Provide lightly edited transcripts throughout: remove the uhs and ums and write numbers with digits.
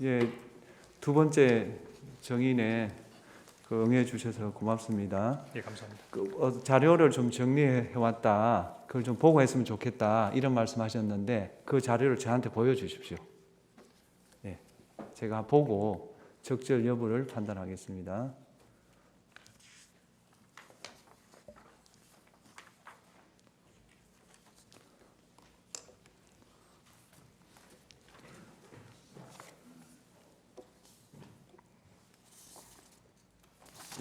예, 두 번째 정인에 응해 주셔서 고맙습니다. 예, 감사합니다. 자료를 좀 정리해 왔다. 그걸 좀 보고 했으면 좋겠다. 이런 말씀하셨는데 그 자료를 저한테 보여주십시오. 예, 제가 보고 적절 여부를 판단하겠습니다.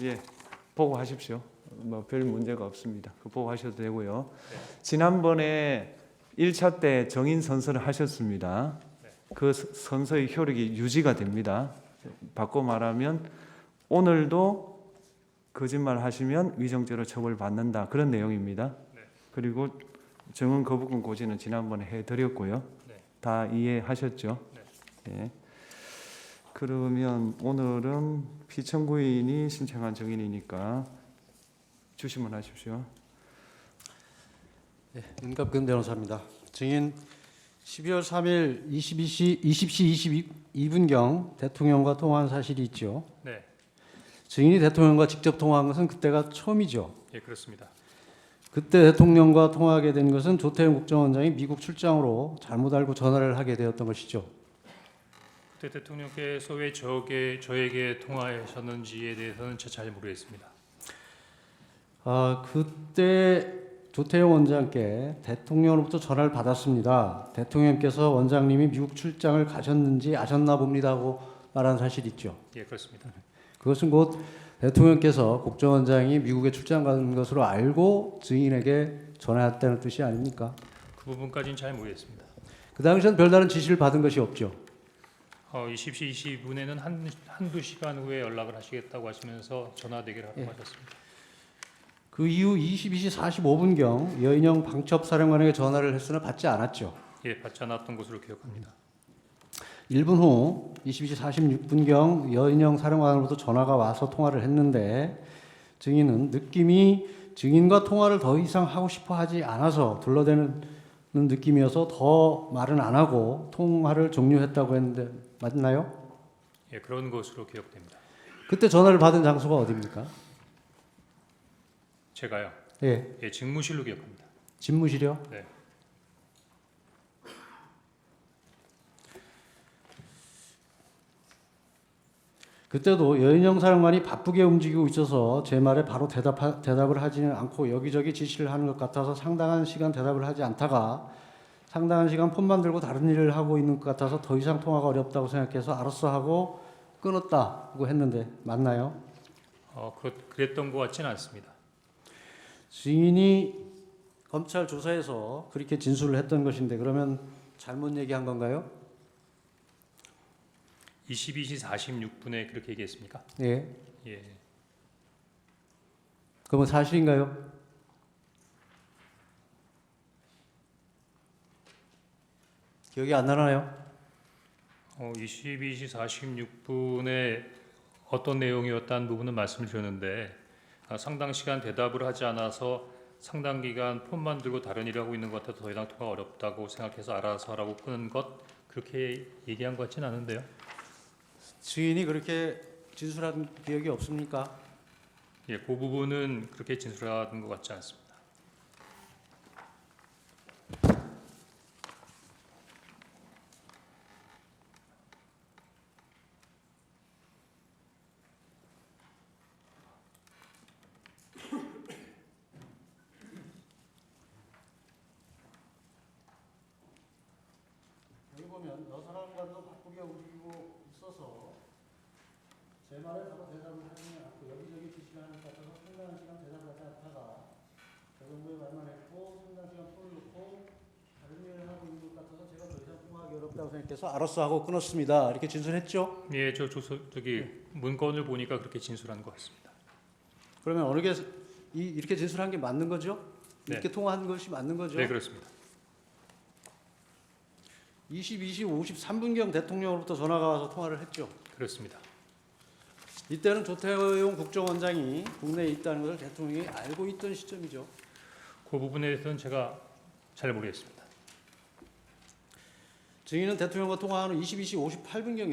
예, 보고 하십시오. 뭐 별 문제가 없습니다. 그 보고 하셔도 되고요. 네. 지난번에 1차 때 정인 선서를 하셨습니다. 네. 그 선서의 효력이 유지가 됩니다. 바꿔 말하면 오늘도 거짓말 하시면 위정죄로 처벌받는다. 그런 내용입니다. 네. 그리고 정은 거부권 고지는 지난번에 해드렸고요. 네. 다 이해하셨죠? 네. 예. 그러면 오늘은 피청구인이 신청한 정인이니까 주시면 하십시오. 네, 윤갑근 변호사입니다. 증인 12월 3일 20시 22분경 대통령과 통화한 사실이 있죠. 네. 증인이 대통령과 직접 통화한 것은 그때가 처음이죠. 예, 그렇습니다. 그때 대통령과 통화하게 된 것은 조태용 국정원장이 미국 출장으로 잘못 알고 전화를 하게 되었던 것이죠. 그때 대통령께서 왜 저에게 통화하셨는지에 대해서는 잘 모르겠습니다. 그때 조태용 원장께 대통령으로부터 전화를 받았습니다. 대통령께서 원장님이 미국 출장을 가셨는지 아셨나 봅니다 하고 말한 사실이 있죠. 예, 그렇습니다. 그것은 곧 대통령께서 국정원장이 미국에 출장 간 것으로 알고 증인에게 전화했다는 뜻이 아닙니까? 그 부분까지는 잘 모르겠습니다. 그 당시엔 별다른 지시를 받은 것이 없죠. 20시 22분에는 한두 시간 후에 연락을 하시겠다고 하시면서 전화 대기를 하라고 하셨습니다. 그 이후 22시 45분경 여인영 방첩사령관에게 전화를 했으나 받지 않았죠. 예, 받지 않았던 것으로 기억합니다. 1분 후 22시 46분경 여인영 사령관으로부터 전화가 와서 통화를 했는데 증인은 느낌이 증인과 통화를 더 이상 하고 싶어 하지 않아서 둘러대는 느낌이어서 더 말은 안 하고 통화를 종료했다고 했는데 맞나요? 예, 그런 것으로 기억됩니다. 그때 전화를 받은 장소가 어디입니까? 제가요. 예, 예, 직무실로 기억합니다. 집무실이요? 네. 그때도 여인영 사령관이 바쁘게 움직이고 있어서 제 말에 바로 대답을 하지는 않고 여기저기 지시를 하는 것 같아서 상당한 시간 대답을 하지 않다가 상당한 시간 폰만 들고 다른 일을 하고 있는 것 같아서 더 이상 통화가 어렵다고 생각해서 알았어 하고 끊었다고 했는데 맞나요? 그랬던 것 같지는 않습니다. 증인이 검찰 조사에서 그렇게 진술을 했던 것인데 그러면 잘못 얘기한 건가요? 22시 46분에 그렇게 얘기했습니까? 예. 예. 그러면 사실인가요? 기억이 안 나나요? 22시 46분에 어떤 내용이었다는 부분은 말씀을 드렸는데 상당 시간 대답을 하지 않아서 상당 기간 폰만 들고 다른 일을 하고 있는 것 같아서 더 이상 통화가 어렵다고 생각해서 알아서 하라고 끊은 것 그렇게 얘기한 것 같지는 않은데요. 증인이 그렇게 진술한 기억이 없습니까? 예, 그 부분은 그렇게 진술한 것 같지 않습니다. 여기 보면 여사람과도 바쁘게 움직이고 있어서 제 말에 바로 대답을 하지는 않고 여기저기 지시를 하는 것 같아서 상당한 시간 대답을 하지 않다가 저 정도의 말만 했고 상당한 시간 폰을 놓고 다른 일을 하고 있는 것 같아서 제가 더 이상 통화하기 어렵다고 생각해서 알았어 하고 끊었습니다. 이렇게 진술했죠? 예, 문건을 보니까 그렇게 진술한 것 같습니다. 그러면 어느 게 이렇게 진술한 게 맞는 거죠? 네. 이렇게 통화한 것이 맞는 거죠? 네, 그렇습니다. 22시 53분경 대통령으로부터 전화가 와서 통화를 했죠. 그렇습니다. 이때는 조태용 국정원장이 국내에 있다는 것을 대통령이 알고 있던 시점이죠. 그 부분에 대해서는 제가 잘 모르겠습니다. 증인은 대통령과 통화한 후 22시 58분경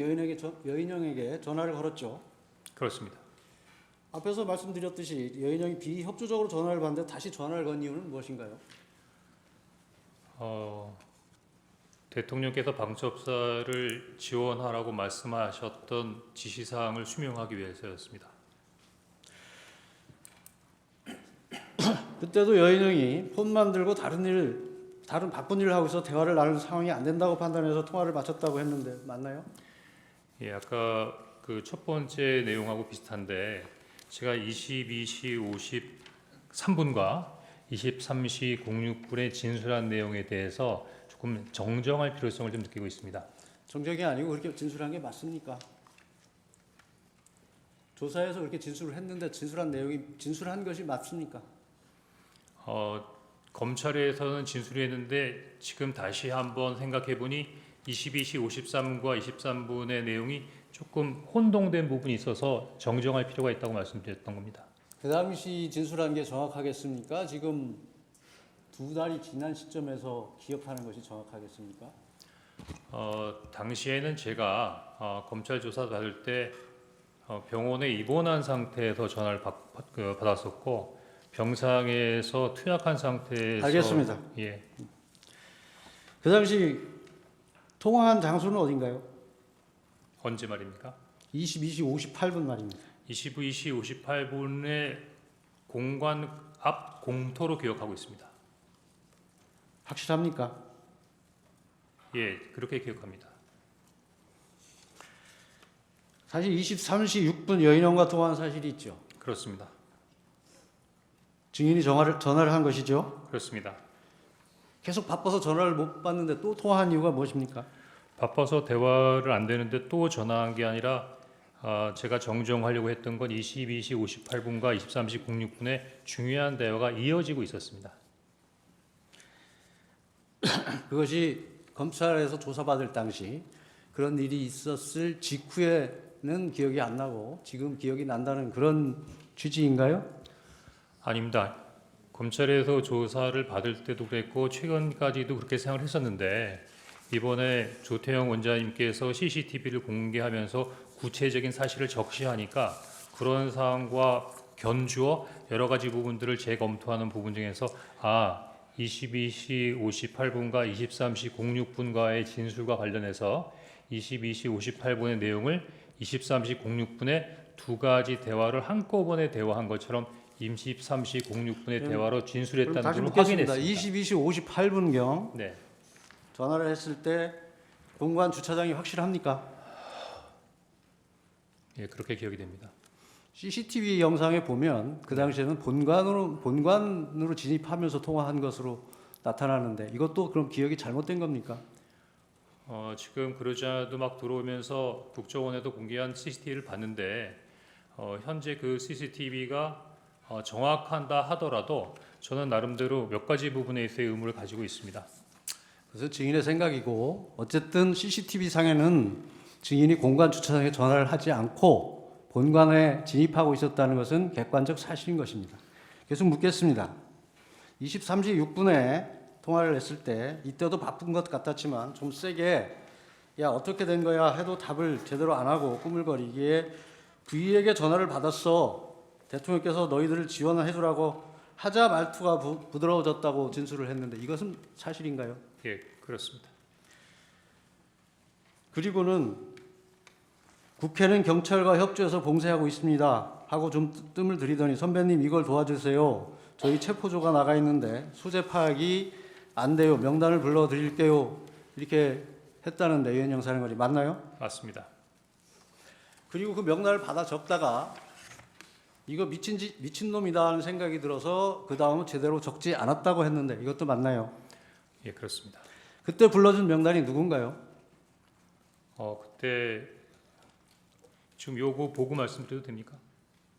여인영에게 전화를 걸었죠. 그렇습니다. 앞에서 말씀드렸듯이 여인영이 비협조적으로 전화를 받는데 다시 전화를 건 이유는 무엇인가요? 대통령께서 방첩사를 지원하라고 말씀하셨던 지시사항을 수명하기 위해서였습니다. 그때도 여인영이 폰만 들고 다른 바쁜 일을 하고 있어 대화를 나눌 상황이 안 된다고 판단해서 통화를 마쳤다고 했는데 맞나요? 예, 아까 그 첫 번째 내용하고 비슷한데 제가 22시 53분과 23시 06분에 진술한 내용에 대해서 조금 정정할 필요성을 좀 느끼고 있습니다. 정정이 아니고 그렇게 진술한 게 맞습니까? 조사에서 그렇게 진술을 했는데 진술한 것이 맞습니까? 검찰에서는 진술을 했는데 지금 다시 한번 생각해 보니 22시 53분과 23분의 내용이 조금 혼동된 부분이 있어서 정정할 필요가 있다고 말씀드렸던 겁니다. 그 당시 진술한 게 정확하겠습니까? 지금 2달이 지난 시점에서 기억하는 것이 정확하겠습니까? 당시에는 제가 검찰 조사 받을 때 병원에 입원한 상태에서 전화를 받았었고 병상에서 투약한 상태에서 알겠습니다. 예, 그 당시 통화한 장소는 어딘가요? 언제 말입니까? 22시 58분 말입니다. 22시 58분에 공관 앞 공터로 기억하고 있습니다. 확실합니까? 예, 그렇게 기억합니다. 사실 23시 6분 여인원과 통화한 사실이 있죠. 그렇습니다. 증인이 전화를 한 것이죠. 그렇습니다. 계속 바빠서 전화를 못 받는데 또 통화한 이유가 무엇입니까? 바빠서 대화를 안 되는데 또 전화한 게 아니라 제가 정정하려고 했던 건 22시 58분과 23시 06분에 중요한 대화가 이어지고 있었습니다. 그것이 검찰에서 조사받을 당시 그런 일이 있었을 직후에는 기억이 안 나고 지금 기억이 난다는 그런 취지인가요? 아닙니다. 검찰에서 조사를 받을 때도 그랬고 최근까지도 그렇게 생각을 했었는데 이번에 조태영 원장님께서 CCTV를 공개하면서 구체적인 사실을 적시하니까 그런 사항과 견주어 여러 가지 부분들을 재검토하는 부분 중에서 22시 58분과 23시 06분과의 진술과 관련해서 22시 58분의 내용을 23시 06분에 두 가지 대화를 한꺼번에 대화한 것처럼 23시 06분의 대화로 진술했다는 다시 걸 묻겠습니다. 확인했습니다. 22시 58분경 네, 전화를 했을 때 공관 주차장이 확실합니까? 예, 그렇게 기억이 됩니다. CCTV 영상에 보면 그 당시에는 본관으로 진입하면서 통화한 것으로 나타나는데 이것도 그럼 기억이 잘못된 겁니까? 지금 그러자도 막 들어오면서 국정원에도 공개한 CCTV를 봤는데 현재 그 CCTV가 정확한다 하더라도 저는 나름대로 몇 가지 부분에 있어의 의무를 가지고 있습니다. 그래서 증인의 생각이고 어쨌든 CCTV 상에는 증인이 공관 주차장에 전화를 하지 않고 본관에 진입하고 있었다는 것은 객관적 사실인 것입니다. 계속 묻겠습니다. 23시 6분에 통화를 했을 때 이때도 바쁜 것 같았지만 좀 세게 야 어떻게 된 거야 해도 답을 제대로 안 하고 꾸물거리기에 V에게 전화를 받았어. 대통령께서 너희들을 지원을 해주라고 하자 말투가 부드러워졌다고 진술을 했는데 이것은 사실인가요? 예, 그렇습니다. 그리고는 국회는 경찰과 협조해서 봉쇄하고 있습니다 하고 좀 뜸을 들이더니 선배님 이걸 도와주세요. 저희 체포조가 나가 있는데 수재 파악이 안 돼요. 명단을 불러드릴게요. 이렇게 했다는데 유현영 사령관이 맞나요? 맞습니다. 그리고 그 명단을 받아 적다가 이거 미친놈이다 하는 생각이 들어서 그 다음은 제대로 적지 않았다고 했는데 이것도 맞나요? 예, 그렇습니다. 그때 불러준 명단이 누군가요? 그때 지금 요거 보고 말씀드려도 됩니까?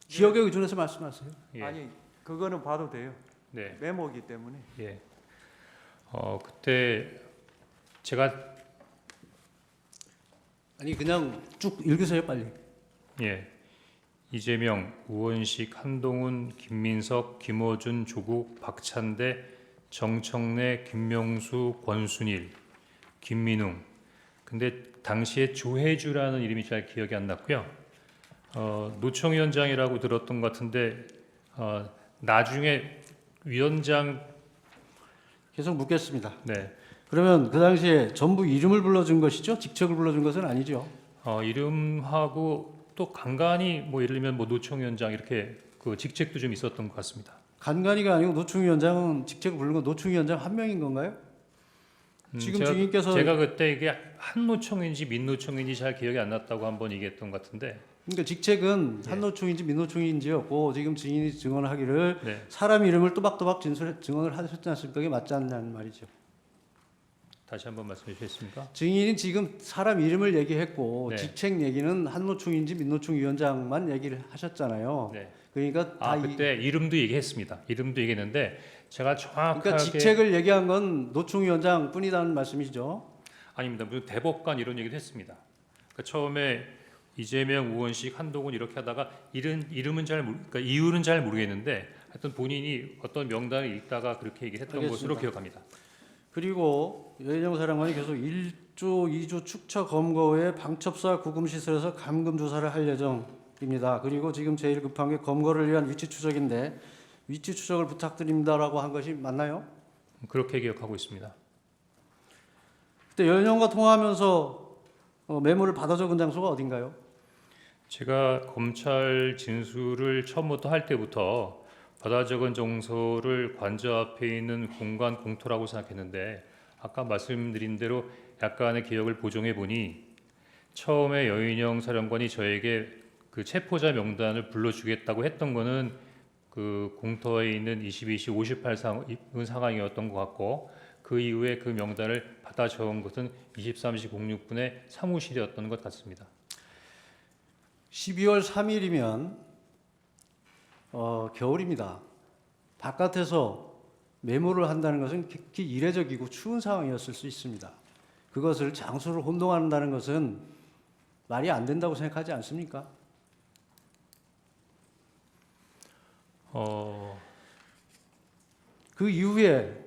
기억에 의존해서 말씀하세요. 예, 아니 그거는 봐도 돼요. 네, 메모기 때문에. 예. 그때 제가 아니 그냥 쭉 읽으세요 빨리. 예, 이재명, 우원식, 한동훈, 김민석, 김어준, 조국, 박찬대, 정청래, 김명수, 권순일, 김민웅, 근데 당시에 조혜주라는 이름이 잘 기억이 안 났고요. 노총위원장이라고 들었던 것 같은데 나중에 위원장 계속 묻겠습니다. 네. 그러면 그 당시에 전부 이름을 불러준 것이죠? 직책을 불러준 것은 아니죠? 이름하고 또 간간히 뭐 예를 들면 뭐 노총위원장 이렇게 그 직책도 좀 있었던 것 같습니다. 간간이가 아니고 노총위원장은 직책을 부르는 건 노총위원장 한 명인 건가요? 지금 증인께서 제가 그때 이게 한노총인지 민노총인지 잘 기억이 안 났다고 한번 얘기했던 것 같은데 그러니까 직책은 예. 한노총인지 민노총인지였고 지금 증인이 증언하기를 네. 사람 이름을 또박또박 증언을 하셨지 않습니까? 그게 맞지 않냐는 말이죠. 다시 한번 말씀해 주시겠습니까? 증인이 지금 사람 이름을 얘기했고 네. 직책 얘기는 한노총인지 민노총 위원장만 얘기를 하셨잖아요. 네. 그러니까 다 그때 이름도 얘기했습니다. 이름도 얘기했는데 제가 정확하게 그러니까 직책을 얘기한 건 노총 위원장 뿐이라는 말씀이죠. 아닙니다. 무슨 대법관 이런 얘기도 했습니다. 그러니까 처음에 이재명, 우원식, 한동훈 이렇게 하다가 이름은 그러니까 이유는 잘 모르겠는데 하여튼 본인이 어떤 명단을 읽다가 그렇게 얘기했던 알겠습니다. 것으로 기억합니다. 그리고 여인영 사령관이 계속 1조, 2조 축처 검거 외에 방첩사 구금시설에서 감금 조사를 할 예정입니다. 그리고 지금 제일 급한 게 검거를 위한 위치 추적인데 위치 추적을 부탁드립니다라고 한 것이 맞나요? 그렇게 기억하고 있습니다. 그때 여인영과 통화하면서 메모를 받아 적은 장소가 어딘가요? 제가 검찰 진술을 처음부터 할 때부터 받아 적은 정서를 관저 앞에 있는 공간 공터라고 생각했는데 아까 말씀드린 대로 약간의 기억을 보정해 보니 처음에 여인영 사령관이 저에게 그 체포자 명단을 불러주겠다고 했던 거는 그 공터에 있는 22시 58 상황이었던 것 같고 그 이후에 그 명단을 받아 적은 것은 23시 06분에 사무실이었던 것 같습니다. 12월 3일이면 겨울입니다. 바깥에서 메모를 한다는 것은 극히 이례적이고 추운 상황이었을 수 있습니다. 그것을 장소를 혼동한다는 것은 말이 안 된다고 생각하지 않습니까? 그 이후에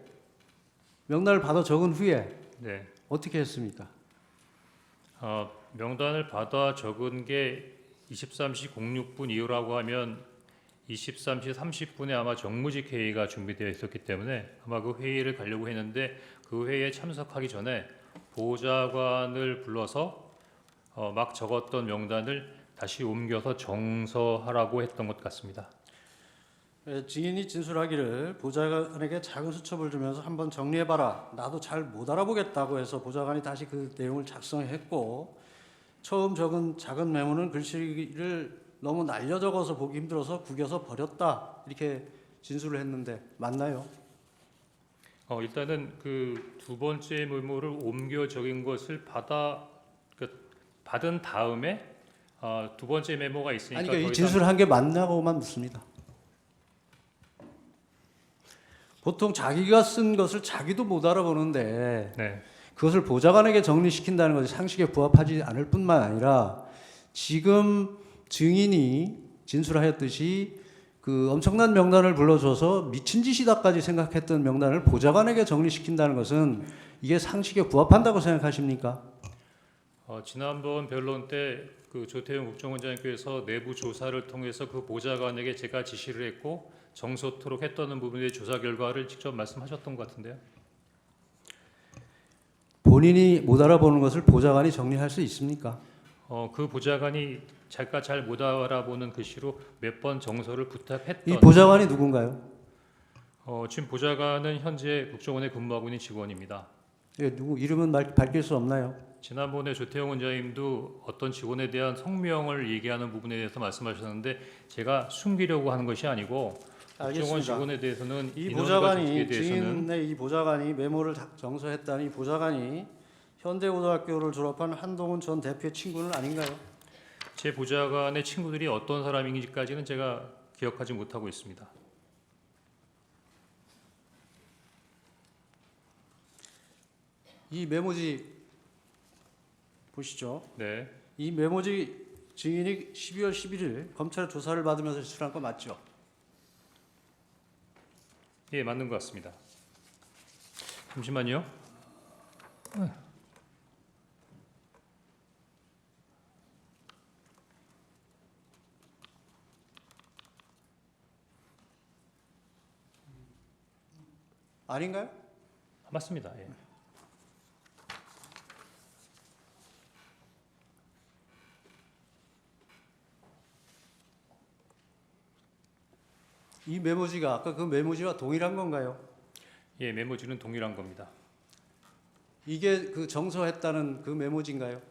명단을 받아 적은 후에 네. 어떻게 했습니까? 명단을 받아 적은 게 23시 06분 이후라고 하면 23시 30분에 아마 정무직 회의가 준비되어 있었기 때문에 아마 그 회의를 가려고 했는데 그 회의에 참석하기 전에 보좌관을 불러서 막 적었던 명단을 다시 옮겨서 정서하라고 했던 것 같습니다. 증인이 진술하기를 보좌관에게 작은 수첩을 주면서 한번 정리해봐라. 나도 잘 못 알아보겠다고 해서 보좌관이 다시 그 내용을 작성했고 처음 적은 작은 메모는 글씨를 너무 날려 적어서 보기 힘들어서 구겨서 버렸다. 이렇게 진술을 했는데 맞나요? 일단은 그 두 번째 메모를 옮겨 적은 것을 받은 다음에 두 번째 메모가 있으니까 아니 그러니까 더 이 이상 진술한 게 맞냐고만 묻습니다. 보통 자기가 쓴 것을 자기도 못 알아보는데 네. 그것을 보좌관에게 정리시킨다는 것이 상식에 부합하지 않을 뿐만 아니라 지금 증인이 진술하였듯이 그 엄청난 명단을 불러줘서 미친 짓이다까지 생각했던 명단을 보좌관에게 정리시킨다는 것은 이게 상식에 부합한다고 생각하십니까? 지난번 변론 때 그 조태용 국정원장님께서 내부 조사를 통해서 그 보좌관에게 제가 지시를 했고 정서토록 했다는 부분의 조사 결과를 직접 말씀하셨던 것 같은데요. 본인이 못 알아보는 것을 보좌관이 정리할 수 있습니까? 그 보좌관이 제가 잘 못 알아보는 글씨로 몇 번 정서를 부탁했던 이 보좌관이 누군가요? 지금 보좌관은 현재 국정원에 근무하고 있는 직원입니다. 예, 누구 이름은 밝힐 수 없나요? 지난번에 조태용 원장님도 어떤 직원에 대한 성명을 얘기하는 부분에 대해서 말씀하셨는데 제가 숨기려고 하는 것이 아니고 국정원 알겠습니다. 직원에 대해서는 이 인원과 보좌관이 조직에 대해서는 증인의 이 보좌관이 메모를 정서했다는 이 보좌관이 현대고등학교를 졸업한 한동훈 전 대표의 친구는 아닌가요? 제 보좌관의 친구들이 어떤 사람인지까지는 제가 기억하지 못하고 있습니다. 이 메모지 보시죠. 네, 이 메모지 증인이 12월 11일 검찰 조사를 받으면서 제출한 거 맞죠? 예, 맞는 것 같습니다. 잠시만요. 아닌가요? 맞습니다. 예. 이 메모지가 아까 그 메모지와 동일한 건가요? 예, 메모지는 동일한 겁니다. 이게 그 정서했다는 그 메모지인가요?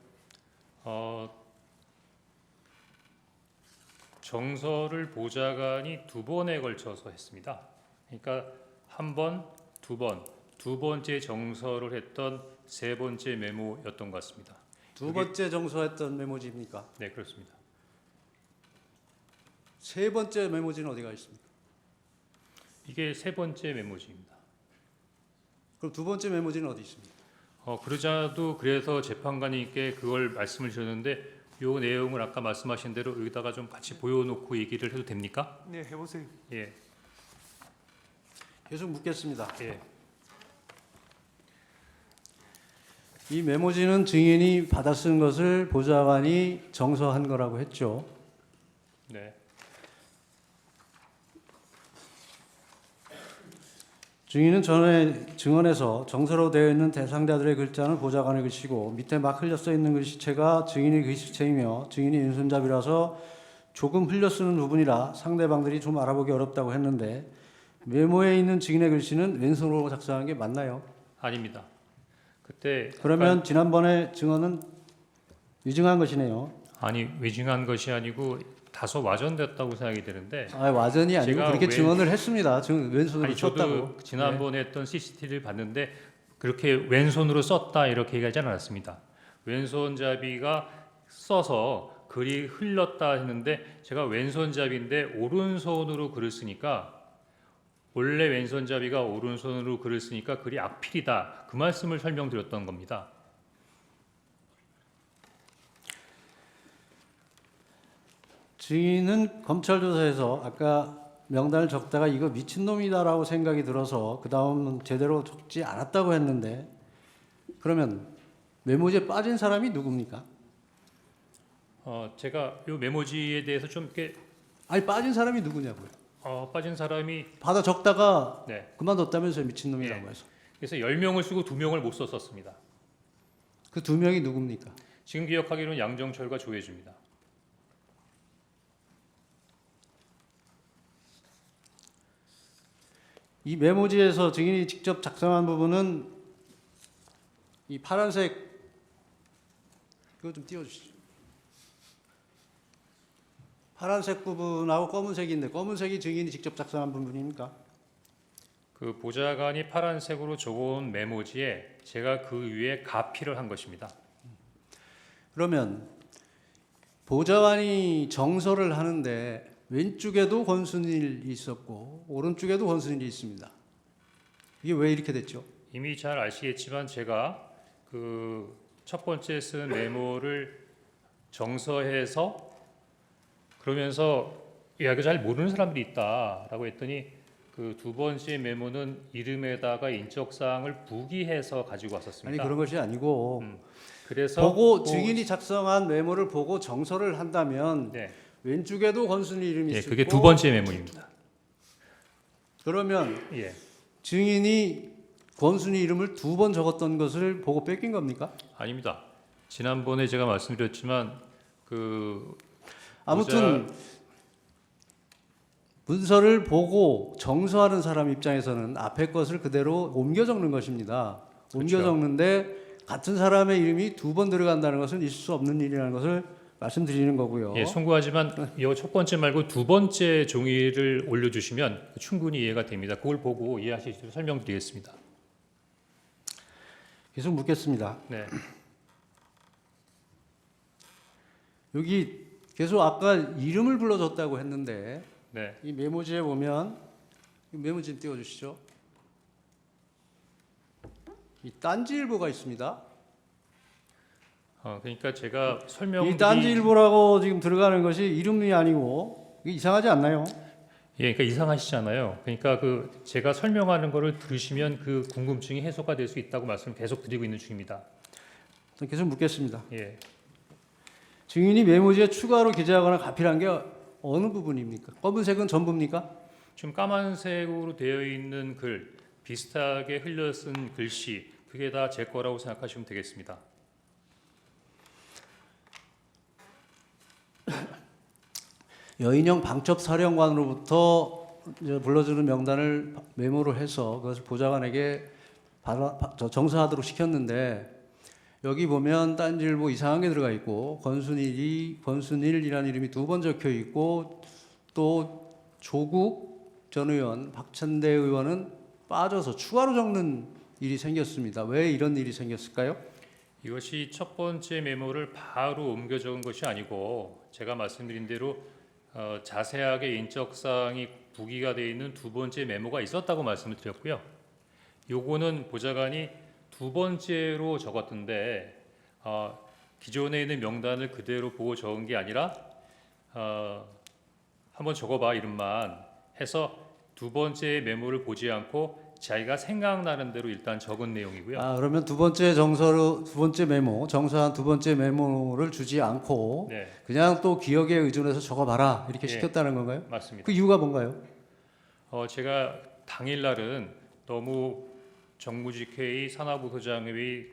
정서를 보좌관이 두 번에 걸쳐서 했습니다. 그러니까 한 번, 두 번, 두 번째 정서를 했던 세 번째 메모였던 것 같습니다. 두 번째 정서했던 메모지입니까? 네, 그렇습니다. 세 번째 메모지는 어디가 있습니까? 이게 세 번째 메모지입니다. 그럼 두 번째 메모지는 어디 있습니까? 그러자도 그래서 재판관님께 그걸 말씀을 주셨는데 요 내용을 아까 말씀하신 대로 여기다가 좀 같이 보여놓고 얘기를 해도 됩니까? 네, 해보세요. 예, 계속 묻겠습니다. 예, 이 메모지는 증인이 받아 쓴 것을 보좌관이 정서한 거라고 했죠. 네, 증인은 전에 증언에서 정서로 되어 있는 대상자들의 글자는 보좌관의 글씨고 밑에 막 흘려 써 있는 글씨체가 증인의 글씨체이며 증인이 왼손잡이라서 조금 흘려 쓰는 부분이라 상대방들이 좀 알아보기 어렵다고 했는데 메모에 있는 증인의 글씨는 왼손으로 작성한 게 맞나요? 아닙니다. 그때 그러면 지난번에 증언은 위증한 것이네요. 아니 외증한 것이 아니고 다소 와전됐다고 생각이 되는데 아, 와전이 아니고 제가 그렇게 왜- 증언을 했습니다. 왼손으로 아니 저도 썼다고. 지난번에 했던 CCTV를 봤는데 그렇게 왼손으로 썼다 이렇게 얘기하지 않았습니다. 왼손잡이가 써서 글이 흘렀다 했는데 제가 왼손잡이인데 오른손으로 글을 쓰니까 원래 왼손잡이가 오른손으로 글을 쓰니까 글이 악필이다 그 말씀을 설명드렸던 겁니다. 증인은 검찰 조사에서 아까 명단을 적다가 이거 미친놈이다라고 생각이 들어서 그 다음은 제대로 적지 않았다고 했는데 그러면 메모지에 빠진 사람이 누굽니까? 제가 이 메모지에 대해서 좀 이렇게 아니 빠진 사람이 누구냐고요. 빠진 사람이 받아 적다가 네. 그만뒀다면서요, 미친놈이라고 해서. 그래서 10명을 쓰고 2명을 못 썼었습니다. 그 두 명이 누굽니까? 지금 기억하기로는 양정철과 조혜주입니다. 이 메모지에서 증인이 직접 작성한 부분은 이 파란색 그거 좀 띄워주시죠. 파란색 부분하고 검은색인데 검은색이 증인이 직접 작성한 부분입니까? 그 보좌관이 파란색으로 적어온 메모지에 제가 그 위에 가피를 한 것입니다. 그러면 보좌관이 정서를 하는데 왼쪽에도 권순일이 있었고 오른쪽에도 권순일이 있습니다. 이게 왜 이렇게 됐죠? 이미 잘 아시겠지만 제가 그 첫 번째 쓴 메모를 정서해서 그러면서 야, 이거 잘 모르는 사람들이 있다라고 했더니 그 두 번째 메모는 이름에다가 인적 사항을 부기해서 가지고 아니 왔었습니다. 그런 것이 아니고 그래서 보고 그- 증인이 작성한 메모를 보고 정서를 한다면 네, 왼쪽에도 권순일 이름이 예, 있고 그게 두 번째 메모입니다. 그러면 예, 증인이 권순일 이름을 두 번 적었던 것을 보고 뺏긴 겁니까? 아닙니다. 지난번에 제가 말씀드렸지만 그 아무튼 문서를 보고 정서하는 사람 입장에서는 앞에 것을 그대로 옮겨 적는 것입니다. 옮겨 그렇죠. 적는데 같은 사람의 이름이 두 번 들어간다는 것은 있을 수 없는 일이라는 것을 말씀드리는 거고요. 예, 송구하지만 이 첫 번째 말고 두 번째 종이를 올려주시면 충분히 이해가 됩니다. 그걸 보고 이해하실 수 있도록 설명드리겠습니다. 계속 묻겠습니다. 네, 여기 계속 아까 이름을 불러줬다고 했는데 네, 이 메모지에 보면 이 메모지 좀 띄워주시죠. 이 딴지일보가 있습니다. 그러니까 제가 이 설명드리 딴지일보라고 지금 들어가는 것이 이름이 아니고 이게 이상하지 않나요? 예, 그러니까 이상하시잖아요. 그러니까 그 제가 설명하는 거를 들으시면 그 궁금증이 해소가 될 수 있다고 말씀을 계속 드리고 있는 중입니다. 계속 묻겠습니다. 예, 증인이 메모지에 추가로 기재하거나 가필한 게 어느 부분입니까? 검은색은 전부입니까? 지금 까만색으로 되어 있는 글 비슷하게 흘려 쓴 글씨 그게 다 제 거라고 생각하시면 되겠습니다. 여인영 방첩사령관으로부터 이제 불러주는 명단을 메모를 해서 그것을 보좌관에게 정서하도록 시켰는데 여기 보면 딴지일보 이상한 게 들어가 있고 권순일이라는 이름이 두 번 적혀 있고 또 조국 전 의원, 박찬대 의원은 빠져서 추가로 적는 일이 생겼습니다. 왜 이런 일이 생겼을까요? 이것이 첫 번째 메모를 바로 옮겨 적은 것이 아니고 제가 말씀드린 대로 자세하게 인적 사항이 부기가 되어 있는 두 번째 메모가 있었다고 말씀을 드렸고요. 요거는 보좌관이 두 번째로 적었던데 기존에 있는 명단을 그대로 보고 적은 게 아니라 한번 적어봐 이름만 해서 두 번째 메모를 보지 않고 자기가 생각나는 대로 일단 적은 내용이고요. 그러면 두 번째 메모, 정서한 두 번째 메모를 주지 않고 네, 그냥 또 기억에 의존해서 적어봐라 이렇게 네. 시켰다는 건가요? 맞습니다. 그 이유가 뭔가요? 제가 당일날은 너무 정무직회의, 산하부소장회의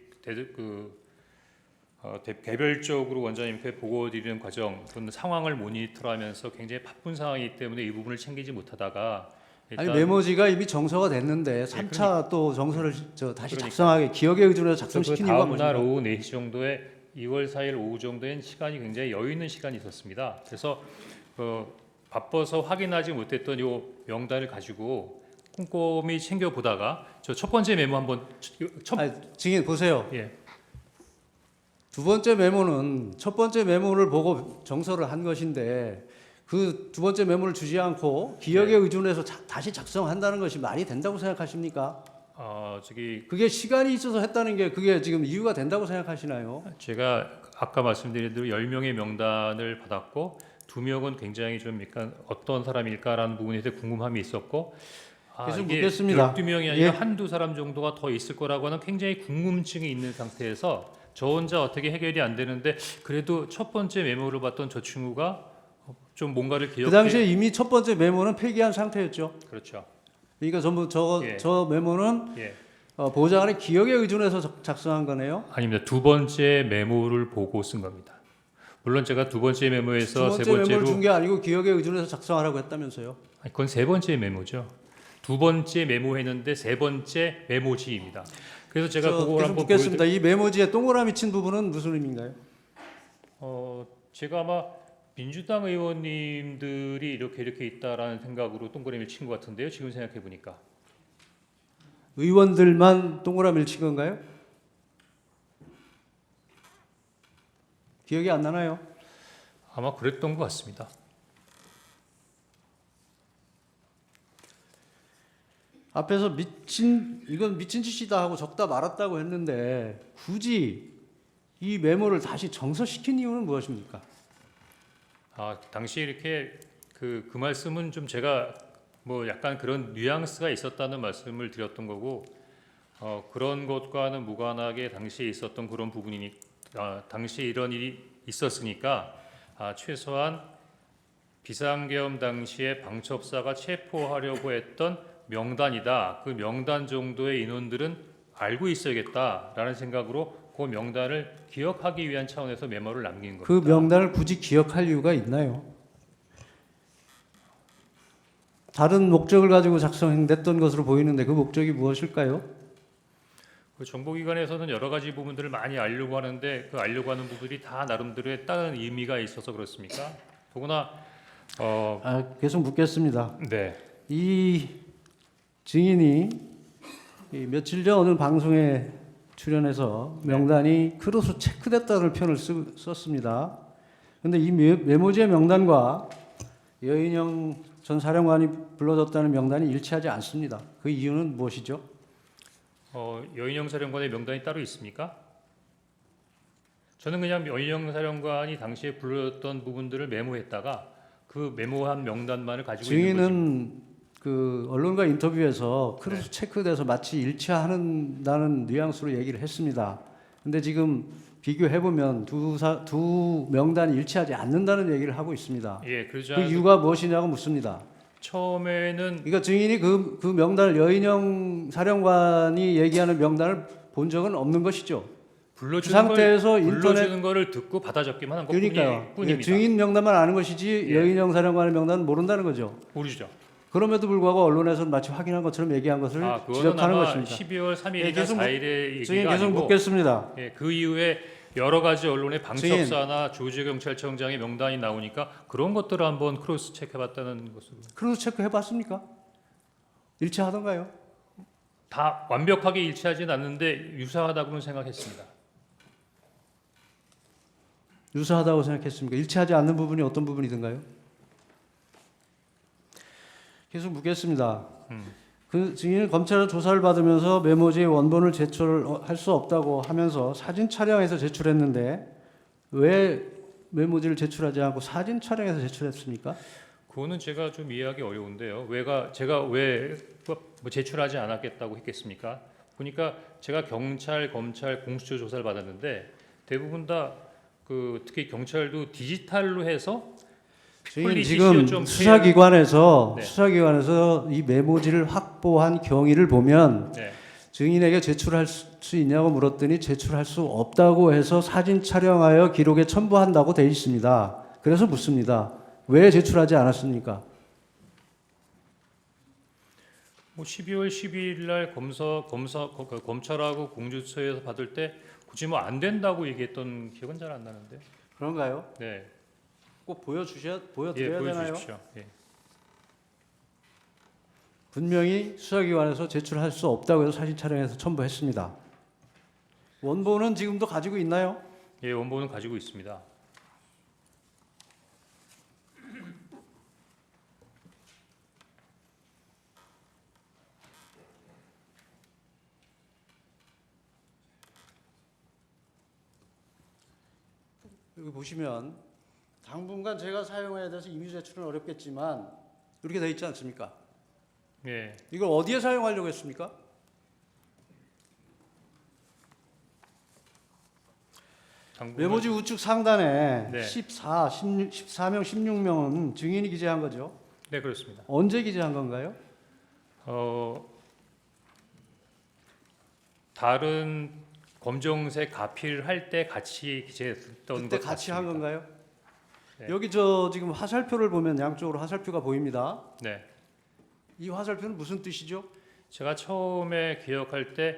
개별적으로 원장님께 보고드리는 과정, 그런 상황을 모니터하면서 굉장히 바쁜 상황이기 때문에 이 부분을 챙기지 못하다가 아니 메모지가 이미 정서가 됐는데 3차 또 정서를 다시 작성하게 기억에 의존해서 작성시킨 이유가 다음 날 뭐죠? 오후 4시 정도에 2월 4일 오후 정도엔 시간이 굉장히 여유 있는 시간이 있었습니다. 그래서 바빠서 확인하지 못했던 이 명단을 가지고 꼼꼼히 챙겨보다가 저 첫 번째 메모 한번 증인 보세요. 예. 두 번째 메모는 첫 번째 메모를 보고 정서를 한 것인데 그 두 번째 메모를 주지 않고 기억에 의존해서 다시 작성한다는 것이 말이 된다고 생각하십니까? 그게 시간이 있어서 했다는 게 그게 지금 이유가 된다고 생각하시나요? 제가 아까 말씀드린 대로 10명의 명단을 받았고 2명은 굉장히 좀 약간 어떤 사람일까라는 부분에 대해 궁금함이 있었고 계속 이게 묻겠습니다. 12명이 아니라 예. 한두 사람 정도가 더 있을 거라고 하는 굉장히 궁금증이 있는 상태에서 저 혼자 어떻게 해결이 안 되는데 그래도 첫 번째 메모를 봤던 저 친구가 좀 뭔가를 기억해. 그 당시에 이미 첫 번째 메모는 폐기한 상태였죠. 그렇죠. 그러니까 전부 예. 저 메모는 예. 보좌관의 기억에 의존해서 작성한 거네요. 아닙니다. 두 번째 메모를 보고 쓴 겁니다. 물론 제가 두 번째 두 메모에서 세 번째 번째로 메모를 준 게 아니고 기억에 의존해서 작성하라고 했다면서요. 그건 세 번째 메모죠. 두 번째 메모했는데 세 번째 메모지입니다. 그래서 제가 그걸 계속 한번 묻겠습니다. 이 메모지에 동그라미 친 부분은 무슨 의미인가요? 제가 아마 민주당 의원님들이 이렇게 있다라는 생각으로 동그라미를 친 것 같은데요. 지금 생각해 보니까 의원들만 동그라미를 친 건가요? 기억이 안 나나요? 아마 그랬던 것 같습니다. 앞에서 이건 미친 짓이다 하고 적다 말았다고 했는데 굳이 이 메모를 다시 정서시킨 이유는 무엇입니까? 당시 이렇게 그 말씀은 좀 제가 뭐 약간 그런 뉘앙스가 있었다는 말씀을 드렸던 거고 그런 것과는 무관하게 당시에 있었던 그런 부분이니 당시 이런 일이 있었으니까 최소한 비상계엄 당시에 방첩사가 체포하려고 했던 명단이다. 그 명단 정도의 인원들은 알고 있어야겠다라는 생각으로 그 명단을 기억하기 위한 차원에서 메모를 남긴 겁니다. 그 명단을 굳이 기억할 이유가 있나요? 다른 목적을 가지고 작성됐던 것으로 보이는데 그 목적이 무엇일까요? 그 정보기관에서는 여러 가지 부분들을 많이 알려고 하는데 그 알려고 하는 부분들이 다 나름대로의 다른 의미가 있어서 그렇습니까? 더구나 계속 묻겠습니다. 네. 이 증인이 며칠 전 어느 방송에 출연해서 명단이 크로스 체크됐다는 표현을 썼습니다. 그런데 이 메모지의 명단과 여인영 전 사령관이 불러줬다는 명단이 일치하지 않습니다. 그 이유는 무엇이죠? 여인영 사령관의 명단이 따로 있습니까? 저는 그냥 여인영 사령관이 당시에 불렀던 부분들을 메모했다가 그 메모한 명단만을 가지고 있는 거지. 증인은 그 언론과 인터뷰에서 크로스 체크돼서 마치 일치한다는 뉘앙스로 얘기를 했습니다. 근데 지금 비교해 보면 두 명단이 일치하지 않는다는 얘기를 하고 있습니다. 예, 그러지 그 이유가 무엇이냐고 묻습니다. 처음에는 그러니까 증인이 그 명단을 여인영 사령관이 얘기하는 명단을 본 적은 없는 것이죠. 그 불러주는 상태에서 인터넷 불러주는 거를 듣고 받아 적기만 한 그러니까요. 뿐입니다. 증인 명단만 아는 것이지 예. 여인영 사령관의 명단은 모른다는 거죠. 모르죠. 그럼에도 불구하고 언론에서는 마치 확인한 것처럼 얘기한 것을 그거는 지적하는 아마 것입니다. 12월 3일이나 예, 계속 4일의 증인 얘기가 계속 아니고 묻겠습니다. 예, 그 이후에 여러 가지 언론의 방첩사나 조지 경찰청장의 명단이 나오니까 그런 것들을 한번 크로스 체크해봤다는 것으로 크로스 체크 해봤습니까? 일치하던가요? 다 완벽하게 일치하진 않는데 유사하다고는 생각했습니다. 유사하다고 생각했습니까? 일치하지 않는 부분이 어떤 부분이든가요? 계속 묻겠습니다. 그 증인은 검찰 조사를 받으면서 메모지의 원본을 제출할 수 없다고 하면서 사진 촬영해서 제출했는데 왜 메모지를 제출하지 않고 사진 촬영해서 제출했습니까? 그거는 제가 좀 이해하기 어려운데요. 제가 왜 제출하지 않았겠다고 했겠습니까? 보니까 제가 경찰, 검찰 공수처 조사를 받았는데 대부분 다 특히 경찰도 디지털로 해서 증인 폴리시 지금 시험 수사기관에서 네. 수사기관에서 이 메모지를 확보한 경위를 보면 네. 증인에게 제출할 수 있냐고 물었더니 제출할 수 없다고 해서 사진 촬영하여 기록에 첨부한다고 돼 있습니다. 그래서 묻습니다. 왜 제출하지 않았습니까? 12월 12일 날 검찰하고 공주처에서 받을 때 굳이 안 된다고 얘기했던 기억은 잘 안 나는데. 그런가요? 네. 꼭 보여드려야 예, 되나요? 보여주십시오. 예. 분명히 수사기관에서 제출할 수 없다고 해서 사진 촬영해서 첨부했습니다. 원본은 지금도 가지고 있나요? 예, 원본은 가지고 있습니다. 여기 보시면 당분간 제가 사용해야 돼서 임의 제출은 어렵겠지만 이렇게 돼 있지 않습니까? 예. 이걸 어디에 사용하려고 했습니까? 메모지 우측 상단에 네. 14명, 16명은 증인이 기재한 거죠. 네, 그렇습니다. 언제 기재한 건가요? 다른 검정색 가필 할 때 같이 기재했던 그때 것 같이 같습니다. 한 건가요? 네. 여기 지금 화살표를 보면 양쪽으로 화살표가 보입니다. 네. 이 화살표는 무슨 뜻이죠? 제가 처음에 기억할 때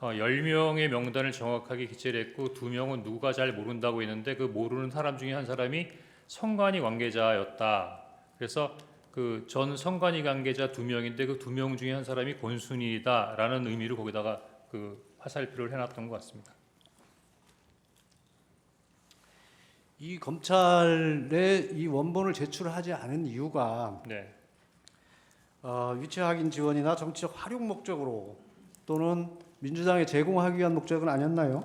10명의 명단을 정확하게 기재를 했고 2명은 누가 잘 모른다고 했는데 그 모르는 사람 중에 한 사람이 선관위 관계자였다. 그래서 그 전 선관위 관계자 2명인데 그 2명 중에 한 사람이 권순이다라는 의미로 거기다가 그 화살표를 해놨던 것 같습니다. 이 검찰에 이 원본을 제출하지 않은 이유가 네. 위치 확인 지원이나 정치적 활용 목적으로 또는 민주당에 제공하기 위한 목적은 아니었나요?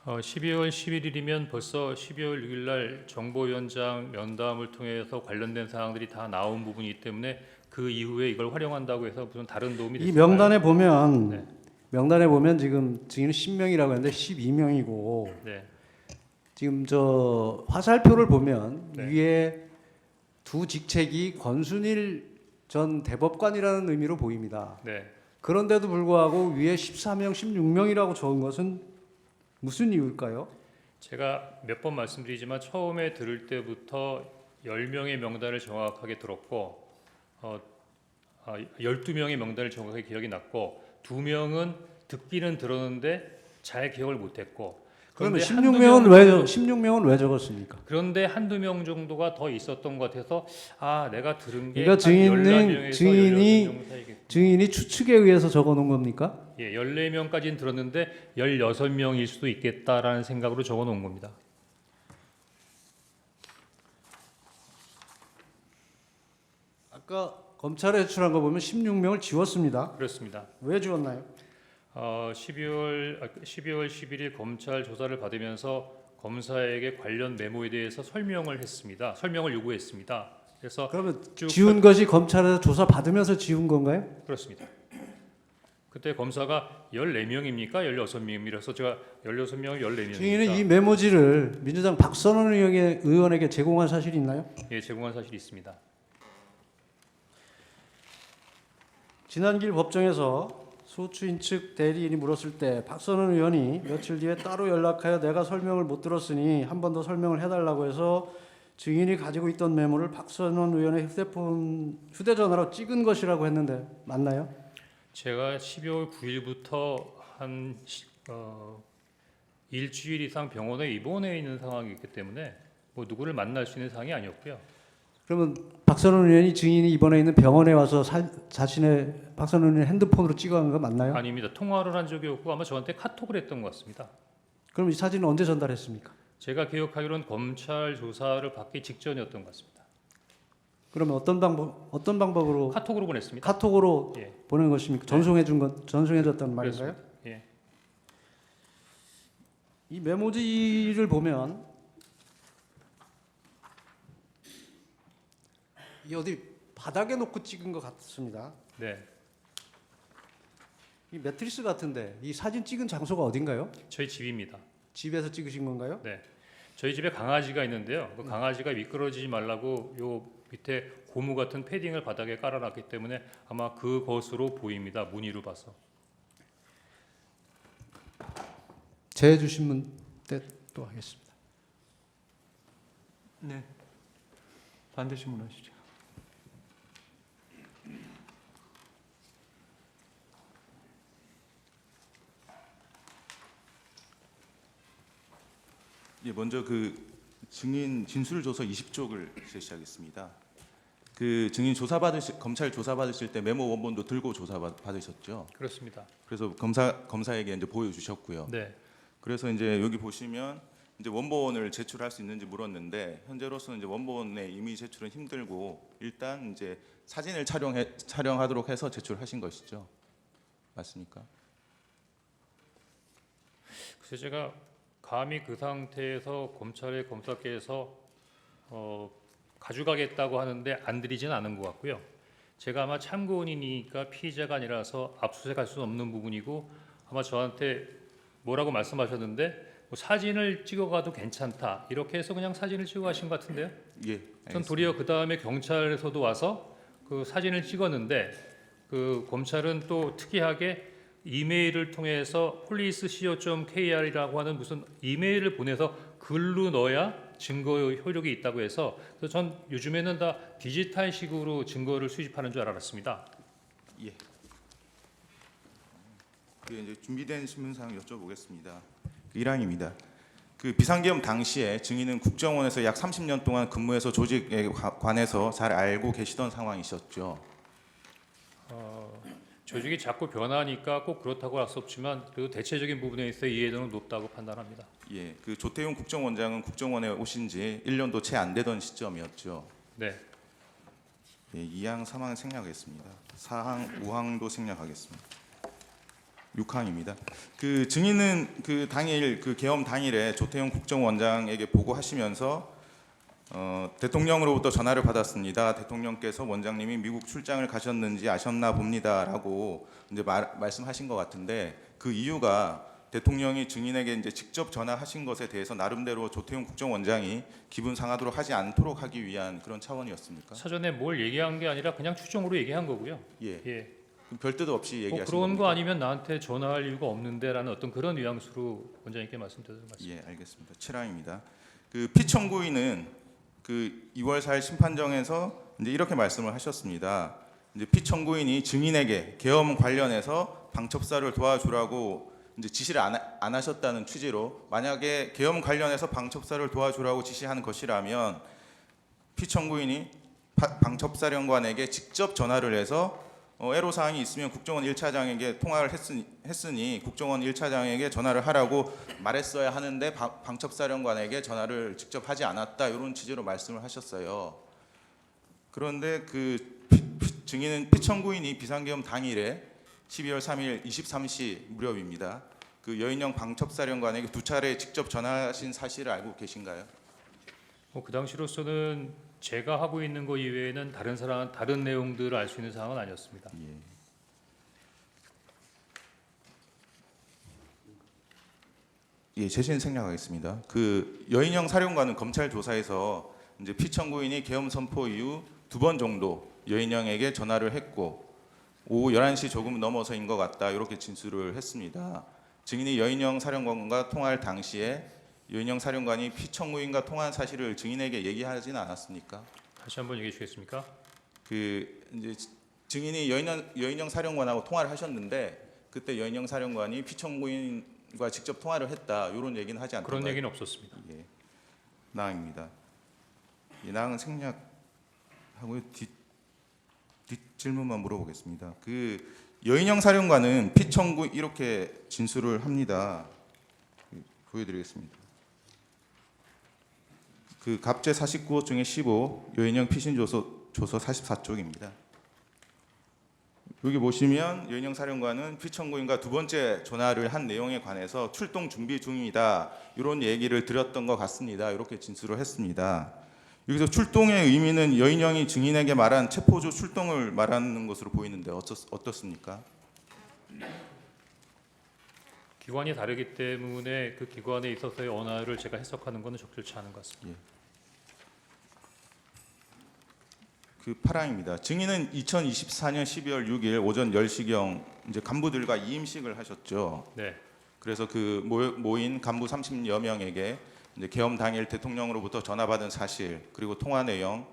12월 11일이면 벌써 12월 6일 날 정보위원장 면담을 통해서 관련된 사항들이 다 나온 부분이기 때문에 그 이후에 이걸 활용한다고 해서 무슨 다른 도움이 이 됐을까요? 명단에 보면 지금 증인은 10명이라고 했는데 12명이고 네. 지금 저 화살표를 보면 네. 위에 두 직책이 권순일 전 대법관이라는 의미로 보입니다. 네. 그런데도 불구하고 위에 14명, 16명이라고 적은 것은 무슨 이유일까요? 제가 몇 번 말씀드리지만 처음에 들을 때부터 10명의 명단을 정확하게 들었고 12명의 명단을 정확하게 기억이 났고 2명은 듣기는 들었는데 잘 기억을 못했고 그러면 그런데 16명은 왜 적었습니까? 그런데 한두 명 정도가 더 있었던 것 같아서 내가 들은 게 그러니까 증인이 추측에 의해서 적어놓은 겁니까? 예, 14명까지는 들었는데 16명일 수도 있겠다라는 생각으로 적어놓은 겁니다. 아까 검찰에 제출한 거 보면 16명을 지웠습니다. 그렇습니다. 왜 지웠나요? 12월 11일 검찰 조사를 받으면서 검사에게 관련 메모에 대해서 설명을 요구했습니다. 그래서 그러면 쭉 지운 것이 검찰에서 조사 받으면서 지운 건가요? 그렇습니다. 그때 검사가 14명입니까? 16명이라서 제가 16명을 14명입니다. 증인은 이 메모지를 민주당 박선원 의원에게 제공한 사실이 있나요? 예, 제공한 사실이 있습니다. 지난길 법정에서 소추인 측 대리인이 물었을 때 박선원 의원이 며칠 뒤에 따로 연락하여 내가 설명을 못 들었으니 한 번 더 설명을 해달라고 해서 증인이 가지고 있던 메모를 박선원 의원의 휴대전화로 찍은 것이라고 했는데 맞나요? 제가 12월 9일부터 한 일주일 이상 병원에 입원해 있는 상황이 있기 때문에 뭐 누구를 만날 수 있는 상황이 아니었고요. 그러면 박선원 의원이 증인이 입원해 있는 병원에 와서 자신의 박선원 의원 핸드폰으로 찍어간 거 맞나요? 아닙니다. 통화를 한 적이 없고 아마 저한테 카톡을 했던 것 같습니다. 그럼 이 사진은 언제 전달했습니까? 제가 기억하기로는 검찰 조사를 받기 직전이었던 것 같습니다. 그러면 어떤 방법으로 카톡으로 보냈습니다. 카톡으로 예. 보낸 것입니까? 전송해줬다는 말인가요? 그렇습니다. 예. 이 메모지를 보면 이 어디 바닥에 놓고 찍은 것 같습니다. 네. 이 매트리스 같은데 이 사진 찍은 장소가 어딘가요? 저희 집입니다. 집에서 찍으신 건가요? 네. 저희 집에 강아지가 있는데요. 그 강아지가 미끄러지지 말라고 요 밑에 고무 같은 패딩을 바닥에 깔아놨기 때문에 아마 그것으로 보입니다. 무늬로 봐서. 제 주신 분 때 또 하겠습니다. 네. 반드시 문하시죠. 예, 먼저 그 증인 진술조서 20쪽을 제시하겠습니다. 그 증인 검찰 조사 받으실 때 메모 원본도 들고 조사 받으셨죠? 그렇습니다. 그래서 검사에게 이제 보여주셨고요. 네. 그래서 이제 여기 보시면 이제 원본을 제출할 수 있는지 물었는데 현재로서는 이제 원본의 이미 제출은 힘들고 일단 이제 사진을 촬영하도록 해서 제출하신 것이죠. 맞습니까? 그래서 제가 감히 그 상태에서 검찰의 검사께서 가져가겠다고 하는데 안 드리진 않은 것 같고요. 제가 아마 참고인이니까 피의자가 아니라서 압수수색할 수는 없는 부분이고 아마 저한테 뭐라고 말씀하셨는데 뭐 사진을 찍어가도 괜찮다 이렇게 해서 그냥 사진을 찍어가신 것 같은데요. 예. 전 알겠습니다. 도리어 그 다음에 경찰에서도 와서 그 사진을 찍었는데 그 검찰은 또 특이하게 이메일을 통해서 police.co.kr이라고 하는 무슨 이메일을 보내서 글로 넣어야 증거 효력이 있다고 해서 그래서 전 요즘에는 다 디지털식으로 증거를 수집하는 줄 알았습니다. 예. 그 이제 준비된 신문사항 여쭤보겠습니다. 1항입니다. 그 비상계엄 당시에 증인은 국정원에서 약 30년 동안 근무해서 조직에 관해서 잘 알고 계시던 상황이셨죠. 조직이 자꾸 변하니까 꼭 그렇다고 할 수 없지만 그래도 대체적인 부분에 있어 이해도는 높다고 판단합니다. 예, 그 조태용 국정원장은 국정원에 오신 지 1년도 채 안 되던 시점이었죠. 네. 예, 2항, 3항 생략하겠습니다. 4항, 5항도 생략하겠습니다. 6항입니다. 그 증인은 그 당일 그 계엄 당일에 조태용 국정원장에게 보고하시면서 대통령으로부터 전화를 받았습니다. 대통령께서 원장님이 미국 출장을 가셨는지 아셨나 봅니다라고 이제 말씀하신 것 같은데 그 이유가 대통령이 증인에게 이제 직접 전화하신 것에 대해서 나름대로 조태용 국정원장이 기분 상하도록 하지 않도록 하기 위한 그런 차원이었습니까? 사전에 뭘 얘기한 게 아니라 그냥 추정으로 얘기한 거고요. 예. 예. 그럼 별 뜻 없이 뭐 얘기하신 그런 겁니까? 거 아니면 나한테 전화할 이유가 없는데라는 어떤 그런 뉘앙스로 원장님께 말씀드리는 말씀. 예, 알겠습니다. 7항입니다. 그 피청구인은 그 2월 4일 심판정에서 이제 이렇게 말씀을 하셨습니다. 이제 피청구인이 증인에게 계엄 관련해서 방첩사를 도와주라고 이제 지시를 안 하셨다는 취지로 만약에 계엄 관련해서 방첩사를 도와주라고 지시한 것이라면 피청구인이 방첩사령관에게 직접 전화를 해서 애로사항이 있으면 국정원 1차장에게 통화를 했으니 국정원 1차장에게 전화를 하라고 말했어야 하는데 방첩사령관에게 전화를 직접 하지 않았다 이런 취지로 말씀을 하셨어요. 그런데 그 증인은 피청구인이 비상계엄 당일에 12월 3일 23시 무렵입니다. 그 여인영 방첩사령관에게 2차례 직접 전화하신 사실을 알고 계신가요? 그 당시로서는 제가 하고 있는 거 이외에는 다른 내용들을 알 수 있는 상황은 아니었습니다. 예, 제시는 생략하겠습니다. 그 여인영 사령관은 검찰 조사에서 이제 피청구인이 계엄 선포 이후 2번 정도 여인영에게 전화를 했고 오후 11시 조금 넘어서인 것 같다 이렇게 진술을 했습니다. 증인이 여인영 사령관과 통화할 당시에 여인영 사령관이 피청구인과 통화한 사실을 증인에게 얘기하지는 않았습니까? 다시 한번 얘기해 주시겠습니까? 그 이제 증인이 여인영 사령관하고 통화를 하셨는데 그때 여인영 사령관이 피청구인과 직접 통화를 했다 이런 얘기는 하지 않던가요? 그런 얘기는 없었습니다. 예, 나항입니다. 이 나항은 생략하고요. 뒷 질문만 물어보겠습니다. 그 여인영 사령관은 피청구 이렇게 진술을 합니다. 보여드리겠습니다. 그 갑제 49호 중에 15 여인영 피신 조서 44쪽입니다. 여기 보시면 여인영 사령관은 피청구인과 두 번째 전화를 한 내용에 관해서 출동 준비 중이다 이런 얘기를 드렸던 것 같습니다. 이렇게 진술을 했습니다. 여기서 출동의 의미는 여인영이 증인에게 말한 체포조 출동을 말하는 것으로 보이는데 어떻습니까? 기관이 다르기 때문에 그 기관에 있어서의 언어를 제가 해석하는 것은 적절치 않은 것 같습니다. 그 8항입니다. 증인은 2024년 12월 6일 오전 10시경 이제 간부들과 이임식을 하셨죠. 네, 그래서 그 모인 간부 30여 명에게 이제 계엄 당일 대통령으로부터 전화받은 사실 그리고 통화 내용,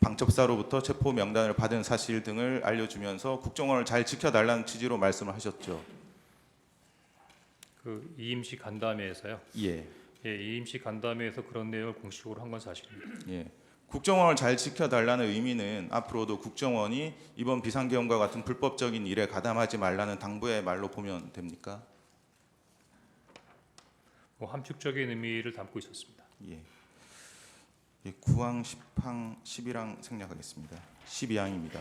방첩사로부터 체포 명단을 받은 사실 등을 알려주면서 국정원을 잘 지켜달라는 취지로 말씀을 하셨죠. 그 이임식 간담회에서요. 예, 예, 이임식 간담회에서 그런 내용을 공식적으로 한 건 사실입니다. 예. 국정원을 잘 지켜달라는 의미는 앞으로도 국정원이 이번 비상계엄과 같은 불법적인 일에 가담하지 말라는 당부의 말로 보면 됩니까? 뭐 함축적인 의미를 담고 있었습니다. 예. 예, 9항, 10항, 11항 생략하겠습니다. 12항입니다.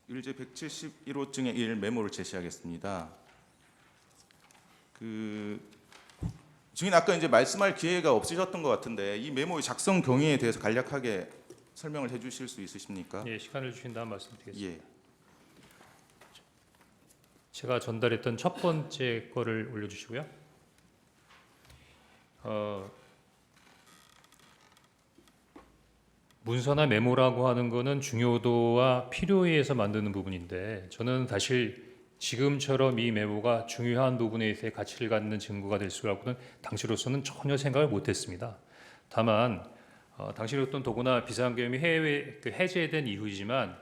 일제 171호 중에 1 메모를 제시하겠습니다. 그 증인 아까 이제 말씀할 기회가 없으셨던 것 같은데 이 메모의 작성 경위에 대해서 간략하게 설명을 해주실 수 있으십니까? 예, 시간을 주신다면 말씀드리겠습니다. 예. 제가 전달했던 첫 번째 거를 올려주시고요. 문서나 메모라고 하는 거는 중요도와 필요에 의해서 만드는 부분인데 저는 사실 지금처럼 이 메모가 중요한 부분에 있어 가치를 갖는 증거가 될 수라고는 당시로서는 전혀 생각을 못했습니다. 다만 당시로서는 더구나 비상계엄이 해제된 이후이지만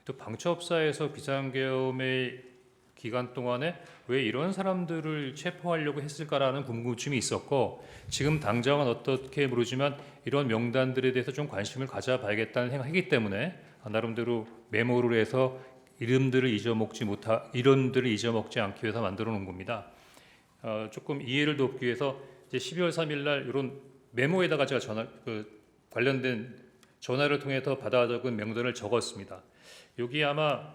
또 방첩사에서 비상계엄의 기간 동안에 왜 이런 사람들을 체포하려고 했을까라는 궁금증이 있었고 지금 당장은 어떻게 모르지만 이런 명단들에 대해서 좀 관심을 가져봐야겠다는 생각이기 때문에 나름대로 메모를 해서 이름들을 잊어먹지 않기 위해서 만들어 놓은 겁니다. 조금 이해를 돕기 위해서 이제 12월 3일 날 이런 메모에다가 제가 관련된 전화를 통해서 받아 적은 명단을 적었습니다. 여기 아마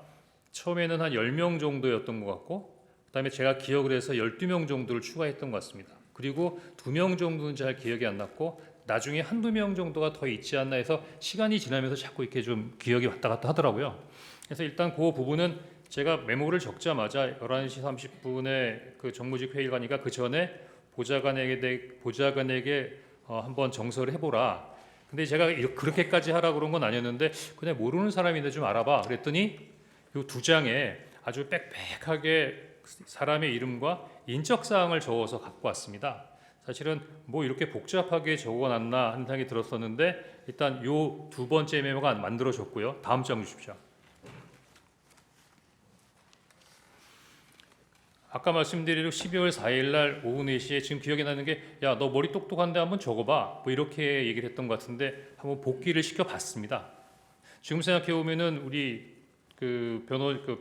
처음에는 한 10명 정도였던 것 같고 그다음에 제가 기억을 해서 12명 정도를 추가했던 것 같습니다. 그리고 2명 정도는 잘 기억이 안 났고 나중에 한두 명 정도가 더 있지 않나 해서 시간이 지나면서 자꾸 이렇게 좀 기억이 왔다 갔다 하더라고요. 그래서 일단 그 부분은 제가 메모를 적자마자 11시 30분에 그 정무직 회의를 가니까 그 전에 보좌관에게 한번 정서를 해보라. 근데 제가 그렇게까지 하라 그런 건 아니었는데 그냥 모르는 사람인데 좀 알아봐. 그랬더니 이 두 장에 아주 빽빽하게 사람의 이름과 인적 사항을 적어서 갖고 왔습니다. 사실은 뭐 이렇게 복잡하게 적어놨나 하는 생각이 들었었는데 일단 요 두 번째 메모가 만들어졌고요. 다음 장 주십시오. 아까 말씀드린 12월 4일 날 오후 4시에 지금 기억이 나는 게 야, 너 머리 똑똑한데 한번 적어봐. 뭐 이렇게 얘기를 했던 것 같은데 한번 복기를 시켜봤습니다. 지금 생각해 보면은 우리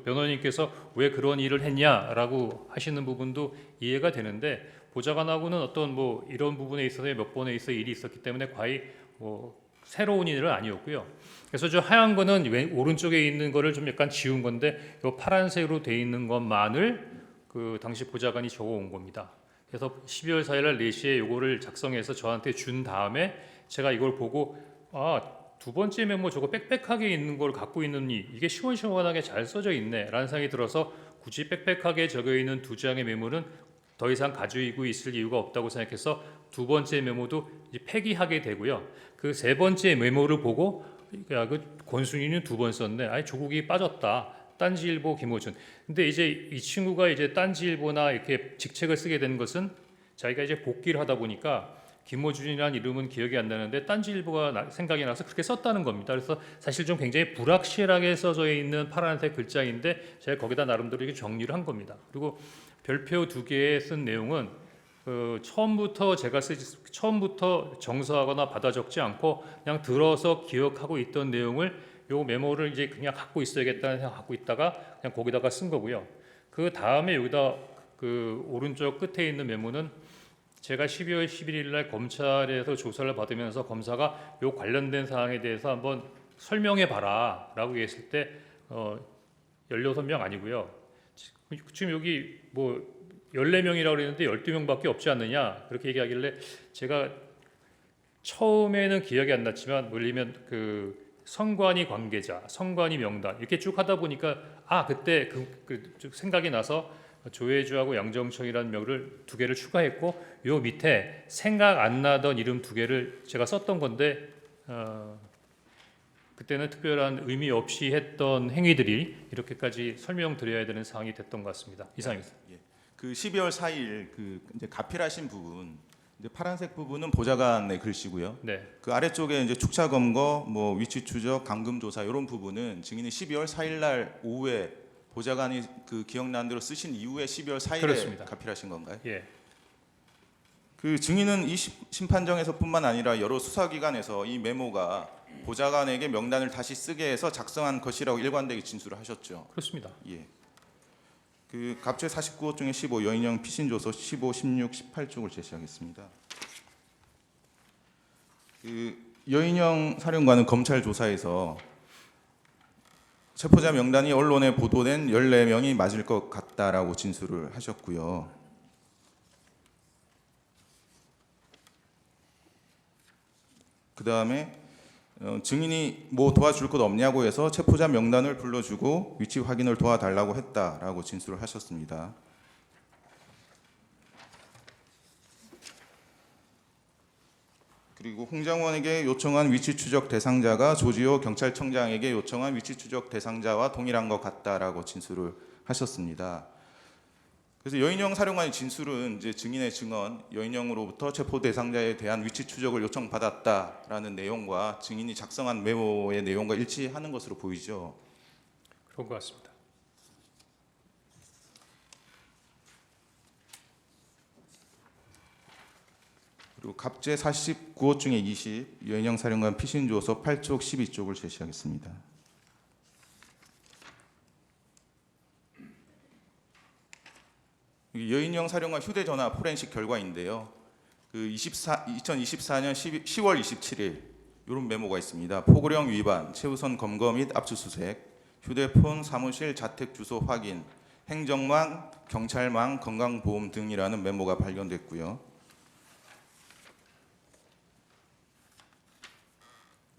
변호인께서 왜 그런 일을 했냐라고 하시는 부분도 이해가 되는데 보좌관하고는 어떤 뭐 이런 부분에 있어서 몇 번에 있어 일이 있었기 때문에 거의 뭐 새로운 일은 아니었고요. 그래서 저 하얀 거는 오른쪽에 있는 거를 좀 약간 지운 건데 이 파란색으로 돼 있는 것만을 그 당시 보좌관이 적어온 겁니다. 그래서 12월 4일 날 4시에 이거를 작성해서 저한테 준 다음에 제가 이걸 보고 두 번째 메모 저거 빽빽하게 있는 걸 갖고 있느니 이게 시원시원하게 잘 써져 있네 라는 생각이 들어서 굳이 빽빽하게 적혀 있는 두 장의 메모는 더 이상 가지고 있을 이유가 없다고 생각해서 두 번째 메모도 이제 폐기하게 되고요. 그 세 번째 메모를 보고 야, 그 권순위는 두 번 썼네. 아니 조국이 빠졌다. 딴지일보 김호준. 근데 이제 이 친구가 이제 딴지일보나 이렇게 직책을 쓰게 된 것은 자기가 이제 복귀를 하다 보니까 김호준이라는 이름은 기억이 안 나는데 딴지일보가 생각이 나서 그렇게 썼다는 겁니다. 그래서 사실 좀 굉장히 불확실하게 써져 있는 파란색 글자인데 제가 거기다 나름대로 이렇게 정리를 한 겁니다. 그리고 별표 두 개에 쓴 내용은 처음부터 정서하거나 받아 적지 않고 그냥 들어서 기억하고 있던 내용을 요 메모를 이제 그냥 갖고 있어야겠다는 생각 갖고 있다가 그냥 거기다가 쓴 거고요. 그 다음에 여기다 그 오른쪽 끝에 있는 메모는 제가 12월 11일 날 검찰에서 조사를 받으면서 검사가 요 관련된 사항에 대해서 한번 설명해 봐라라고 했을 때 16명 아니고요. 지금 여기 뭐 14명이라고 그랬는데 12명밖에 없지 않느냐 그렇게 얘기하길래 제가 처음에는 기억이 안 났지만 물리면 그 선관위 관계자, 선관위 명단 이렇게 쭉 하다 보니까 그때 쭉 생각이 나서 조혜주하고 양정청이라는 명을 두 개를 추가했고 요 밑에 생각 안 나던 이름 두 개를 제가 썼던 건데 그때는 특별한 의미 없이 했던 행위들이 이렇게까지 설명드려야 되는 상황이 됐던 것 같습니다. 이상입니다. 그 12월 4일 그 이제 가필하신 부분, 이제 파란색 부분은 보좌관의 글씨고요. 네, 그 아래쪽에 이제 축차 검거, 뭐 위치 추적, 감금 조사 이런 부분은 증인이 12월 4일 날 오후에 보좌관이 그 기억나는 대로 쓰신 이후에 12월 4일에 그렇습니다. 가필하신 건가요? 예, 그 증인은 이 심판정에서뿐만 아니라 여러 수사기관에서 이 메모가 보좌관에게 명단을 다시 쓰게 해서 작성한 것이라고 일관되게 진술을 하셨죠. 그렇습니다. 예. 그 갑제 49호 중에 15 여인형 피신조서 15, 16, 18쪽을 제시하겠습니다. 그 여인형 사령관은 검찰 조사에서 체포자 명단이 언론에 보도된 14명이 맞을 것 같다라고 진술을 하셨고요. 그 다음에 증인이 뭐 도와줄 것 없냐고 해서 체포자 명단을 불러주고 위치 확인을 도와달라고 했다라고 진술을 하셨습니다. 그리고 홍장원에게 요청한 위치 추적 대상자가 조지호 경찰청장에게 요청한 위치 추적 대상자와 동일한 것 같다라고 진술을 하셨습니다. 그래서 여인형 사령관의 진술은 이제 증인의 증언, 여인형으로부터 체포 대상자에 대한 위치 추적을 요청받았다라는 내용과 증인이 작성한 메모의 내용과 일치하는 것으로 보이죠. 그런 것 같습니다. 그리고 갑제 49호 중에 20 여인형 사령관 피신조서 8쪽 12쪽을 제시하겠습니다. 여인형 사령관 휴대전화 포렌식 결과인데요. 그 2024년 10월 27일 이런 메모가 있습니다. 포고령 위반, 최우선 검거 및 압수수색, 휴대폰 사무실 자택 주소 확인, 행정망, 경찰망, 건강보험 등이라는 메모가 발견됐고요.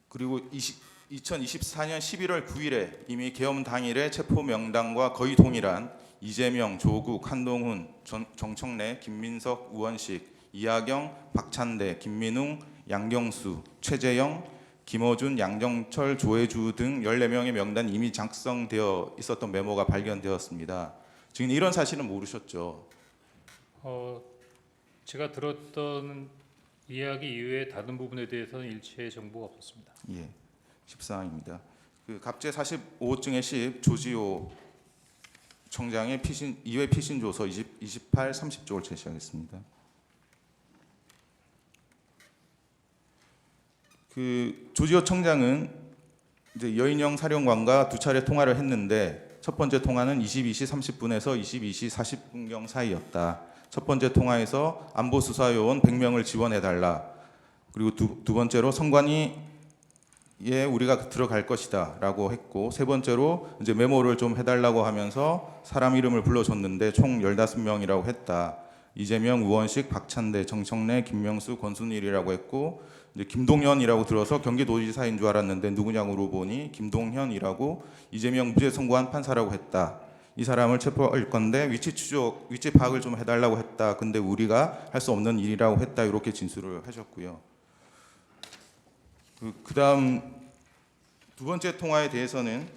그리고 2024년 11월 9일에 이미 계엄 당일에 체포 명단과 거의 동일한 이재명, 조국, 한동훈, 정청래, 김민석, 우원식, 이하경, 박찬대, 김민웅, 양경수, 최재형, 김어준, 양정철, 조혜주 등 14명의 명단이 이미 작성되어 있었던 메모가 발견되었습니다. 지금 이런 사실은 모르셨죠? 제가 들었던 이야기 이외에 다른 부분에 대해서는 일체의 정보가 없었습니다. 예, 14항입니다. 그 갑제 45호증의 10 조지호 청장의 피신 2회 피신조서 28, 30쪽을 제시하겠습니다. 그 조지호 청장은 이제 여인형 사령관과 두 차례 통화를 했는데 첫 번째 통화는 22시 30분에서 22시 40분경 사이였다. 첫 번째 통화에서 안보 수사요원 100명을 지원해 달라. 그리고 두 번째로 선관위에 우리가 들어갈 것이다라고 했고, 세 번째로 이제 메모를 좀 해달라고 하면서 사람 이름을 불러줬는데 총 15명이라고 했다. 이재명, 우원식, 박찬대, 정청래, 김명수, 권순일이라고 했고, 이제 김동현이라고 들어서 경기도지사인 줄 알았는데 누구냐고 물어보니 김동현이라고 이재명 무죄 선고한 판사라고 했다. 이 사람을 체포할 건데 위치 추적, 위치 파악을 좀 해달라고 했다. 근데 우리가 할 수 없는 일이라고 했다. 이렇게 진술을 하셨고요. 그다음 두 번째 통화에 대해서는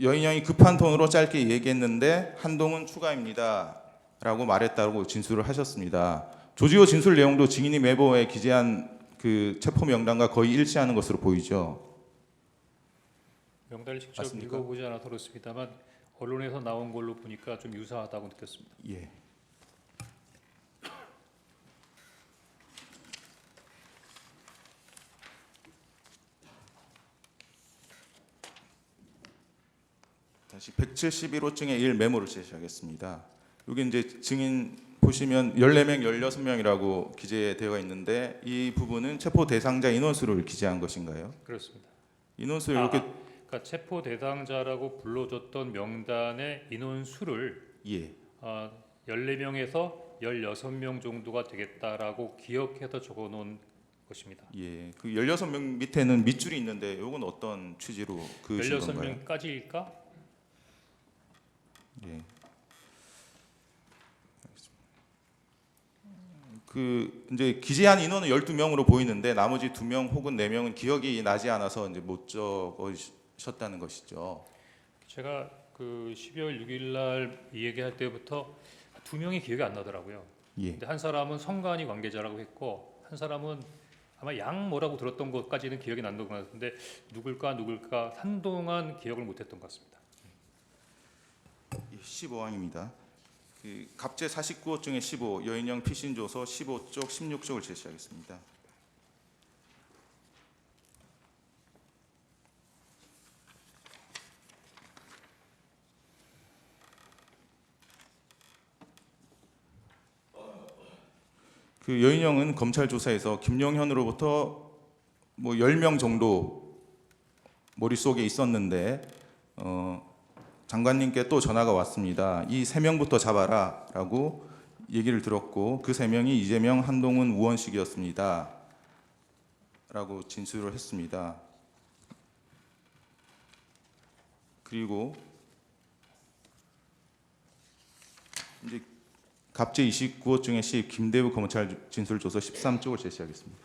여인형이 급한 톤으로 짧게 얘기했는데 한동훈 추가입니다라고 말했다고 진술을 하셨습니다. 조지호 진술 내용도 증인이 메모에 기재한 그 체포 명단과 거의 일치하는 것으로 보이죠. 명단을 직접 맞습니까? 읽어보지 않아서 그렇습니다만 언론에서 나온 걸로 보니까 좀 유사하다고 느꼈습니다. 예. 다시 171호증의 1 메모를 제시하겠습니다. 여기 이제 증인 보시면 14명, 16명이라고 기재되어 있는데 이 부분은 체포 대상자 인원수를 기재한 것인가요? 그렇습니다. 인원수를 이렇게 그러니까 체포 대상자라고 불러줬던 명단의 인원수를 예. 14명에서 16명 정도가 되겠다라고 기억해서 적어놓은 것입니다. 예. 그 16명 밑에는 밑줄이 있는데 이건 어떤 취지로 그으신 건가요? 16명까지일까? 예. 그 이제 기재한 인원은 12명으로 보이는데 나머지 2명 혹은 4명은 기억이 나지 않아서 이제 못 적으셨다는 것이죠. 제가 그 12월 6일 날 이 얘기할 때부터 2명이 기억이 안 나더라고요. 예. 근데 한 사람은 성관이 관계자라고 했고 한 사람은 아마 양 뭐라고 들었던 것까지는 기억이 난다고 하는데 누굴까 한동안 기억을 못했던 것 같습니다. 15항입니다. 그 갑제 49호 중에 15 여인형 피신조서 15쪽 16쪽을 제시하겠습니다. 그 여인형은 검찰 조사에서 김용현으로부터 뭐 10명 정도 머릿속에 있었는데 장관님께 또 전화가 왔습니다. 이 3명부터 잡아라라고 얘기를 들었고 그 3명이 이재명, 한동훈, 우원식이었습니다. 라고 진술을 했습니다. 그리고 이제 갑제 29호 중에 10 김대우 검찰 진술조서 13쪽을 제시하겠습니다.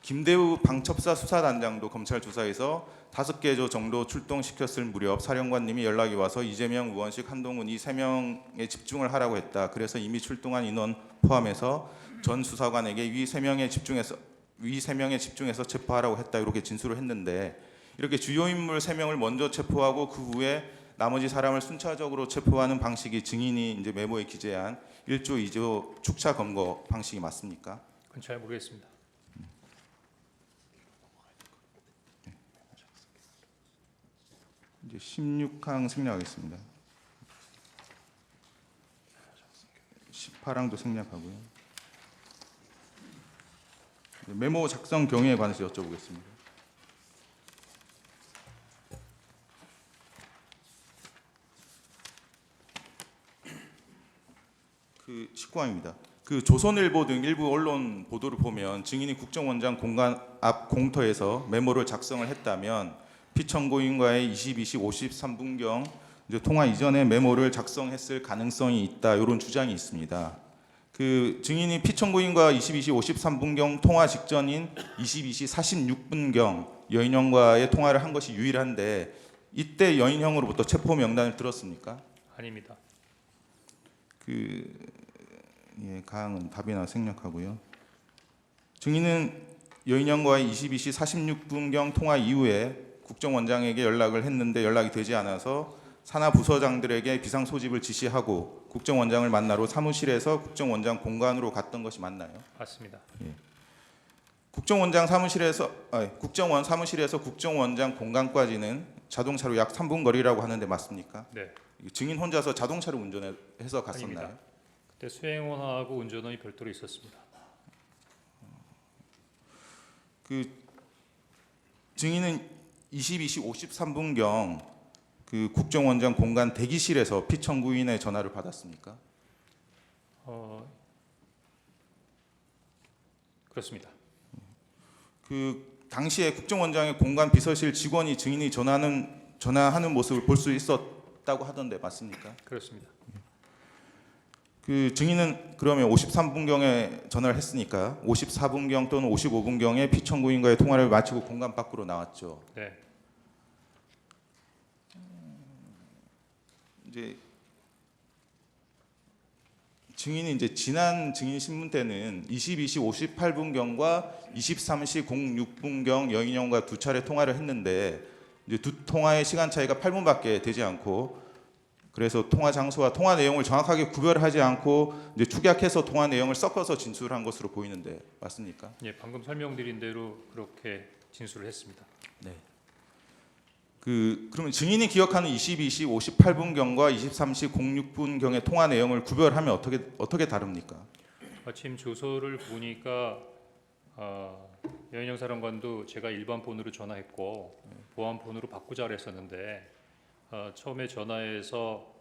김대우 방첩사 수사단장도 검찰 조사에서 5개 정도 출동시켰을 무렵 사령관님이 연락이 와서 이재명, 우원식, 한동훈 이 3명에 집중을 하라고 했다. 그래서 이미 출동한 인원 포함해서 전 수사관에게 위 3명에 집중해서 체포하라고 했다. 이렇게 진술을 했는데 이렇게 주요 인물 3명을 먼저 체포하고 그 후에 나머지 사람을 순차적으로 체포하는 방식이 증인이 이제 메모에 기재한 1조 2조 축차 검거 방식이 맞습니까? 그건 잘 모르겠습니다. 이제 16항 생략하겠습니다. 18항도 생략하고요. 메모 작성 경위에 관해서 여쭤보겠습니다. 그 19항입니다. 그 조선일보 등 일부 언론 보도를 보면 증인이 국정원장 공간 앞 공터에서 메모를 작성을 했다면 피청구인과의 22시 53분경 이제 통화 이전에 메모를 작성했을 가능성이 있다. 이런 주장이 있습니다. 그 증인이 피청구인과 22시 53분경 통화 직전인 22시 46분경 여인형과의 통화를 한 것이 유일한데 이때 여인형으로부터 체포 명단을 들었습니까? 아닙니다. 가항은 답이나 생략하고요. 증인은 여인형과의 22시 46분경 통화 이후에 국정원장에게 연락을 했는데 연락이 되지 않아서 산하 부서장들에게 비상 소집을 지시하고 국정원장을 만나러 사무실에서 국정원장 공간으로 갔던 것이 맞나요? 맞습니다. 국정원 사무실에서 국정원장 공간까지는 자동차로 약 3분 거리라고 하는데 맞습니까? 네. 증인 혼자서 자동차를 운전해서 갔었나요? 아닙니다. 그때 수행원하고 운전원이 별도로 있었습니다. 그 증인은 22시 53분경 그 국정원장 공간 대기실에서 피청구인의 전화를 받았습니까? 그렇습니다. 그 당시에 국정원장의 공간 비서실 직원이 증인이 전화는 전화하는 모습을 볼 수 있었다고 하던데 맞습니까? 그렇습니다. 그 증인은 그러면 53분경에 전화를 했으니까 54분경 또는 55분경에 피청구인과의 통화를 마치고 공간 밖으로 나왔죠. 네. 이제 증인이 이제 지난 증인 신문 때는 22시 58분경과 23시 06분경 여인형과 두 차례 통화를 했는데 이제 두 통화의 시간 차이가 8분밖에 되지 않고 그래서 통화 장소와 통화 내용을 정확하게 구별하지 않고 이제 축약해서 통화 내용을 섞어서 진술한 것으로 보이는데 맞습니까? 예, 방금 설명드린 대로 그렇게 진술을 했습니다. 네. 그러면 증인이 기억하는 22시 58분경과 23시 06분경의 통화 내용을 구별하면 어떻게 다릅니까? 마침 조서를 보니까 여인영 사령관도 제가 일반 폰으로 전화했고 보안 폰으로 바꾸자 그랬었는데 처음에 전화해서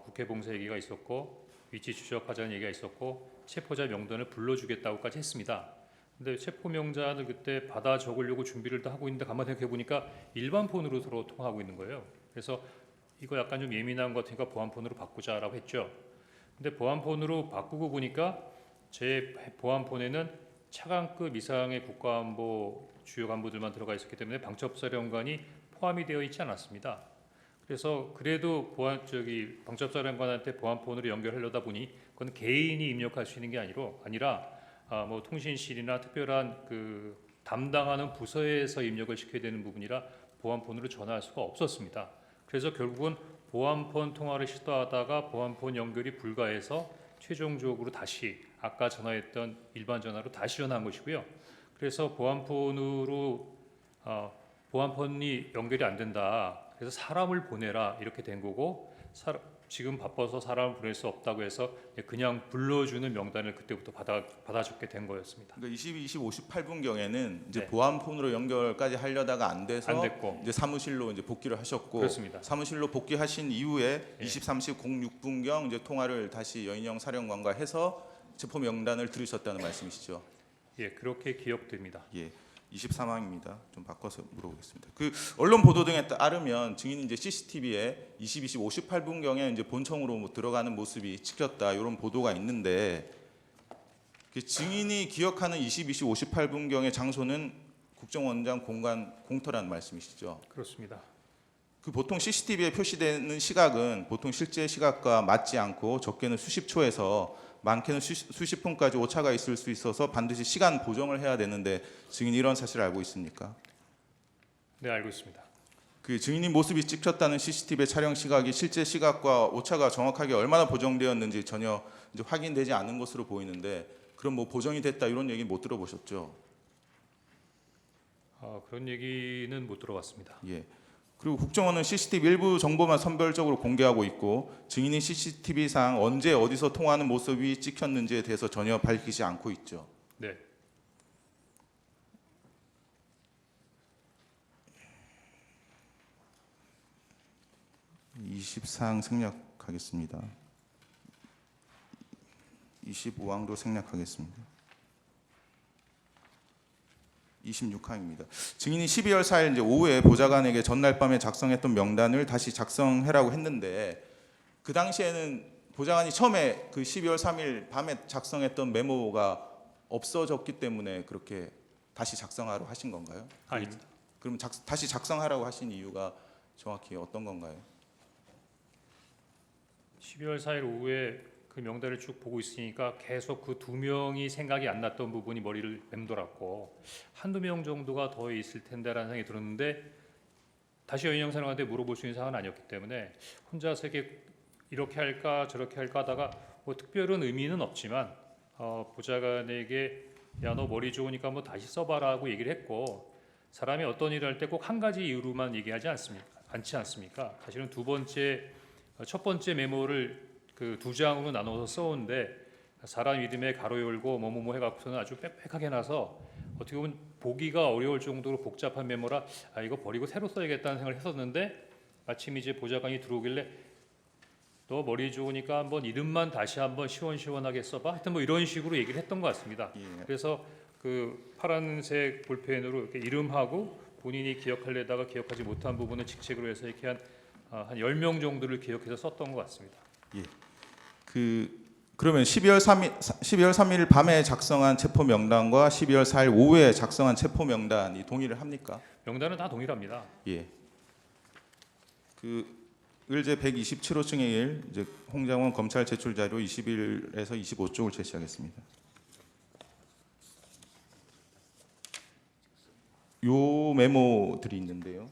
국회 봉사 얘기가 있었고 위치 추적하자는 얘기가 있었고 체포자 명단을 불러주겠다고까지 했습니다. 근데 체포 명단을 그때 받아 적으려고 준비를 다 하고 있는데 가만히 생각해 보니까 일반 폰으로 서로 통화하고 있는 거예요. 그래서 이거 약간 좀 예민한 것 같으니까 보안 폰으로 바꾸자라고 했죠. 근데 보안 폰으로 바꾸고 보니까 제 보안 폰에는 차관급 이상의 국가안보 주요 간부들만 들어가 있었기 때문에 방첩사령관이 포함이 되어 있지 않았습니다. 그래서 그래도 방첩사령관한테 보안 폰으로 연결하려다 보니 그건 개인이 입력할 수 있는 게 아니라 뭐 통신실이나 특별한 그 담당하는 부서에서 입력을 시켜야 되는 부분이라 보안폰으로 전화할 수가 없었습니다. 그래서 결국은 보안폰 통화를 시도하다가 보안폰 연결이 불가해서 최종적으로 다시 아까 전화했던 일반 전화로 다시 전화한 것이고요. 그래서 보안폰이 연결이 안 된다. 그래서 사람을 보내라 이렇게 된 거고 지금 바빠서 사람을 보낼 수 없다고 해서 그냥 불러주는 명단을 그때부터 받아줬게 된 거였습니다. 그러니까 22시 58분경에는 이제 네. 보안폰으로 연결까지 하려다가 안 돼서 안 됐고. 이제 사무실로 이제 복귀를 하셨고 그렇습니다. 사무실로 복귀하신 이후에 예. 23시 06분경 이제 통화를 다시 여인영 사령관과 해서 체포 명단을 들으셨다는 말씀이시죠? 예, 그렇게 기억됩니다. 예. 23항입니다. 좀 바꿔서 물어보겠습니다. 그 언론 보도 등에 따르면 증인이 이제 CCTV에 22시 58분경에 이제 본청으로 뭐 들어가는 모습이 찍혔다 이런 보도가 있는데 그 증인이 기억하는 22시 58분경의 장소는 국정원장 공간 공터라는 말씀이시죠? 그렇습니다. 그 보통 CCTV에 표시되는 시각은 보통 실제 시각과 맞지 않고 적게는 수십 초에서 많게는 수십 분까지 오차가 있을 수 있어서 반드시 시간 보정을 해야 되는데 증인이 이런 사실을 알고 있습니까? 네, 알고 있습니다. 그 증인이 모습이 찍혔다는 CCTV 촬영 시각이 실제 시각과 오차가 정확하게 얼마나 보정되었는지 전혀 이제 확인되지 않은 것으로 보이는데 그럼 뭐 보정이 됐다 이런 얘기 못 들어보셨죠? 그런 얘기는 못 들어봤습니다. 예. 그리고 국정원은 CCTV 일부 정보만 선별적으로 공개하고 있고 증인이 CCTV상 언제 어디서 통화하는 모습이 찍혔는지에 대해서 전혀 밝히지 않고 있죠. 네, 24항 생략하겠습니다. 25항도 생략하겠습니다. 26항입니다. 증인이 12월 4일 이제 오후에 보좌관에게 전날 밤에 작성했던 명단을 다시 작성해라고 했는데 그 당시에는 보좌관이 처음에 그 12월 3일 밤에 작성했던 메모가 없어졌기 때문에 그렇게 다시 작성하라고 하신 건가요? 아닙니다. 그럼 다시 작성하라고 하신 이유가 정확히 어떤 건가요? 12월 4일 오후에 그 명단을 쭉 보고 있으니까 계속 그 두 명이 생각이 안 났던 부분이 머리를 맴돌았고 한두 명 정도가 더 있을 텐데라는 생각이 들었는데 다시 여인영 사령한테 물어볼 수 있는 상황은 아니었기 때문에 혼자서 이렇게 할까 저렇게 할까 하다가 뭐 특별한 의미는 없지만 보좌관에게 야 너 머리 좋으니까 뭐 다시 써봐라 하고 얘기를 했고 사람이 어떤 일을 할 때 꼭 한 가지 이유로만 얘기하지 않지 않습니까? 사실은 첫 번째 메모를 그 두 장으로 나눠서 써온데 사람 이름에 가로 열고 뭐뭐뭐 해갖고서는 아주 빽빽하게 해놔서 어떻게 보면 보기가 어려울 정도로 복잡한 메모라 이거 버리고 새로 써야겠다는 생각을 했었는데 마침 이제 보좌관이 들어오길래 너 머리 좋으니까 한번 이름만 다시 한번 시원시원하게 써봐. 하여튼 뭐 이런 식으로 얘기를 했던 것 같습니다. 예. 그래서 그 파란색 볼펜으로 이렇게 이름하고 본인이 기억하려다가 기억하지 못한 부분을 직책으로 해서 이렇게 한 10명 정도를 기억해서 썼던 것 같습니다. 그러면 12월 3일 밤에 작성한 체포 명단과 12월 4일 오후에 작성한 체포 명단이 동의를 합니까? 명단은 다 동일합니다. 예. 의뢰 127호증의 1 이제 홍장원 검찰 제출 자료 21에서 25쪽을 제시하겠습니다. 요 메모들이 있는데요.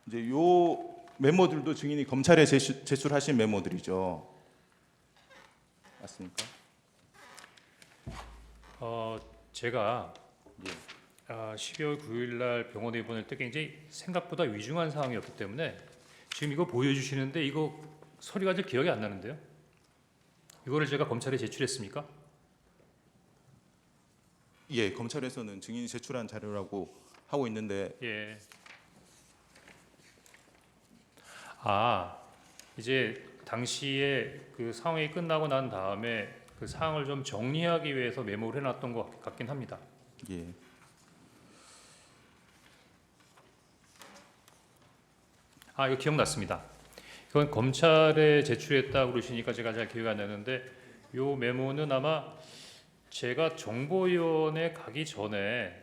이제 요 메모들도 증인이 검찰에 제출하신 메모들이죠. 맞습니까? 제가 12월 9일 날 병원에 입원할 때 굉장히 생각보다 위중한 상황이었기 때문에 지금 이거 보여주시는데 이거 서류가 잘 기억이 안 나는데요. 이거를 제가 검찰에 제출했습니까? 예, 검찰에서는 증인이 제출한 자료라고 하고 있는데 예. 이제 당시에 그 상황이 끝나고 난 다음에 그 상황을 좀 정리하기 위해서 메모를 해놨던 것 같긴 합니다. 예. 이거 기억났습니다. 이건 검찰에 제출했다고 그러시니까 제가 잘 기억이 안 나는데 요 메모는 아마 제가 정보위원회 가기 전에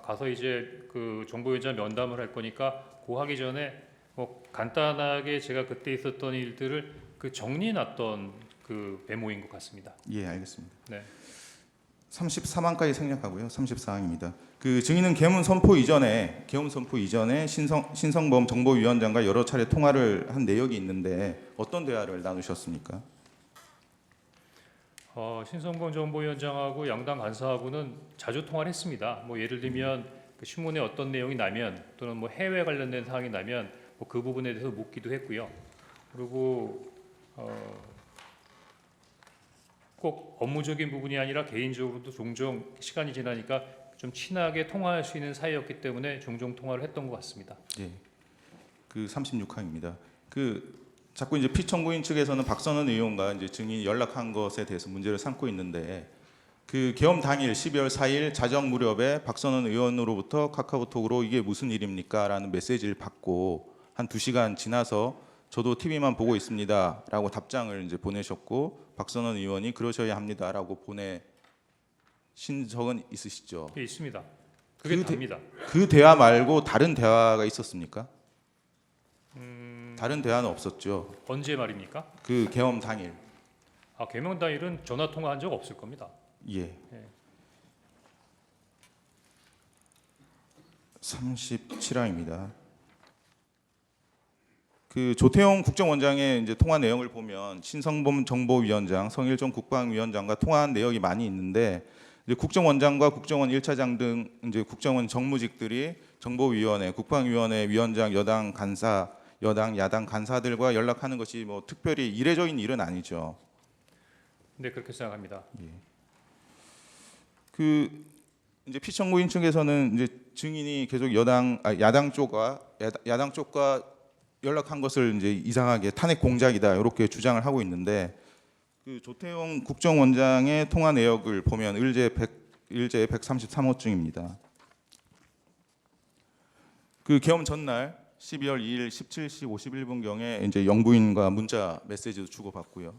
가서 이제 그 정보위원장 면담을 할 거니까 고 하기 전에 뭐 간단하게 제가 그때 있었던 일들을 그 정리해놨던 그 메모인 것 같습니다. 예, 알겠습니다. 네. 34만까지 생략하고요. 34항입니다. 그 증인은 계엄 선포 이전에 신성범 정보위원장과 여러 차례 통화를 한 내역이 있는데 어떤 대화를 나누셨습니까? 신성범 정보위원장하고 양당 간사하고는 자주 통화를 했습니다. 뭐 예를 들면 그 신문에 어떤 내용이 나면 또는 뭐 해외 관련된 사항이 나면 뭐 그 부분에 대해서 묻기도 했고요. 그리고 꼭 업무적인 부분이 아니라 개인적으로도 종종 시간이 지나니까 좀 친하게 통화할 수 있는 사이였기 때문에 종종 통화를 했던 것 같습니다. 예. 그 36항입니다. 자꾸 이제 피청구인 측에서는 박선원 의원과 이제 증인이 연락한 것에 대해서 문제를 삼고 있는데 그 계엄 당일 12월 4일 자정 무렵에 박선원 의원으로부터 카카오톡으로 이게 무슨 일입니까라는 메시지를 받고 한 2시간 지나서 저도 TV만 보고 있습니다라고 답장을 이제 보내셨고 박선원 의원이 그러셔야 합니다라고 보내신 적은 있으시죠? 예, 있습니다. 그게 답니다. 그 대화 말고 다른 대화가 있었습니까? 다른 대화는 없었죠. 언제 말입니까? 그 계엄 당일. 개명 당일은 전화 통화한 적 없을 겁니다. 예. 37항입니다. 그 조태용 국정원장의 이제 통화 내용을 보면 신성범 정보위원장, 성일종 국방위원장과 통화한 내역이 많이 있는데 이제 국정원장과 국정원 1차장 등 이제 국정원 정무직들이 정보위원회, 국방위원회 위원장, 여당 간사, 여당 야당 간사들과 연락하는 것이 뭐 특별히 이례적인 일은 아니죠. 네, 그렇게 생각합니다. 그 이제 피청구인 측에서는 이제 증인이 계속 야당 쪽과 연락한 것을 이제 이상하게 탄핵 공작이다 이렇게 주장을 하고 있는데 그 조태용 국정원장의 통화 내역을 보면 의뢰 133호증입니다. 그 계엄 전날 12월 2일 17시 51분 경에 이제 영부인과 문자 메시지도 주고받고요.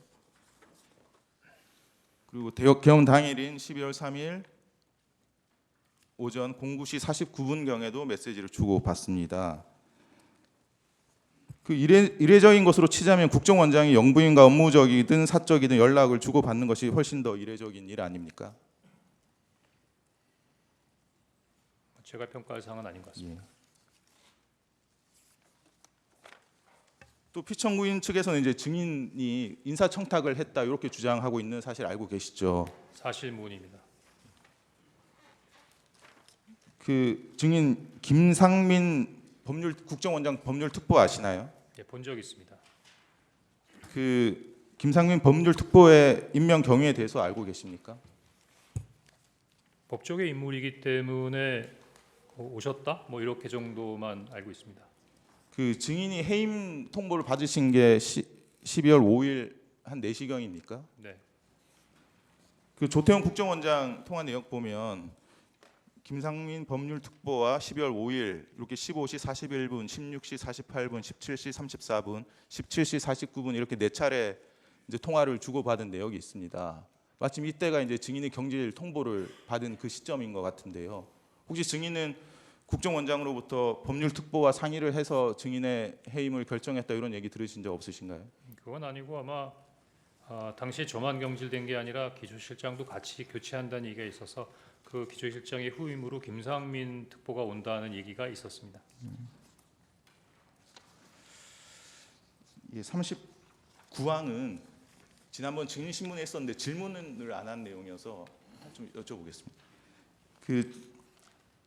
그리고 계엄 당일인 12월 3일 오전 09시 49분 경에도 메시지를 주고받습니다. 그 이례적인 것으로 치자면 국정원장이 영부인과 업무적이든 사적이든 연락을 주고받는 것이 훨씬 더 이례적인 일 아닙니까? 제가 평가할 사항은 아닌 것 같습니다. 예. 또 피청구인 측에서는 이제 증인이 인사청탁을 했다 이렇게 주장하고 있는 사실 알고 계시죠? 사실무근입니다. 그 증인 김상민 국정원장 법률특보 아시나요? 예, 본 적 있습니다. 그 김상민 법률특보의 임명 경위에 대해서 알고 계십니까? 법조계 인물이기 때문에 오셨다? 뭐 이렇게 정도만 알고 있습니다. 그 증인이 해임 통보를 받으신 게 12월 5일 한 4시경입니까? 네. 그 조태용 국정원장 통화 내역 보면 김상민 법률특보와 12월 5일 이렇게 15시 41분, 16시 48분, 17시 34분, 17시 49분 이렇게 네 차례 이제 통화를 주고받은 내역이 있습니다. 마침 이때가 이제 증인의 경질 통보를 받은 그 시점인 것 같은데요. 혹시 증인은 국정원장으로부터 법률특보와 상의를 해서 증인의 해임을 결정했다 이런 얘기 들으신 적 없으신가요? 그건 아니고 아마 당시 저만 경질된 게 아니라 기조실장도 같이 교체한다는 얘기가 있어서 그 기조실장의 후임으로 김상민 특보가 온다는 얘기가 있었습니다. 예, 39항은 지난번 증인 신문에 했었는데 질문을 안 한 내용이어서 좀 여쭤보겠습니다. 그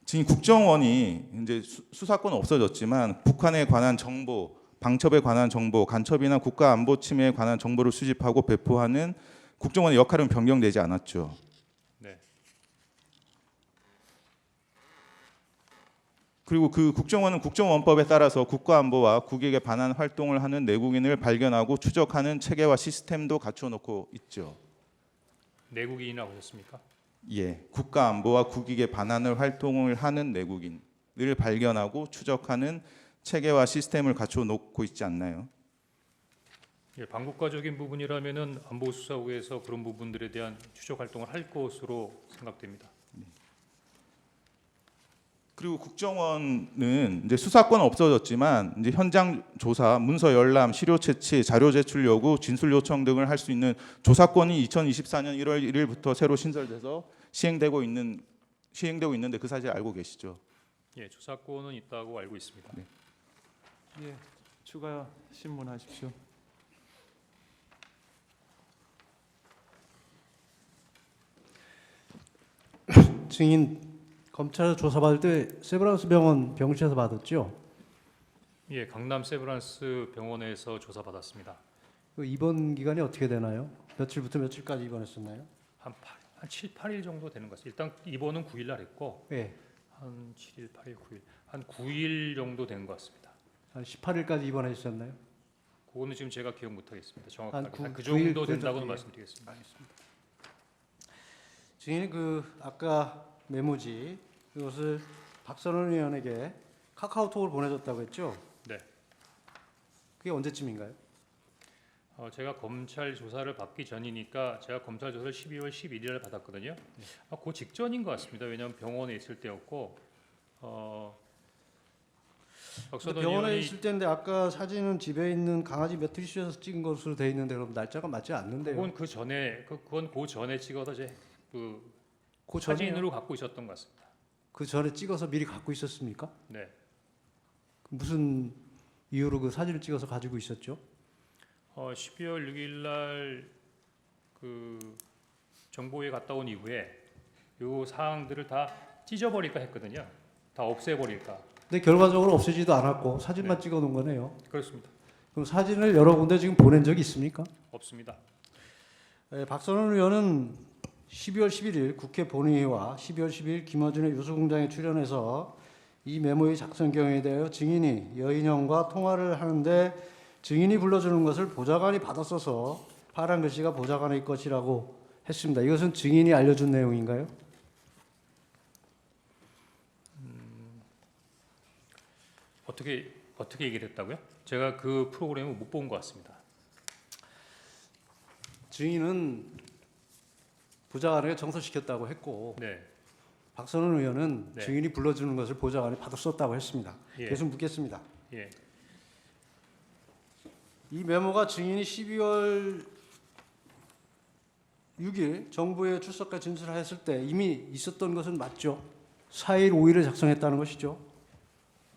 증인 국정원이 이제 수사권은 없어졌지만 북한에 관한 정보, 방첩에 관한 정보, 간첩이나 국가 안보 침해에 관한 정보를 수집하고 배포하는 국정원의 역할은 변경되지 않았죠. 네. 그리고 그 국정원은 국정원법에 따라서 국가안보와 국익에 반한 활동을 하는 내국인을 발견하고 추적하는 체계와 시스템도 갖춰놓고 있죠. 내국인이라고 하셨습니까? 예, 국가안보와 국익에 반하는 활동을 하는 내국인을 발견하고 추적하는 체계와 시스템을 갖춰놓고 있지 않나요? 예, 반국가적인 부분이라면은 안보수사국에서 그런 부분들에 대한 추적 활동을 할 것으로 생각됩니다. 그리고 국정원은 이제 수사권은 없어졌지만 이제 현장 조사, 문서 열람, 시료 채취, 자료 제출 요구, 진술 요청 등을 할 수 있는 조사권이 2024년 1월 1일부터 새로 신설돼서 시행되고 있는데 그 사실 알고 계시죠? 예, 조사권은 있다고 알고 있습니다. 네. 예, 추가 신문하십시오. 증인 검찰에서 조사받을 때 세브란스 병원 병실에서 받았죠? 예, 강남 세브란스 병원에서 조사받았습니다. 그 입원 기간이 어떻게 되나요? 며칠부터 며칠까지 입원했었나요? 한 7, 8일 정도 되는 것 같습니다. 일단 입원은 9일 날 했고 예, 한 7일, 8일, 9일, 한 9일 정도 된 것 같습니다. 한 18일까지 입원하셨나요? 그거는 지금 제가 기억 못하겠습니다. 정확하게 한 한 그 9일 정도 된다고는 정도, 예. 말씀드리겠습니다. 증인이 그 아까 메모지 이것을 박선원 의원에게 카카오톡을 보내줬다고 했죠? 네. 그게 언제쯤인가요? 제가 검찰 조사를 받기 전이니까 제가 검찰 조사를 12월 11일에 받았거든요. 그 직전인 것 같습니다. 왜냐하면 병원에 있을 때였고 박선원 병원에 의원이 있을 때인데 아까 사진은 집에 있는 강아지 매트리스에서 찍은 것으로 돼 있는데 그럼 날짜가 맞지 않는데요? 그건 그 전에 그건 그 전에 찍어서 제 그 그 전에 사진으로 갖고 있었던 것 같습니다. 그 전에 찍어서 미리 갖고 있었습니까? 네. 무슨 이유로 그 사진을 찍어서 가지고 있었죠? 12월 6일 날 그 정보에 갔다 온 이후에 요 사항들을 다 찢어버릴까 했거든요. 다 없애버릴까. 근데 결과적으로 없애지도 않았고 사진만 네. 찍어 놓은 거네요. 그렇습니다. 그럼 사진을 여러 군데 지금 보낸 적이 있습니까? 없습니다. 박선원 의원은 12월 11일 국회 본회의와 12월 12일 김어준의 유수공장에 출연해서 이 메모의 작성 경위에 대하여 증인이 여인형과 통화를 하는데 증인이 불러주는 것을 보좌관이 받았어서 파란 글씨가 보좌관의 것이라고 했습니다. 이것은 증인이 알려준 내용인가요? 어떻게 얘기를 했다고요? 제가 그 프로그램을 못 본 것 같습니다. 증인은 보좌관에게 정서시켰다고 했고 네. 박선원 의원은 네. 증인이 불러주는 것을 보좌관이 받았었다고 했습니다. 예. 계속 묻겠습니다. 예. 이 메모가 증인이 12월 6일 정부에 출석과 진술했을 때 이미 있었던 것은 맞죠? 4일, 5일에 작성했다는 것이죠?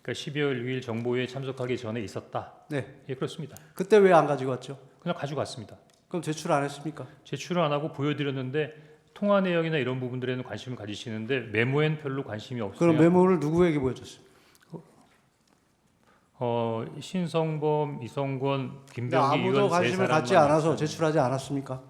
그러니까 12월 6일 정보회에 참석하기 전에 있었다. 네. 예, 그렇습니다. 그때 왜 안 가지고 왔죠? 그냥 가지고 갔습니다. 그럼 제출 안 했습니까? 제출을 안 하고 보여드렸는데 통화 내역이나 이런 부분들에는 관심을 가지시는데 메모엔 별로 관심이 없어요. 그럼 메모를 누구에게 보여줬습니까? 신성범, 이성권, 근데 김병기 아무도 의원 세 관심을 갖지 사람만 않아서 있었어요. 제출하지 않았습니까?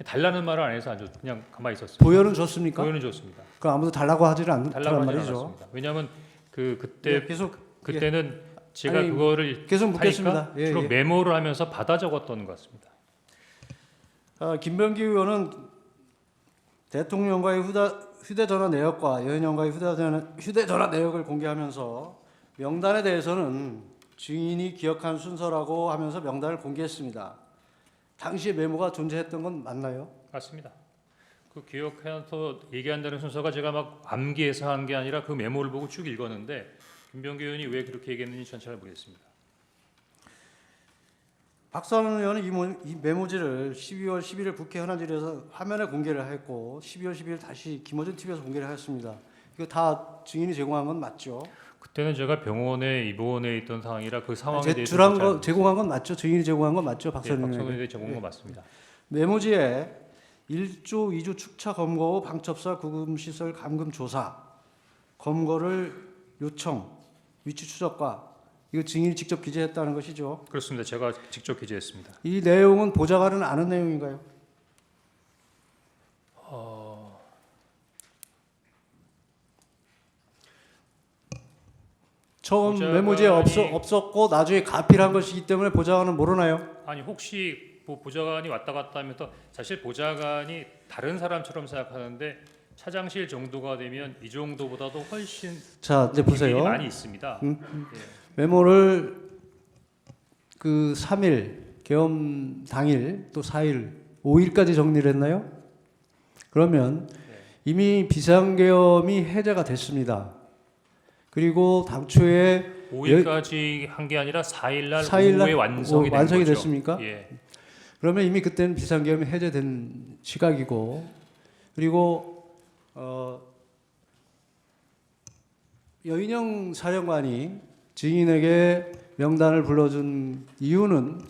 달라는 말을 안 해서 안 줬, 그냥 가만히 있었어요. 보여는 줬습니까? 보여는 줬습니다. 그럼 아무도 달라고 하지는 달라고 않더란 하지 말이죠. 않았습니다. 왜냐하면 그때 네, 계속 그때는 제가 아니, 그거를 계속 묻겠습니다. 하니까 예, 주로 예. 메모를 하면서 받아 적었던 것 같습니다. 김병기 의원은 대통령과의 휴대전화 내역과 여인영과의 휴대전화 내역을 공개하면서 명단에 대해서는 증인이 기억한 순서라고 하면서 명단을 공개했습니다. 당시에 메모가 존재했던 건 맞나요? 맞습니다. 그 기억해서 얘기한다는 순서가 제가 막 암기해서 한 게 아니라 그 메모를 보고 쭉 읽었는데 김병기 의원이 왜 그렇게 얘기했는지 전 잘 모르겠습니다. 박선원 의원은 이 메모지를 12월 11일 국회 현안질에서 화면에 공개를 했고 12월 12일 다시 김어준 TV에서 공개를 하였습니다. 이거 다 증인이 제공한 건 맞죠? 그때는 제가 병원에 입원해 있던 상황이라 그 상황에 대해서 제출한 거 제공한 건 맞죠? 증인이 제공한 건 맞죠? 박선원 박선원 의원에게. 의원이 제공한 거 맞습니다. 메모지에 1조 2조 축차 검거 후 방첩사 구금 시설 감금 조사 검거를 요청 위치 추적과 이거 증인이 직접 기재했다는 것이죠. 그렇습니다. 제가 직접 기재했습니다. 이 내용은 보좌관은 아는 내용인가요? 처음 보좌관이- 메모지에 없었고 나중에 가필한 것이기 때문에 보좌관은 모르나요? 아니 혹시 뭐 보좌관이 왔다 갔다 하면서 사실 보좌관이 다른 사람처럼 생각하는데 차장실 정도가 되면 이 정도보다도 훨씬 자 이제 보세요. 일이 많이 있습니다. 예. 메모를 그 3일 계엄 당일 또 4일 5일까지 정리를 했나요? 그러면 이미 비상계엄이 해제가 됐습니다. 그리고 당초에 5일까지 한 게 아니라 4일날 4일 날 오후에 완성이 된 완성이 거죠. 됐습니까? 예. 그러면 이미 그때는 비상계엄이 해제된 시각이고 그리고 여인영 사령관이 증인에게 명단을 불러준 이유는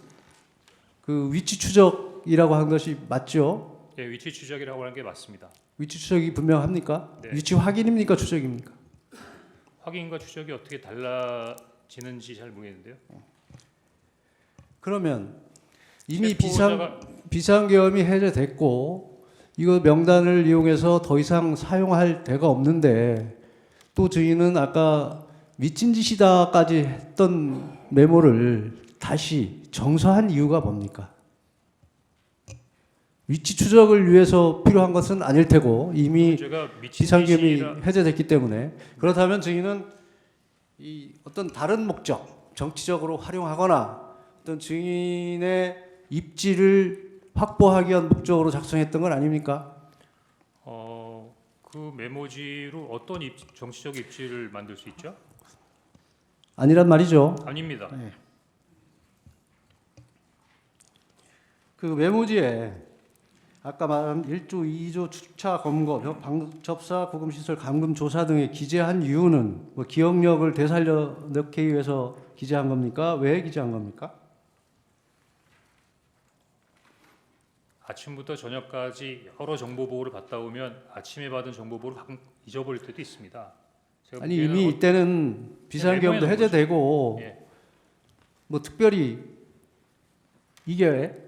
그 위치 추적이라고 한 것이 맞죠? 예, 위치 추적이라고 하는 게 맞습니다. 위치 추적이 분명합니까? 네. 위치 확인입니까? 추적입니까? 확인과 추적이 어떻게 달라지는지 잘 모르겠는데요. 그러면 이미 체포자가 비상계엄이 해제됐고 이거 명단을 이용해서 더 이상 사용할 데가 없는데 또 증인은 아까 미친 짓이다까지 했던 메모를 다시 정서한 이유가 뭡니까? 위치 추적을 위해서 필요한 것은 아닐 테고 이미 제가 미친 비상계엄이 짓이라 해제됐기 때문에 그렇다면 증인은 이 어떤 다른 목적, 정치적으로 활용하거나 어떤 증인의 입지를 확보하기 위한 목적으로 작성했던 건 아닙니까? 그 메모지로 어떤 정치적 입지를 만들 수 있죠? 아니란 말이죠. 아닙니다. 그 메모지에 아까 말한 1조, 2조 추차 검거, 방첩사 구금시설 감금 조사 등에 기재한 이유는 뭐 기억력을 되살려 넣기 위해서 기재한 겁니까? 왜 기재한 겁니까? 아침부터 저녁까지 여러 정보 보고를 받다 보면 아침에 받은 정보 보고를 가끔 잊어버릴 때도 있습니다. 제가 아니 보기에는 이미 이때는 비상계엄도 메모해 놓은 해제되고 예. 뭐 특별히 이게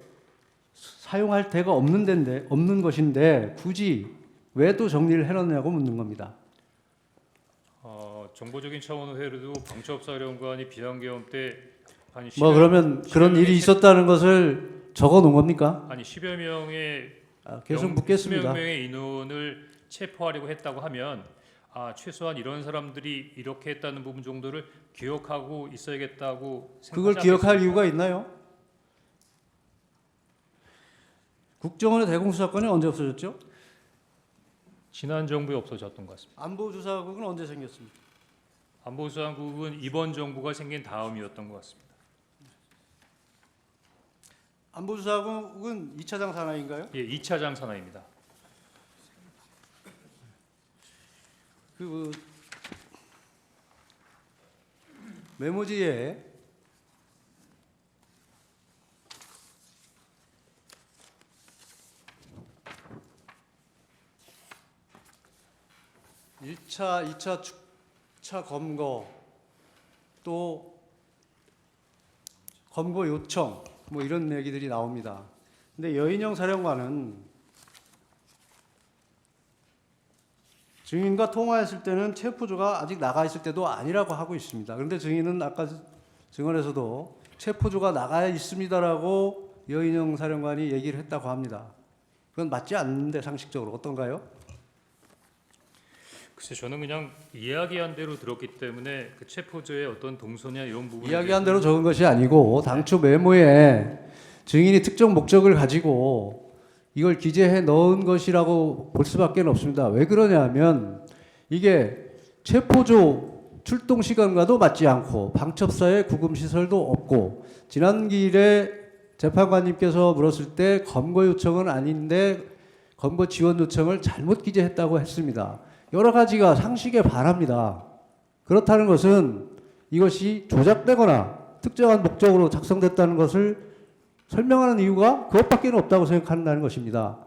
사용할 데가 없는 것인데 굳이 왜 또 정리를 해놨냐고 묻는 겁니다. 정보적인 차원으로 해도 방첩사령관이 비상계엄 때 한 뭐 그러면 그런 일이 있었다는 것을 적어 놓은 겁니까? 아니 10여 명의 계속 묻겠습니다. 10여 명의 인원을 체포하려고 했다고 하면 최소한 이런 사람들이 이렇게 했다는 부분 정도를 기억하고 있어야겠다고 그걸 생각하지 기억할 않겠습니까? 이유가 있나요? 국정원의 대공수사권이 언제 없어졌죠? 지난 정부에 없어졌던 것 같습니다. 안보조사국은 언제 생겼습니까? 안보수사국은 이번 정부가 생긴 다음이었던 것 같습니다. 안보조사국은 2차장 산하인가요? 예, 2차장 산하입니다. 그 메모지에 (1차) (2차) 축차 검거 또 검거 요청 뭐 이런 얘기들이 나옵니다. 근데 여인영 사령관은 증인과 통화했을 때는 체포조가 아직 나가 있을 때도 아니라고 하고 있습니다. 그런데 증인은 아까 증언에서도 체포조가 나가 있습니다라고 여인영 사령관이 얘기를 했다고 합니다. 그건 맞지 않는데 상식적으로 어떤가요? 글쎄 저는 그냥 이야기한 대로 들었기 때문에 그 체포조의 어떤 동선이나 이런 부분 이야기한 대로 적은 것이 아니고 당초 메모에 증인이 특정 목적을 가지고 이걸 기재해 넣은 것이라고 볼 수밖에 없습니다. 왜 그러냐면 이게 체포조 출동 시간과도 맞지 않고 방첩사에 구금 시설도 없고 지난 기일에 재판관님께서 물었을 때 검거 요청은 아닌데 검거 지원 요청을 잘못 기재했다고 했습니다. 여러 가지가 상식에 반합니다. 그렇다는 것은 이것이 조작되거나 특정한 목적으로 작성됐다는 것을 설명하는 이유가 그것밖에 없다고 생각한다는 것입니다.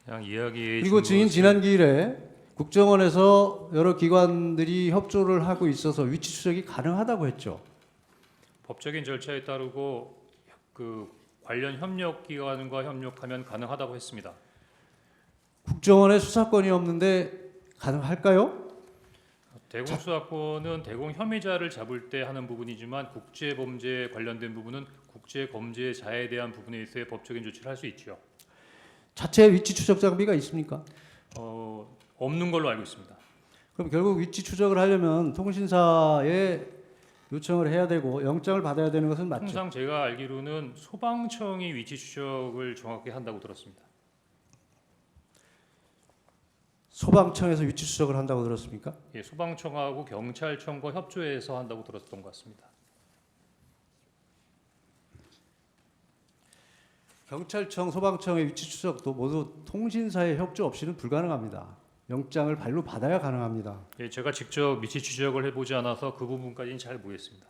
그냥 이야기의 그리고 증인 중간에서 지난 기일에 국정원에서 여러 기관들이 협조를 하고 있어서 위치 추적이 가능하다고 했죠. 법적인 절차에 따르고 그 관련 협력기관과 협력하면 가능하다고 했습니다. 국정원에 수사권이 없는데 가능할까요? 대공수사권은 대공 혐의자를 잡을 때 하는 부분이지만 국제범죄에 관련된 부분은 국제범죄자에 대한 부분에 있어야 법적인 조치를 할 수 있죠. 자체 위치 추적 장비가 있습니까? 없는 걸로 알고 있습니다. 그럼 결국 위치 추적을 하려면 통신사에 요청을 해야 되고 영장을 받아야 되는 것은 맞죠. 통상 제가 알기로는 소방청이 위치 추적을 정확히 한다고 들었습니다. 소방청에서 위치 추적을 한다고 들었습니까? 예, 소방청하고 경찰청과 협조해서 한다고 들었던 것 같습니다. 경찰청, 소방청의 위치 추적도 모두 통신사의 협조 없이는 불가능합니다. 영장을 발로 받아야 가능합니다. 예, 제가 직접 위치 추적을 해보지 않아서 그 부분까지는 잘 모르겠습니다.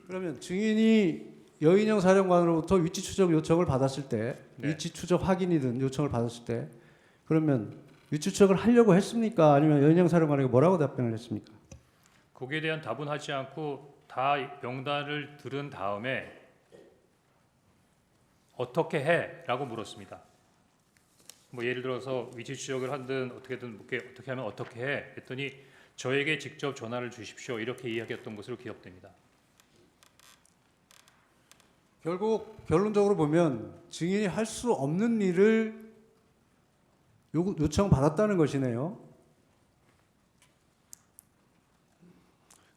그러면 증인이 여인영 사령관으로부터 위치 추적 요청을 받았을 때, 네. 위치 추적 확인이든 요청을 받았을 때, 그러면 위치 추적을 하려고 했습니까? 아니면 여인영 사령관에게 뭐라고 답변을 했습니까? 거기에 대한 답은 하지 않고 다 명단을 들은 다음에 어떻게 해?라고 물었습니다. 뭐 예를 들어서 위치 추적을 하든 어떻게든 어떻게 하면 어떻게 해? 했더니 저에게 직접 전화를 주십시오. 이렇게 이야기했던 것으로 기억됩니다. 결국 결론적으로 보면 증인이 할 수 없는 일을 요청받았다는 것이네요.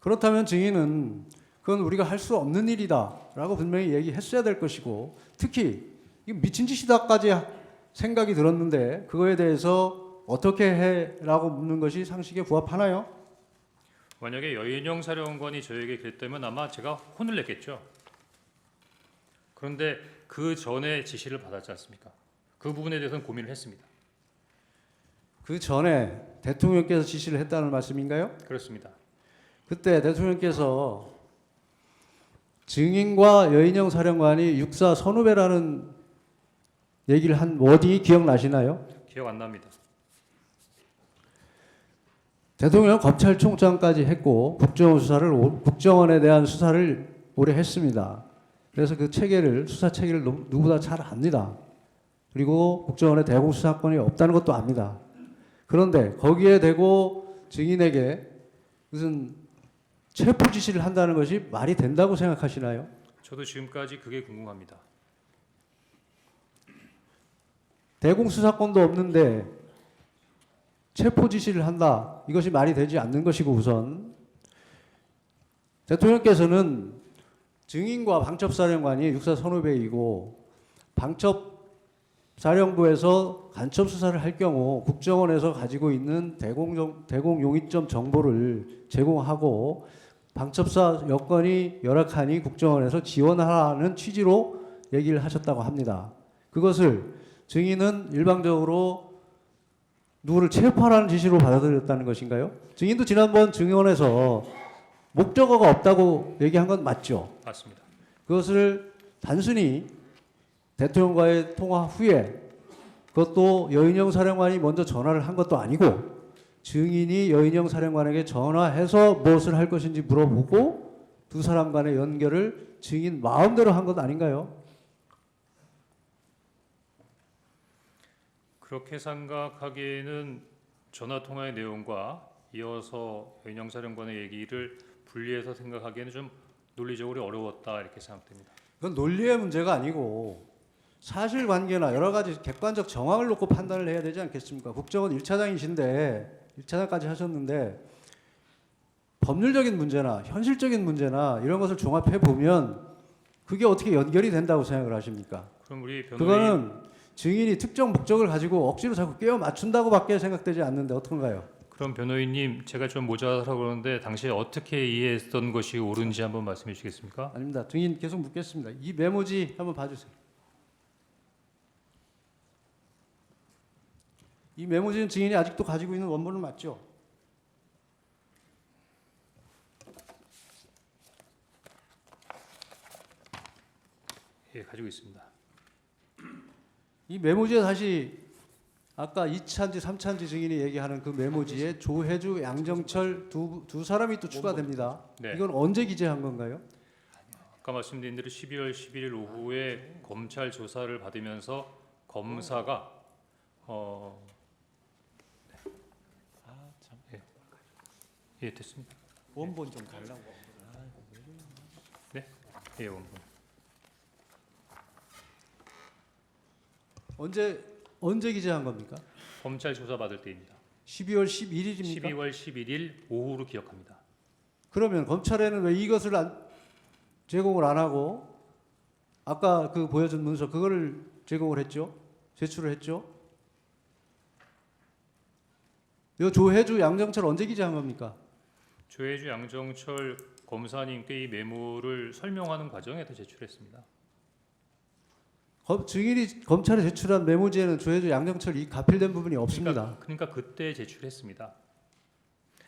그렇다면 증인은 그건 우리가 할 수 없는 일이다라고 분명히 얘기했어야 될 것이고 특히 이거 미친 짓이다까지 생각이 들었는데 그거에 대해서 어떻게 해라고 묻는 것이 상식에 부합하나요? 만약에 여인영 사령관이 저에게 그랬다면 아마 제가 혼을 냈겠죠. 그런데 그 전에 지시를 받았지 않습니까? 그 부분에 대해서는 고민을 했습니다. 그 전에 대통령께서 지시를 했다는 말씀인가요? 그렇습니다. 그때 대통령께서 증인과 여인영 사령관이 육사 선후배라는 얘기를 한 워딩이 기억나시나요? 기억 안 납니다. 대통령은 검찰총장까지 했고 국정원에 대한 수사를 오래 했습니다. 그래서 그 체계를 수사 체계를 누구보다 잘 압니다. 그리고 국정원에 대공수사권이 없다는 것도 압니다. 그런데 거기에 대고 증인에게 무슨 체포 지시를 한다는 것이 말이 된다고 생각하시나요? 저도 지금까지 그게 궁금합니다. 대공수사권도 없는데 체포 지시를 한다. 이것이 말이 되지 않는 것이고 우선 대통령께서는 증인과 방첩사령관이 육사 선후배이고 방첩사령부에서 간첩 수사를 할 경우 국정원에서 가지고 있는 대공 용의점 정보를 제공하고 방첩사 여건이 열악하니 국정원에서 지원하라는 취지로 얘기를 하셨다고 합니다. 그것을 증인은 일방적으로 누구를 체포하라는 지시로 받아들였다는 것인가요? 증인도 지난번 증언에서 목적어가 없다고 얘기한 건 맞죠? 맞습니다. 그것을 단순히 대통령과의 통화 후에 그것도 여인영 사령관이 먼저 전화를 한 것도 아니고 증인이 여인영 사령관에게 전화해서 무엇을 할 것인지 물어보고 두 사람 간의 연결을 증인 마음대로 한 것 아닌가요? 그렇게 생각하기에는 전화 통화의 내용과 이어서 여인영 사령관의 얘기를 분리해서 생각하기에는 좀 논리적으로 어려웠다 이렇게 생각됩니다. 그건 논리의 문제가 아니고 사실관계나 여러 가지 객관적 정황을 놓고 판단을 해야 되지 않겠습니까? 국정원 1차장이신데 1차장까지 하셨는데 법률적인 문제나 현실적인 문제나 이런 것을 종합해 보면 그게 어떻게 연결이 된다고 생각을 하십니까? 그럼 우리 변호인 그거는 증인이 특정 목적을 가지고 억지로 자꾸 끼워 맞춘다고밖에 생각되지 않는데 어떤가요? 그럼 변호인님 제가 좀 모자라서 그러는데 당시에 어떻게 이해했던 것이 옳은지 한번 말씀해 주시겠습니까? 아닙니다. 증인 계속 묻겠습니다. 이 메모지 한번 봐주세요. 이 메모지는 증인이 아직도 가지고 있는 원본은 맞죠? 예, 가지고 있습니다. 이 메모지에 다시 아까 2차인지 3차인지 증인이 얘기하는 그 메모지에 조혜주, 양정철 두 사람이 또 추가됩니다. 네. 이건 언제 기재한 건가요? 아까 말씀드린 대로 12월 11일 오후에 검찰 조사를 받으면서 검사가 예, 됐습니다. 원본 좀 달라고. 예, 원본. 언제 기재한 겁니까? 검찰 조사 받을 때입니다. 12월 11일입니까? 12월 11일 오후로 기억합니다. 그러면 검찰에는 왜 이것을 제공을 안 하고 아까 그 보여준 문서 그거를 제공을 했죠? 제출을 했죠? 이 조혜주, 양정철 언제 기재한 겁니까? 조혜주, 양정철 검사님께 이 메모를 설명하는 과정에서 제출했습니다. 증인이 검찰에 제출한 메모지에는 조혜주, 양정철 이 가필된 부분이 없습니다. 그러니까 그때 제출했습니다.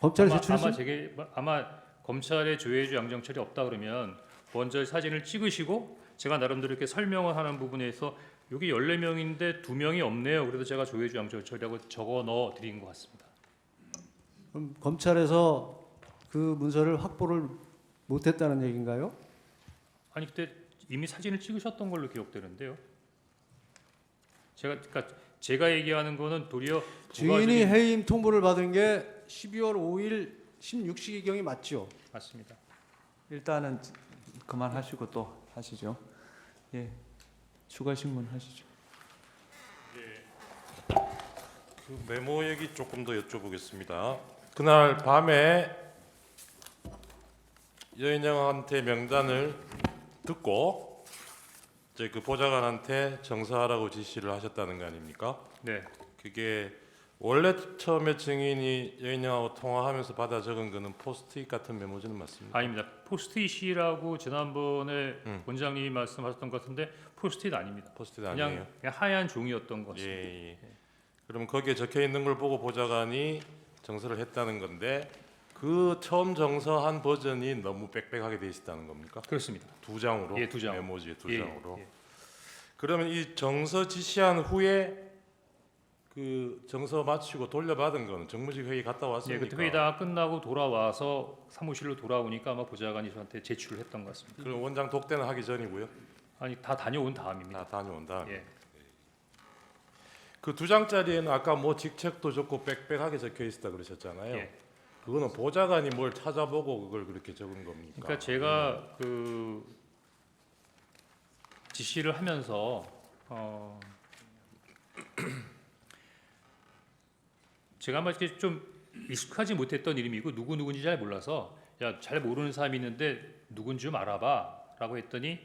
검찰에 아마 제출했습니다. 아마 검찰에 조혜주, 양정철이 없다 그러면 먼저 사진을 찍으시고 제가 나름대로 이렇게 설명을 하는 부분에서 여기 14명인데 2명이 없네요. 그래서 제가 조혜주, 양정철이라고 적어 넣어 드린 것 같습니다. 그럼 검찰에서 그 문서를 확보를 못했다는 얘기인가요? 아니 그때 이미 사진을 찍으셨던 걸로 기억되는데요. 제가 얘기하는 거는 도리어 증인이 해임 통보를 받은 게 12월 5일 16시경이 맞죠? 맞습니다. 일단은 그만하시고 또 하시죠. 예, 추가 신문 하시죠. 그 메모 얘기 조금 더 여쭤보겠습니다. 그날 밤에 여인영한테 명단을 듣고 이제 그 보좌관한테 정서하라고 지시를 하셨다는 거 아닙니까? 네, 그게 원래 처음에 증인이 여인영하고 통화하면서 받아 적은 거는 포스트잇 같은 메모지는 맞습니까? 아닙니다. 포스트잇이라고 지난번에 원장님이 말씀하셨던 것 같은데 포스트잇 아닙니다. 포스트잇 아니에요? 그냥 하얀 종이였던 것 같습니다. 예. 그럼 거기에 적혀 있는 걸 보고 보좌관이 정서를 했다는 건데 그 처음 정서한 버전이 너무 빽빽하게 돼 있었다는 겁니까? 그렇습니다. 두 장으로? 예, 두 장. 메모지에 두 예, 장으로. 예. 그러면 이 정서 지시한 후에 그 정서 마치고 돌려받은 거는 정무직 회의 갔다 예, 왔습니까? 그때 회의 다 끝나고 돌아와서 사무실로 돌아오니까 아마 보좌관이 저한테 제출을 했던 것 같습니다. 그럼 원장 독대는 하기 전이고요. 아니 다 다녀온 다음입니다. 다 다녀온 다음. 예. 그 두 장짜리에는 아까 뭐 직책도 적고 빽빽하게 적혀 있었다 그러셨잖아요. 예. 그거는 보좌관이 뭘 찾아보고 그걸 그렇게 적은 겁니까? 그러니까 제가 그 지시를 하면서 제가 아마 이렇게 좀 익숙하지 못했던 이름이고 누구인지 잘 몰라서 야, 잘 모르는 사람이 있는데 누군지 좀 알아봐라고 했더니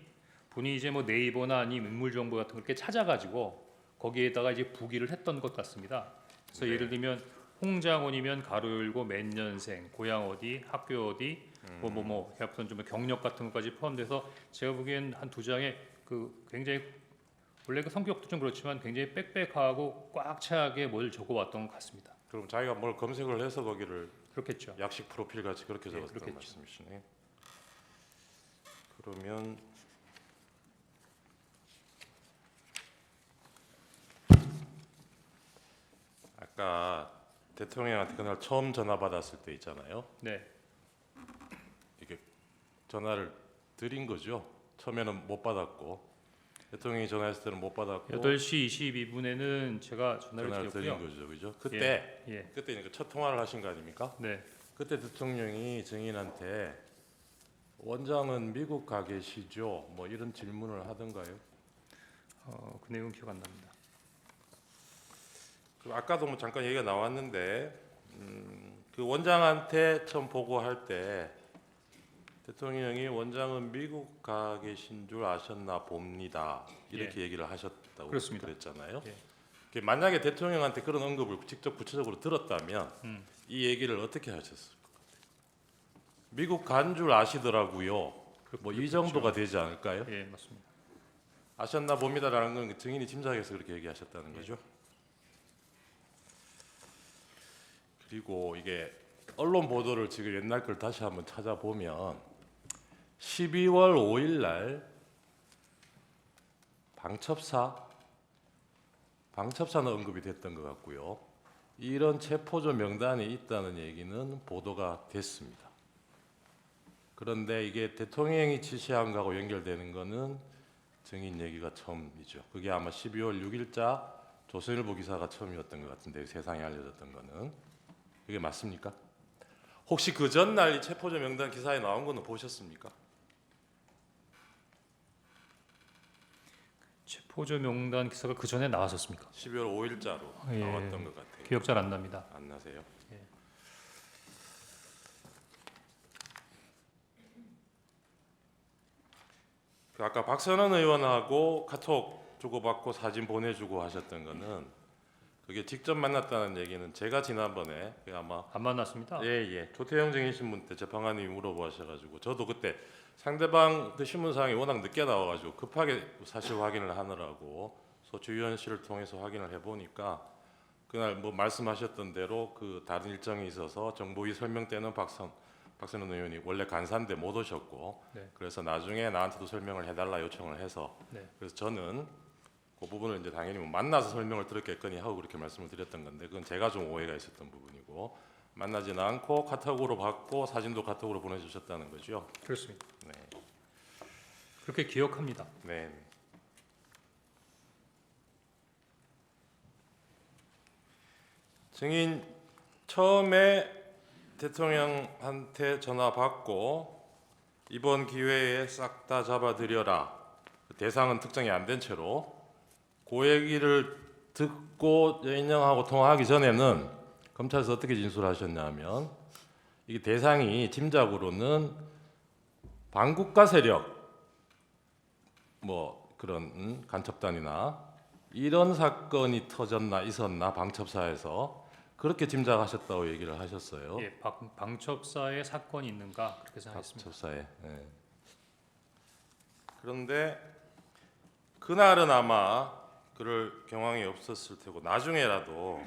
본인이 이제 뭐 네이버나 아니면 인물 정보 같은 걸 이렇게 찾아가지고 거기에다가 이제 부기를 했던 것 같습니다. 그래서 네. 예를 들면 홍장원이면 가로 열고 몇 년생, 고향 어디, 학교 어디, 뭐 해서 좀 경력 같은 것까지 포함돼서 제가 보기엔 한 두 장에 그 굉장히 원래 그 성격도 좀 그렇지만 굉장히 빽빽하고 꽉 차게 뭘 적어왔던 것 같습니다. 그럼 자기가 뭘 검색을 해서 거기를 그렇겠죠. 약식 프로필 같이 그렇게 예, 적었던 그렇겠죠. 말씀이시네. 그러면 아까 대통령한테 그날 처음 전화 받았을 때 있잖아요. 네, 이게 전화를 드린 거죠. 처음에는 못 받았고 대통령이 전화했을 때는 못 받았고 8시 22분에는 제가 전화를 드린 드렸고요. 거죠, 그죠? 그때 예, 그때 첫 통화를 하신 거 아닙니까? 네, 그때 대통령이 증인한테 원장은 미국 가 계시죠? 뭐 이런 질문을 하던가요? 그 내용은 기억 안 납니다. 그 아까도 뭐 잠깐 얘기가 나왔는데 그 원장한테 처음 보고할 때 대통령이 원장은 미국 가 계신 줄 아셨나 봅니다. 이렇게 얘기를 하셨다고 그렇습니다. 그랬잖아요. 예. 그 만약에 대통령한테 그런 언급을 직접 구체적으로 들었다면 이 얘기를 어떻게 하셨을 것 같아요? 미국 간 줄 아시더라고요. 뭐 이 정도가 되지 않을까요? 예, 맞습니다. 아셨나 봅니다라는 건 증인이 짐작해서 그렇게 얘기하셨다는 거죠. 그리고 이게 언론 보도를 지금 옛날 걸 다시 한번 찾아보면 12월 5일 날 방첩사는 언급이 됐던 것 같고요. 이런 체포조 명단이 있다는 얘기는 보도가 됐습니다. 그런데 이게 대통령이 지시한 거하고 연결되는 거는 증인 얘기가 처음이죠. 그게 아마 12월 6일자 조선일보 기사가 처음이었던 것 같은데 세상에 알려졌던 거는 그게 맞습니까? 혹시 그 전날 이 체포조 명단 기사에 나온 거는 보셨습니까? 체포조 명단 기사가 그 전에 나왔었습니까? 12월 5일자로 예. 나왔던 것 같아요. 기억 잘 안 납니다. 안 나세요? 예. 그 아까 박선원 의원하고 카톡 주고받고 사진 보내주고 하셨던 거는 그게 직접 만났다는 얘기는 제가 지난번에 그 아마 안 만났습니다. 예. 조태영 증인 신문 때 재판관님이 물어보셔가지고 저도 그때 상대방 그 신문사항이 워낙 늦게 나와가지고 급하게 사실 확인을 하느라고 소추위원 씨를 통해서 확인을 해보니까 그날 뭐 말씀하셨던 대로 그 다른 일정이 있어서 정보위 설명 때는 박선원 의원이 원래 간사인데 못 오셨고 네. 그래서 나중에 나한테도 설명을 해달라 요청을 해서 네. 그래서 저는 그 부분을 이제 당연히 뭐 만나서 설명을 들었겠거니 하고 그렇게 말씀을 드렸던 건데 그건 제가 좀 오해가 있었던 부분이고 만나지는 않고 카톡으로 받고 사진도 카톡으로 보내주셨다는 거죠. 그렇습니다. 네. 그렇게 기억합니다. 네. 증인 처음에 대통령한테 전화 받고 이번 기회에 싹 다 잡아들여라. 대상은 특정이 안 된 채로 그 얘기를 듣고 여인영하고 통화하기 전에는 검찰에서 어떻게 진술하셨냐면 이게 대상이 짐작으로는 반국가 세력 뭐 그런 간첩단이나 이런 사건이 터졌나 있었나 방첩사에서 그렇게 짐작하셨다고 얘기를 하셨어요. 예, 방첩사에 사건이 있는가 그렇게 생각했습니다. 방첩사에. 예. 그런데 그날은 아마 그럴 경황이 없었을 테고 나중에라도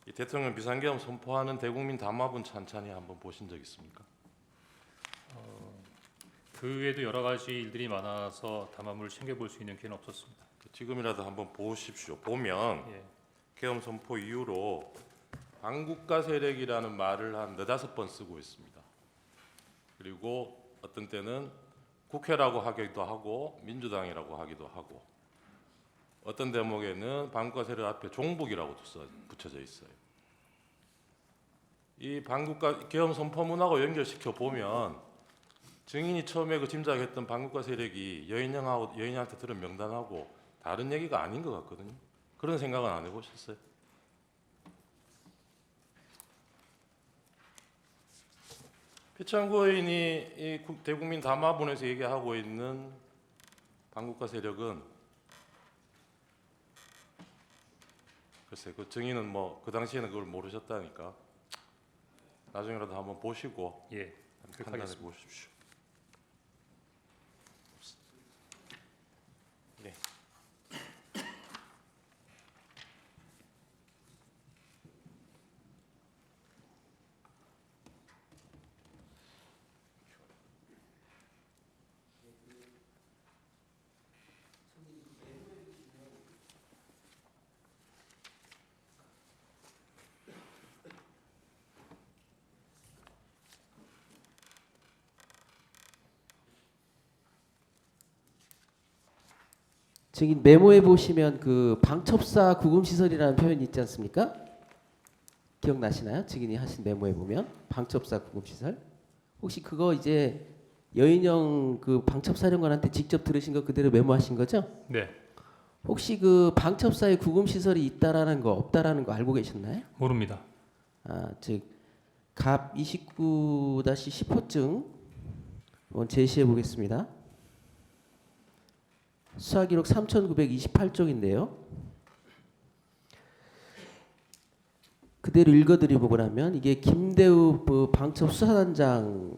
이 대통령 비상계엄 선포하는 대국민 담화문 찬찬히 한번 보신 적 있습니까? 그 외에도 여러 가지 일들이 많아서 담화문을 챙겨볼 수 있는 기회는 없었습니다. 지금이라도 한번 보십시오. 보면 예, 계엄 선포 이후로 반국가 세력이라는 말을 한 4-5번 쓰고 있습니다. 그리고 어떤 때는 국회라고 하기도 하고 민주당이라고 하기도 하고 어떤 대목에는 반국가 세력 앞에 종북이라고도 붙여져 있어요. 이 반국가 계엄 선포문하고 연결시켜 보면 증인이 처음에 그 짐작했던 반국가 세력이 여인영한테 들은 명단하고 다른 얘기가 아닌 것 같거든요. 그런 생각은 안 해보셨어요? 피창구 의원이 이 대국민 담화문에서 얘기하고 있는 반국가 세력은 글쎄 그 증인은 뭐 그 당시에는 그걸 모르셨다니까 나중에라도 한번 보시고 예, 그렇게 판단해 하겠습니다. 보십시오. 네. 증인 메모해 보시면 그 방첩사 구금시설이라는 표현이 있지 않습니까? 기억나시나요? 증인이 하신 메모해 보면 방첩사 구금시설 혹시 그거 이제 여인영 그 방첩사령관한테 직접 들으신 거 그대로 메모하신 거죠? 네, 혹시 그 방첩사에 구금 시설이 있다라는 거 없다라는 거 알고 계셨나요? 모릅니다. 갑 29-10호증 한번 제시해 보겠습니다. 수사기록 3928쪽인데요. 그대로 읽어드리고 그러면 이게 김대우 방첩 수사단장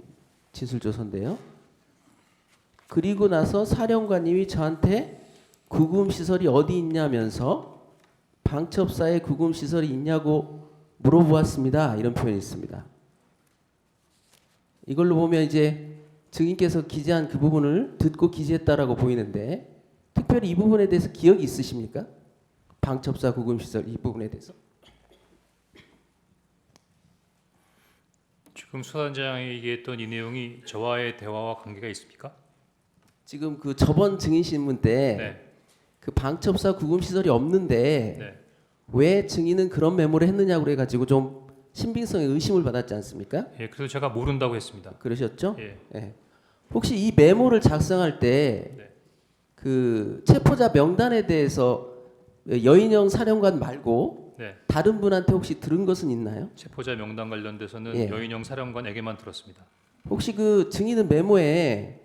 진술조서인데요. 그리고 나서 사령관님이 저한테 구금 시설이 어디 있냐면서 방첩사에 구금 시설이 있냐고 물어보았습니다. 이런 표현이 있습니다. 이걸로 보면 이제 증인께서 기재한 그 부분을 듣고 기재했다라고 보이는데 특별히 이 부분에 대해서 기억이 있으십니까? 방첩사 구금 시설 이 부분에 대해서? 지금 수사단장이 얘기했던 이 내용이 저와의 대화와 관계가 있습니까? 지금 그 저번 증인 신문 때 네, 그 방첩사 구금 시설이 없는데 네, 왜 증인은 그런 메모를 했느냐고 그래가지고 좀 신빙성에 의심을 받았지 않습니까? 예, 그래서 제가 모른다고 했습니다. 그러셨죠? 예, 예. 혹시 이 메모를 작성할 때 네. 그 체포자 명단에 대해서 여인영 사령관 말고 네. 다른 분한테 혹시 들은 것은 있나요? 체포자 명단 관련돼서는 예. 여인영 사령관에게만 들었습니다. 혹시 그 증인은 메모에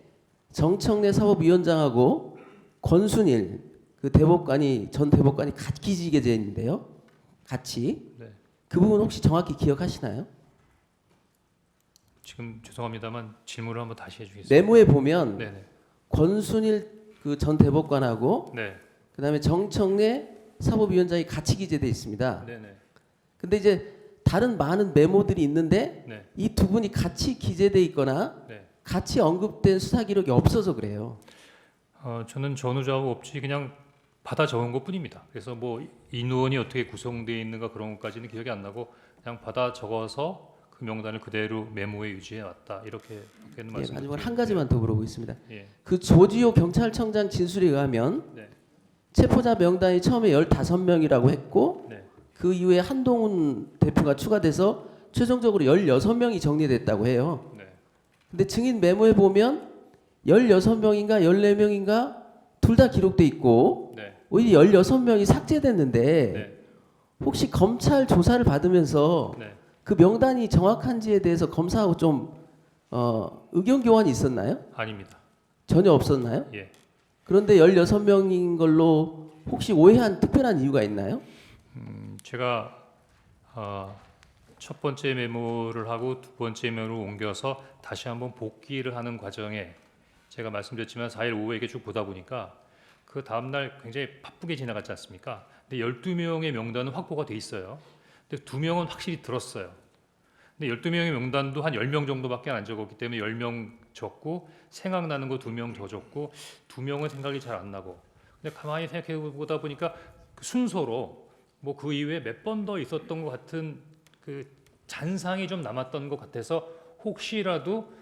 정청래 사법위원장하고 권순일 그 대법관이 전 대법관이 같이 기재되어 있는데요. 같이 네. 그 부분 혹시 정확히 기억하시나요? 지금 죄송합니다만 질문을 한번 다시 해주겠습니다. 메모에 보면 네네. 권순일 그 전 대법관하고 네. 그다음에 정청래 사법위원장이 같이 기재되어 있습니다. 네네. 근데 이제 다른 많은 메모들이 있는데 네. 이 두 분이 같이 기재되어 있거나 네. 같이 언급된 수사 기록이 없어서 그래요. 저는 전후좌우 없이 그냥 받아 적은 것뿐입니다. 그래서 뭐 인원이 어떻게 구성되어 있는가 그런 것까지는 기억이 안 나고 그냥 받아 적어서 그 명단을 그대로 메모에 유지해 왔다 이렇게 예, 말씀드립니다. 마지막으로 한 가지만 더 물어보겠습니다. 예. 그 조지호 경찰청장 진술에 의하면 네. 체포자 명단이 처음에 15명이라고 했고 네. 그 이후에 한동훈 대표가 추가돼서 최종적으로 16명이 정리됐다고 해요. 네. 근데 증인 메모에 보면 16명인가 14명인가 둘 다 기록돼 있고 네. 오히려 16명이 삭제됐는데 네. 혹시 검찰 조사를 받으면서 네. 그 명단이 정확한지에 대해서 검사하고 좀 의견 교환이 있었나요? 아닙니다. 전혀 없었나요? 예. 그런데 16명인 걸로 혹시 오해한 특별한 이유가 있나요? 제가 첫 번째 메모를 하고 두 번째 메모를 옮겨서 다시 한번 복기를 하는 과정에 제가 말씀드렸지만 4일 오후에 이렇게 쭉 보다 보니까 그 다음날 굉장히 바쁘게 지나갔지 않습니까? 근데 12명의 명단은 확보가 돼 있어요. 근데 2명은 확실히 들었어요. 근데 12명의 명단도 한 10명 정도밖에 안 적었기 때문에 10명 적고 생각나는 거 2명 더 적고 2명은 생각이 잘 안 나고 근데 가만히 생각해 보다 보니까 그 순서로 뭐 그 이후에 몇 번 더 있었던 것 같은 그 잔상이 좀 남았던 것 같아서 혹시라도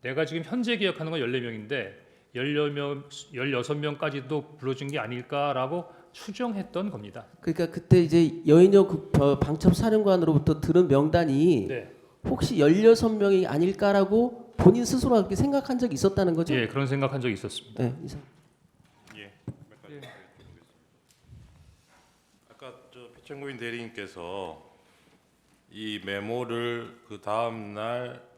내가 지금 현재 기억하는 건 14명인데 16명까지도 불러준 게 아닐까라고 추정했던 겁니다. 그러니까 그때 이제 여인영 방첩 사령관으로부터 들은 명단이 네. 혹시 16명이 아닐까라고 본인 스스로 그렇게 생각한 적이 있었다는 거죠? 예, 그런 생각한 적이 있었습니다. 네, 이상. 예. 몇 가지 드리겠습니다. 아까 저 피청구인 대리님께서 이 메모를 그 다음 날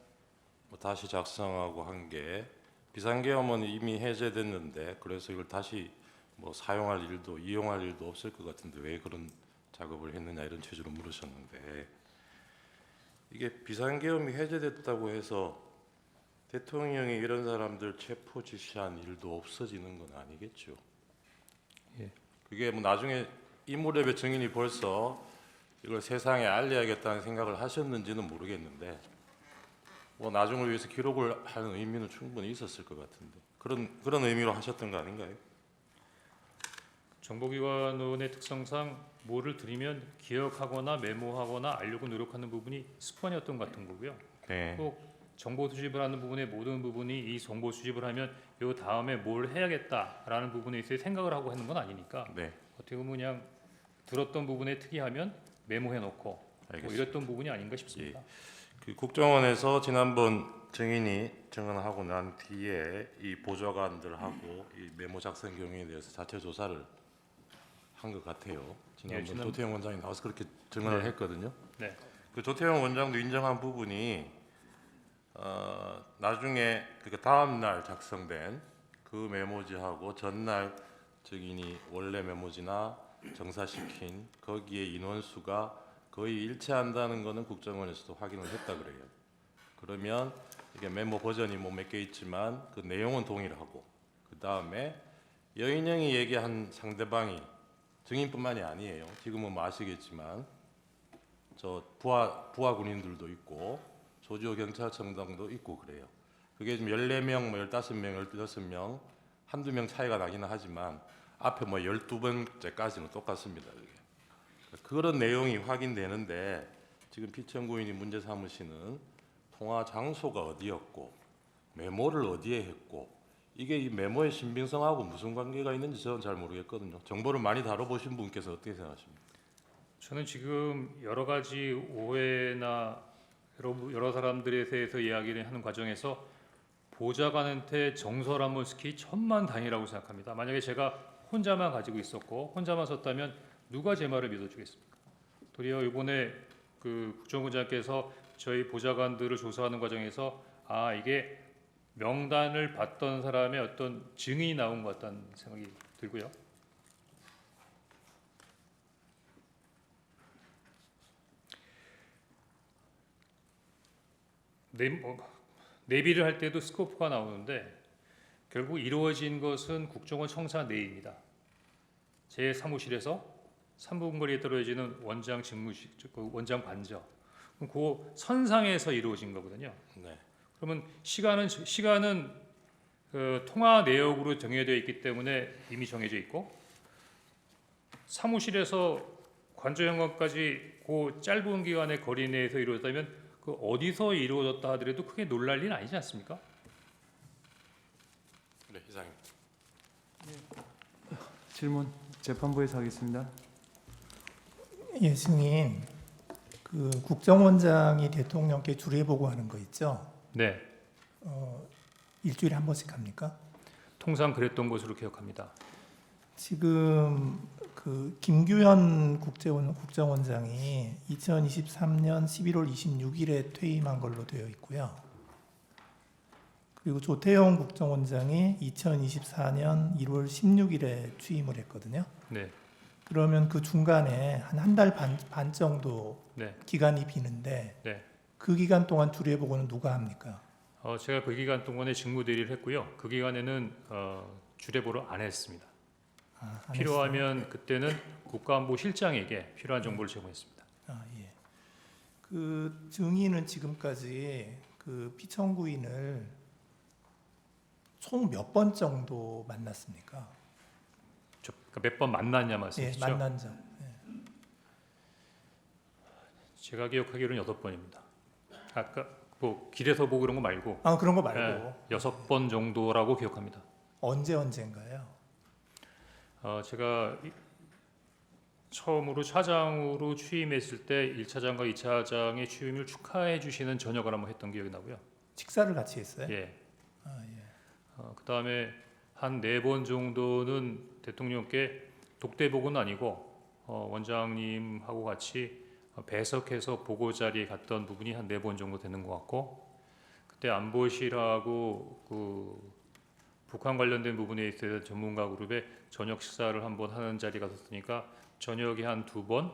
뭐 다시 작성하고 한 게 비상계엄은 이미 해제됐는데 그래서 이걸 다시 뭐 사용할 일도 이용할 일도 없을 것 같은데 왜 그런 작업을 했느냐 이런 취지로 물으셨는데 이게 비상계엄이 해제됐다고 해서 대통령이 이런 사람들 체포 지시한 일도 없어지는 건 아니겠죠. 예. 그게 뭐 나중에 인물의 증인이 벌써 이걸 세상에 알려야겠다는 생각을 하셨는지는 모르겠는데 뭐 나중을 위해서 기록을 하는 의미는 충분히 있었을 것 같은데 그런 의미로 하셨던 거 아닌가요? 정보기관원의 특성상 뭐를 드리면 기억하거나 메모하거나 알려고 노력하는 부분이 습관이었던 것 같은 거고요. 네. 꼭 정보 수집을 하는 부분의 모든 부분이 이 정보 수집을 하면 요 다음에 뭘 해야겠다라는 부분에 있어 생각을 하고 하는 건 아니니까 네. 어떻게 보면 그냥 들었던 부분에 특이하면 메모해 놓고 뭐 알겠습니다. 이랬던 부분이 아닌가 싶습니다. 그 국정원에서 지난번 증인이 증언하고 난 뒤에 이 보좌관들하고 이 메모 작성 경위에 대해서 자체 조사를 한 것 같아요. 지난번 조태영 원장이 나와서 그렇게 증언을 했거든요. 네. 그 조태영 원장도 인정한 부분이 나중에 그 다음 날 작성된 그 메모지하고 전날 증인이 원래 메모지나 정사시킨 거기에 인원수가 거의 일치한다는 것은 국정원에서도 확인을 했다 그래요. 그러면 이게 메모 버전이 뭐 몇 개 있지만 그 내용은 동일하고 그 다음에 여인영이 얘기한 상대방이 증인뿐만이 아니에요. 지금은 뭐 아시겠지만 저 부하 군인들도 있고 조지호 경찰청장도 있고 그래요. 그게 지금 14명, 뭐 15명, 16명 한두 명 차이가 나기는 하지만 앞에 뭐 12번째까지는 똑같습니다. 이게. 그런 내용이 확인되는데 지금 피청구인이 문제 삼으시는 통화 장소가 어디였고 메모를 어디에 했고 이게 이 메모의 신빙성하고 무슨 관계가 있는지 저는 잘 모르겠거든요. 정보를 많이 다뤄보신 분께서 어떻게 생각하십니까? 저는 지금 여러 가지 오해나 여러 사람들에 대해서 이야기를 하는 과정에서 보좌관한테 정서를 한번 스키 천만다행이라고 생각합니다. 만약에 제가 혼자만 가지고 있었고 혼자만 썼다면 누가 제 말을 믿어주겠습니까? 도리어 이번에 그 국정원장께서 저희 보좌관들을 조사하는 과정에서 이게 명단을 받던 사람의 어떤 증인이 나온 것 같다는 생각이 들고요. 내비를 할 때도 스코프가 나오는데 결국 이루어진 것은 국정원 청사 내입니다. 제 사무실에서 3분 거리에 떨어지는 원장 직무실, 그 원장 관저, 그 선상에서 이루어진 거거든요. 네. 그러면 시간은 그 통화 내역으로 정해져 있기 때문에 이미 정해져 있고 사무실에서 관저현관까지 그 짧은 기간의 거리 내에서 이루어졌다면 그 어디서 이루어졌다 하더라도 크게 놀랄 일은 아니지 않습니까? 네, 이상입니다. 질문 재판부에서 하겠습니다. 예, 승인. 그 국정원장이 대통령께 주례 보고하는 거 있죠? 네, 일주일에 한 번씩 합니까? 통상 그랬던 것으로 기억합니다. 지금 그 김규현 국정원장이 2023년 11월 26일에 퇴임한 걸로 되어 있고요. 그리고 조태용 국정원장이 2024년 1월 16일에 취임을 했거든요. 네, 그러면 그 중간에 한 달 반 정도 네, 기간이 비는데 네. 그 기간 동안 주례 보고는 누가 합니까? 제가 그 기간 동안에 직무 대리를 했고요. 그 기간에는 주례보를 안 했습니다. 안 필요하면 그때는 국가안보실장에게 필요한 정보를 제공했습니다. 예. 그 증인은 지금까지 그 피청구인을 총 몇 번 정도 만났습니까? 몇 번 만났냐 예, 말씀이시죠? 만난 적. 제가 기억하기로는 6번입니다. 아까 뭐 길에서 보고 그런 거 말고 그런 거 말고 6번 정도라고 기억합니다. 언제인가요? 제가 처음으로 차장으로 취임했을 때 1차장과 2차장의 취임을 축하해 주시는 저녁을 한번 했던 기억이 나고요. 식사를 같이 했어요? 예. 예. 그다음에 한 4번 정도는 대통령께 독대복은 아니고 원장님하고 같이 배석해서 보고 자리에 갔던 부분이 한 4번 정도 되는 것 같고 그때 안보실하고 그 북한 관련된 부분에 있어서 전문가 그룹의 저녁 식사를 한번 하는 자리가 있었으니까 저녁에 한 2번,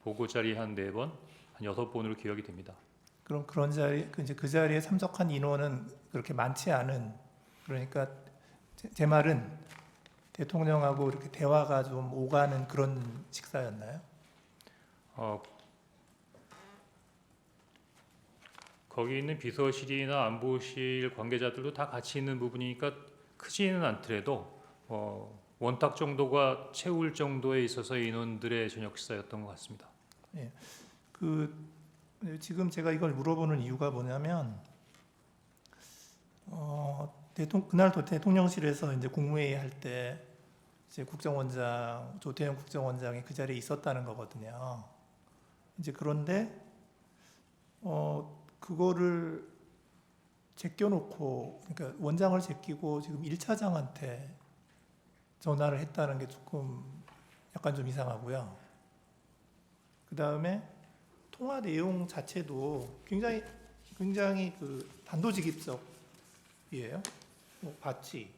보고 자리 한 4번, 한 6번으로 기억이 됩니다. 그럼 그런 자리 그 자리에 참석한 인원은 그렇게 많지 않은 그러니까 제 말은 대통령하고 이렇게 대화가 좀 오가는 그런 식사였나요? 거기 있는 비서실이나 안보실 관계자들도 다 같이 있는 부분이니까 크지는 않더라도 원탁 정도가 채울 정도에 있어서 인원들의 저녁 식사였던 것 같습니다. 예. 지금 제가 이걸 물어보는 이유가 뭐냐면 그날 대통령실에서 이제 국무회의 할 때 이제 조태영 국정원장이 그 자리에 있었다는 거거든요. 이제 그런데 그거를 제껴놓고, 그러니까 원장을 제끼고 지금 1차장한테 전화를 했다는 게 조금 약간 좀 이상하고요. 그 다음에 통화 내용 자체도 굉장히 그 단도직입적이에요. 뭐 봤지,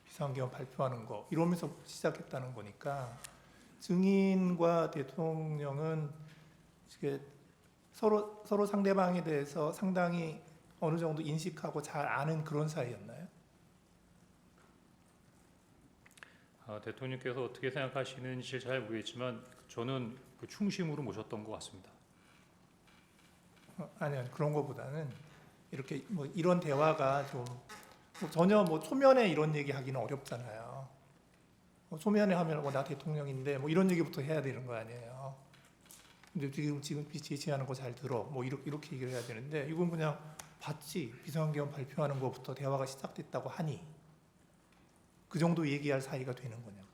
비상계엄 발표하는 거 이러면서 시작했다는 거니까 증인과 대통령은 이게 서로 상대방에 대해서 상당히 어느 정도 인식하고 잘 아는 그런 사이였나요? 대통령께서 어떻게 생각하시는지 잘 모르겠지만 저는 그 충심으로 모셨던 것 같습니다. 아니요, 그런 거보다는 이렇게 뭐 이런 대화가 좀뭐 전혀 뭐 초면에 이런 얘기 하기는 어렵잖아요. 뭐 초면에 하면 나 대통령인데 뭐 이런 얘기부터 해야 되는 거 아니에요. 근데 지금 지시하는 거 잘 들어. 뭐 이렇게 얘기를 해야 되는데 이건 그냥 봤지, 비상계엄 발표하는 것부터 대화가 시작됐다고 하니 그 정도 얘기할 사이가 되는 거냐고요.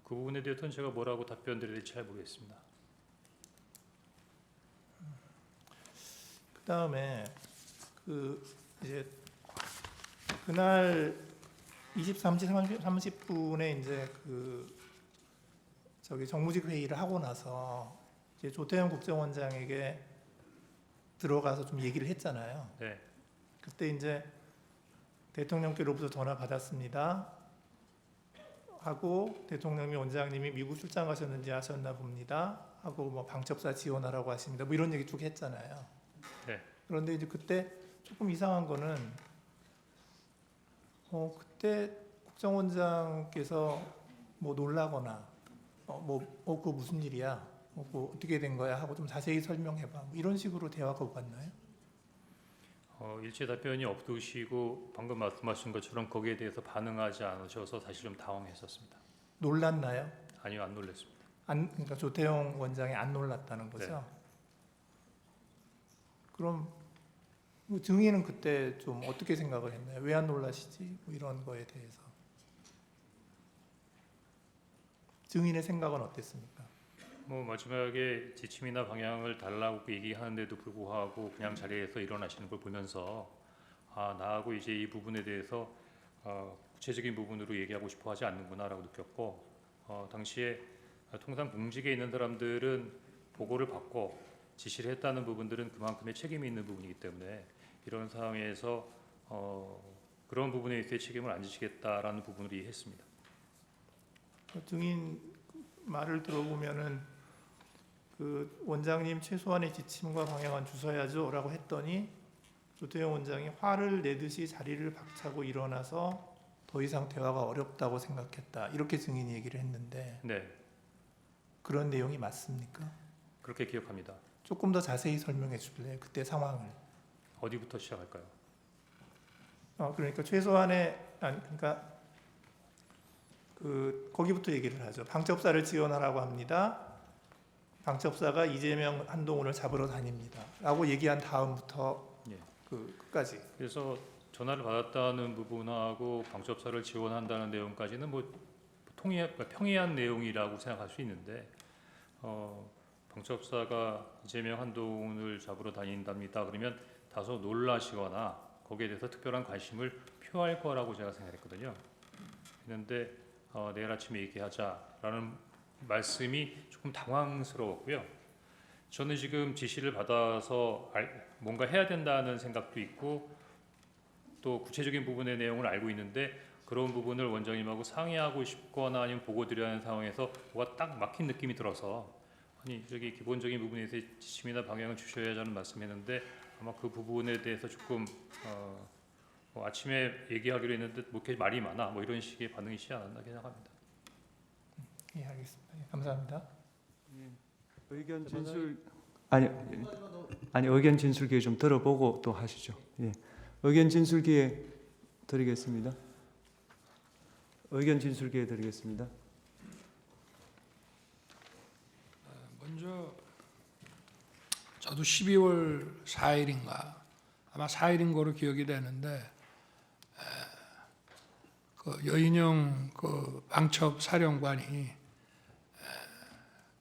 그 부분에 대해서는 제가 뭐라고 답변 드릴지 잘 모르겠습니다. 그 다음에 이제 그날 23시 30분에 이제 정무직 회의를 하고 나서 이제 조태현 국정원장에게 들어가서 좀 얘기를 했잖아요. 네. 그때 이제 대통령께로부터 전화 받았습니다 하고 대통령이 원장님이 미국 출장 가셨는지 아셨나 봅니다 하고 뭐 방첩사 지원하라고 하십니다 뭐 이런 얘기 쭉 했잖아요. 네. 그런데 이제 그때 조금 이상한 거는 그때 국정원장께서 뭐 놀라거나 그거 무슨 일이야, 그거 어떻게 된 거야 하고 좀 자세히 설명해봐 뭐 이런 식으로 대화가 오갔나요? 일체 답변이 없으시고 방금 말씀하신 것처럼 거기에 대해서 반응하지 않으셔서 사실 좀 당황했었습니다. 놀랐나요? 아니요, 안 놀랐습니다. 그러니까 조태용 원장이 안 놀랐다는 거죠. 네. 그럼 뭐 증인은 그때 좀 어떻게 생각을 했나요? 왜 안 놀라시지? 뭐 이런 거에 대해서 증인의 생각은 어땠습니까? 뭐 마지막에 지침이나 방향을 달라고 얘기하는데도 불구하고 그냥 자리에서 일어나시는 걸 보면서 나하고 이제 이 부분에 대해서 구체적인 부분으로 얘기하고 싶어 하지 않는구나라고 느꼈고 당시에 통상 공직에 있는 사람들은 보고를 받고 지시를 했다는 부분들은 그만큼의 책임이 있는 부분이기 때문에 이런 상황에서 그런 부분에 있어서 책임을 안 지시겠다라는 부분을 이해했습니다. 증인 말을 들어보면은 그 원장님 최소한의 지침과 방향은 주셔야죠라고 했더니 조태용 원장이 화를 내듯이 자리를 박차고 일어나서 더 이상 대화가 어렵다고 생각했다 이렇게 증인이 얘기를 했는데 네, 그런 내용이 맞습니까? 그렇게 기억합니다. 조금 더 자세히 설명해 줄래요? 그때 상황을. 어디부터 시작할까요? 그러니까 최소한의 그러니까 거기부터 얘기를 하죠. 방첩사를 지원하라고 합니다. 방첩사가 이재명, 한동훈을 잡으러 다닙니다.라고 얘기한 다음부터 예. 끝까지. 그래서 전화를 받았다는 부분하고 방첩사를 지원한다는 내용까지는 뭐 평이한 내용이라고 생각할 수 있는데 방첩사가 이재명, 한동훈을 잡으러 다닌답니다. 그러면 다소 놀라시거나 거기에 대해서 특별한 관심을 표할 거라고 제가 생각했거든요. 그런데 내일 아침에 얘기하자라는 말씀이 조금 당황스러웠고요. 저는 지금 지시를 받아서 뭔가 해야 된다는 생각도 있고 또 구체적인 부분의 내용을 알고 있는데 그런 부분을 원장님하고 상의하고 싶거나 아니면 보고 드려야 하는 상황에서 뭐가 딱 막힌 느낌이 들어서 저기 기본적인 부분에 대해서 지침이나 방향을 주셔야 하는 말씀했는데 아마 그 부분에 대해서 조금 아침에 얘기하기로 했는데 뭐 이렇게 말이 많아 뭐 이런 식의 반응이시지 않았나 생각합니다. 예, 알겠습니다. 예, 감사합니다. 의견 진술 아니 의견 진술 기회 좀 들어보고 또 하시죠. 예. 의견 진술 기회 드리겠습니다. 의견 진술 기회 드리겠습니다. 먼저 저도 12월 4일인가 아마 4일인 거로 기억이 되는데 그 여인영 그 방첩 사령관이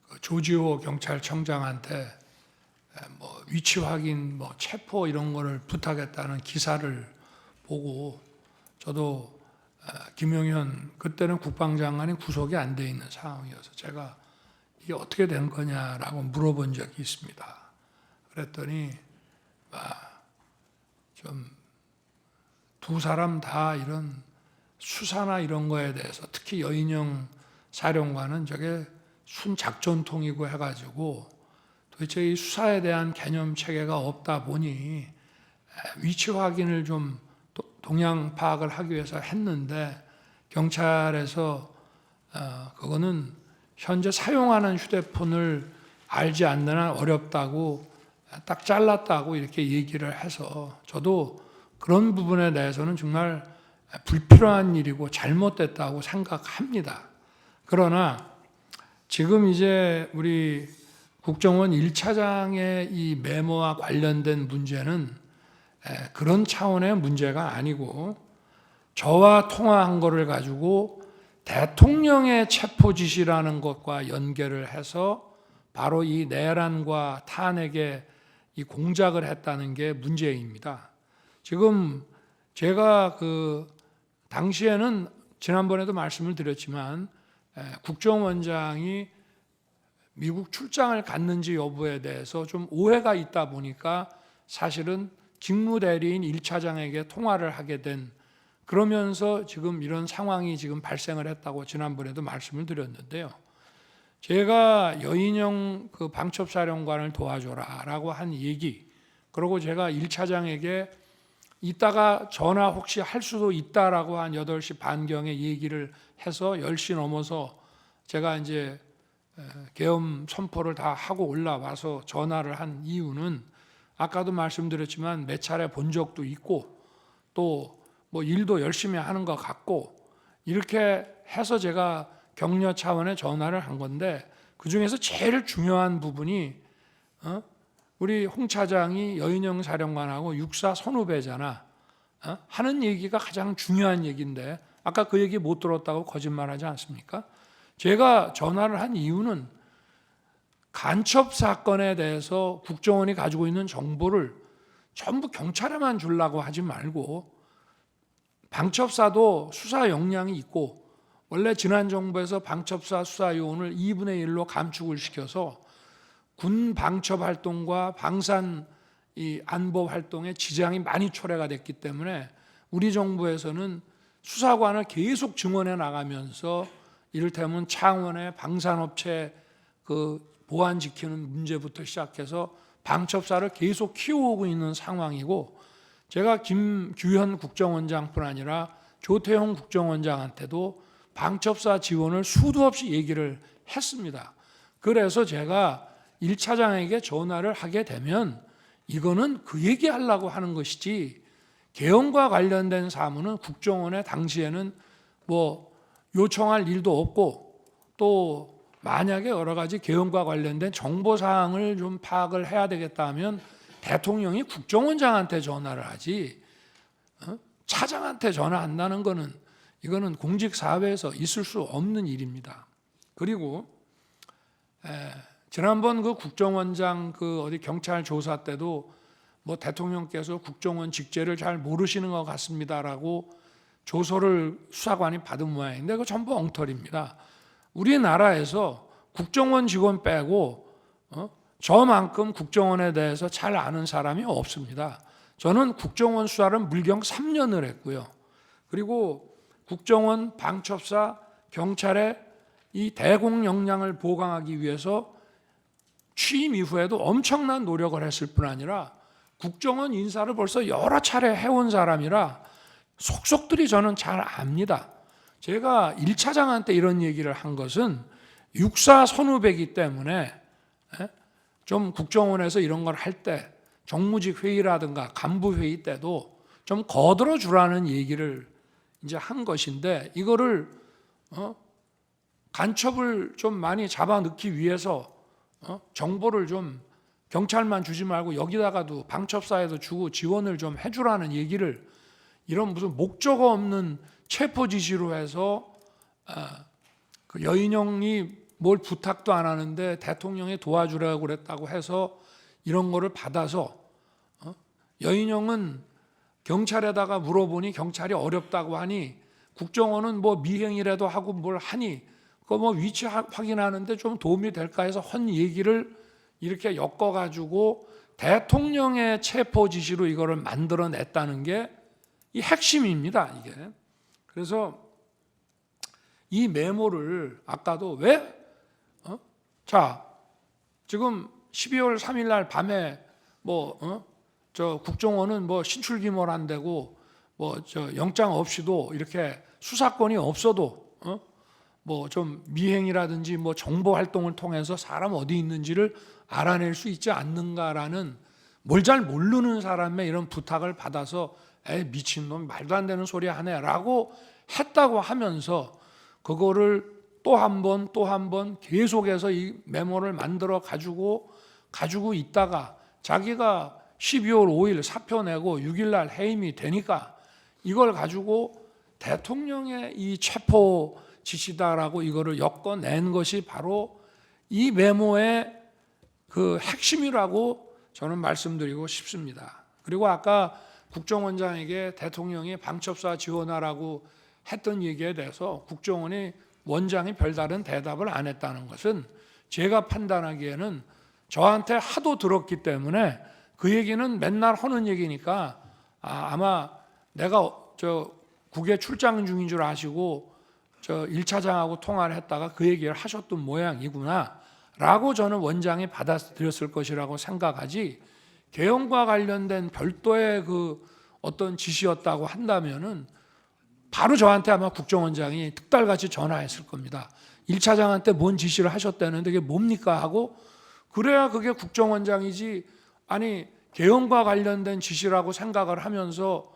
그 조지호 경찰청장한테 뭐 위치 확인, 뭐 체포 이런 거를 부탁했다는 기사를 보고 저도 김용현 그때는 국방장관이 구속이 안 돼 있는 상황이어서 제가 이게 어떻게 된 거냐라고 물어본 적이 있습니다. 그랬더니 좀 두 사람 다 이런 수사나 이런 거에 대해서 특히 여인영 사령관은 저게 순작전통이고 해가지고 도대체 이 수사에 대한 개념 체계가 없다 보니 위치 확인을 좀 동향 파악을 하기 위해서 했는데 경찰에서 그거는 현재 사용하는 휴대폰을 알지 않는 한 어렵다고 딱 잘랐다고 이렇게 얘기를 해서 저도 그런 부분에 대해서는 정말 불필요한 일이고 잘못됐다고 생각합니다. 그러나 지금 이제 우리 국정원 1차장의 이 메모와 관련된 문제는 그런 차원의 문제가 아니고 저와 통화한 거를 가지고 대통령의 체포 지시라는 것과 연결을 해서 바로 이 내란과 탄핵에 이 공작을 했다는 게 문제입니다. 지금 제가 그 당시에는 지난번에도 말씀을 드렸지만 국정원장이 미국 출장을 갔는지 여부에 대해서 좀 오해가 있다 보니까 사실은 직무대리인 1차장에게 통화를 하게 된 그러면서 지금 이런 상황이 지금 발생을 했다고 지난번에도 말씀을 드렸는데요. 제가 여인영 그 방첩사령관을 도와줘라라고 한 얘기 그리고 제가 1차장에게 이따가 전화 혹시 할 수도 있다라고 한 8시 반경에 얘기를 해서 10시 넘어서 제가 이제 계엄 선포를 다 하고 올라와서 전화를 한 이유는 아까도 말씀드렸지만 몇 차례 본 적도 있고 또 뭐 일도 열심히 하는 것 같고 이렇게 해서 제가 격려 차원의 전화를 한 건데 그중에서 제일 중요한 부분이 우리 홍 차장이 여인영 사령관하고 육사 선후배잖아 하는 얘기가 가장 중요한 얘기인데 아까 그 얘기 못 들었다고 거짓말하지 않습니까? 제가 전화를 한 이유는 간첩 사건에 대해서 국정원이 가지고 있는 정보를 전부 경찰에만 주려고 하지 말고 방첩사도 수사 역량이 있고 원래 지난 정부에서 방첩사 수사 요원을 2분의 1로 감축을 시켜서 군 방첩 활동과 방산 이 안보 활동에 지장이 많이 초래가 됐기 때문에 우리 정부에서는 수사관을 계속 증원해 나가면서 이를테면 창원의 방산업체 그 보안 지키는 문제부터 시작해서 방첩사를 계속 키워오고 있는 상황이고 제가 김규현 국정원장뿐 아니라 조태용 국정원장한테도 방첩사 지원을 수도 없이 얘기를 했습니다. 그래서 제가 1차장에게 전화를 하게 되면 이거는 그 얘기하려고 하는 것이지 계엄과 관련된 사무는 국정원에 당시에는 뭐 요청할 일도 없고 또 만약에 여러 가지 계엄과 관련된 정보사항을 좀 파악을 해야 되겠다 하면 대통령이 국정원장한테 전화를 하지 차장한테 전화한다는 거는 이거는 공직사회에서 있을 수 없는 일입니다. 그리고 지난번 그 국정원장 그 어디 경찰 조사 때도 뭐 대통령께서 국정원 직제를 잘 모르시는 것 같습니다라고 조서를 수사관이 받은 모양인데 그거 전부 엉터리입니다. 우리나라에서 국정원 직원 빼고 저만큼 국정원에 대해서 잘 아는 사람이 없습니다. 저는 국정원 수사를 물경 3년을 했고요. 그리고 국정원, 방첩사, 경찰의 이 대공 역량을 보강하기 위해서 취임 이후에도 엄청난 노력을 했을 뿐 아니라 국정원 인사를 벌써 여러 차례 해온 사람이라 속속들이 저는 잘 압니다. 제가 1차장한테 이런 얘기를 한 것은 육사 선후배이기 때문에 좀 국정원에서 이런 걸 할 때 정무직 회의라든가 간부 회의 때도 좀 거들어 주라는 얘기를 이제 한 것인데 이거를 간첩을 좀 많이 잡아 넣기 위해서 정보를 좀 경찰만 주지 말고 여기다가도 방첩사에도 주고 지원을 좀 해주라는 얘기를 이런 무슨 목적 없는 체포 지시로 해서 그 여인영이 뭘 부탁도 안 하는데 대통령이 도와주라고 그랬다고 해서 이런 거를 받아서 여인형은 경찰에다가 물어보니 경찰이 어렵다고 하니 국정원은 뭐 미행이라도 하고 뭘 하니 그 뭐 위치 확인하는데 좀 도움이 될까 해서 헌 얘기를 이렇게 엮어가지고 대통령의 체포 지시로 이거를 만들어냈다는 게 이 핵심입니다. 이게. 그래서 이 메모를 아까도 왜? 자, 지금 12월 3일 날 밤에 저 국정원은 뭐 신출귀몰한다고 뭐 저 영장 없이도 이렇게 수사권이 없어도 뭐 좀 미행이라든지 뭐 정보 활동을 통해서 사람 어디 있는지를 알아낼 수 있지 않는가라는 뭘 잘 모르는 사람의 이런 부탁을 받아서 에이 미친놈 말도 안 되는 소리 하네라고 했다고 하면서 그거를 또 한 번 계속해서 이 메모를 만들어 가지고 있다가 자기가 12월 5일 사표 내고 6일 날 해임이 되니까 이걸 가지고 대통령의 이 체포 지시다라고 이거를 엮어낸 것이 바로 이 메모의 그 핵심이라고 저는 말씀드리고 싶습니다. 그리고 아까 국정원장에게 대통령이 방첩사 지원하라고 했던 얘기에 대해서 국정원이 원장이 별다른 대답을 안 했다는 것은 제가 판단하기에는 저한테 하도 들었기 때문에 그 얘기는 맨날 하는 얘기니까 아마 내가 저 국외 출장 중인 줄 아시고 저 1차장하고 통화를 했다가 그 얘기를 하셨던 모양이구나 라고 저는 원장이 받아들였을 것이라고 생각하지 개헌과 관련된 별도의 그 어떤 지시였다고 한다면은 바로 저한테 아마 국정원장이 특달같이 전화했을 겁니다. 1차장한테 뭔 지시를 하셨다는데 그게 뭡니까 하고 그래야 그게 국정원장이지 아니 개헌과 관련된 지시라고 생각을 하면서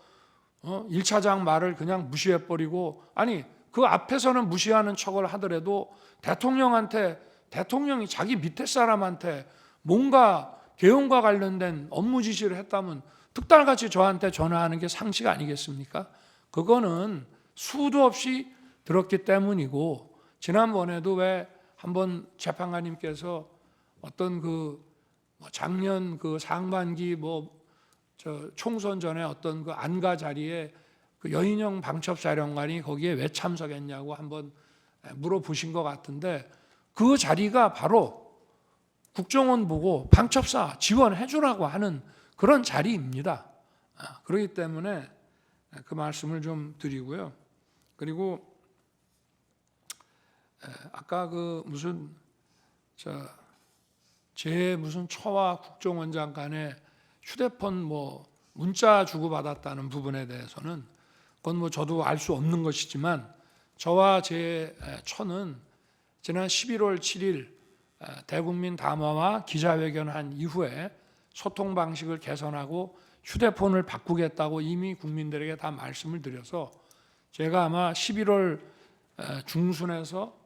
1차장 말을 그냥 무시해버리고 아니 그 앞에서는 무시하는 척을 하더라도 대통령이 자기 밑에 사람한테 뭔가 개헌과 관련된 업무 지시를 했다면 특달같이 저한테 전화하는 게 상식 아니겠습니까? 그거는 수도 없이 들었기 때문이고 지난번에도 왜 한번 재판관님께서 어떤 그 작년 그 상반기 저 총선 전에 어떤 그 안가 자리에 그 여인형 방첩사령관이 거기에 왜 참석했냐고 한번 물어보신 것 같은데 그 자리가 바로 국정원 보고 방첩사 지원해 주라고 하는 그런 자리입니다. 그렇기 때문에 그 말씀을 좀 드리고요. 그리고 아까 그 무슨 제 무슨 처와 국정원장 간에 휴대폰 뭐 문자 주고받았다는 부분에 대해서는 그건 뭐 저도 알 수 없는 것이지만 저와 제 처는 지난 11월 7일 대국민 담화와 기자회견한 이후에 소통 방식을 개선하고 휴대폰을 바꾸겠다고 이미 국민들에게 다 말씀을 드려서 제가 아마 11월 중순에서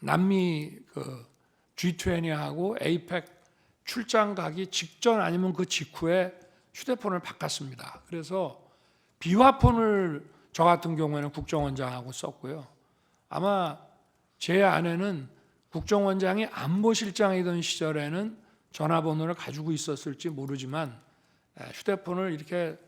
남미 G20하고 APEC 출장 가기 직전 아니면 그 직후에 휴대폰을 바꿨습니다. 그래서 비화폰을 저 같은 경우에는 국정원장하고 썼고요. 아마 제 아내는 국정원장이 안보실장이던 시절에는 전화번호를 가지고 있었을지 모르지만 휴대폰을 이렇게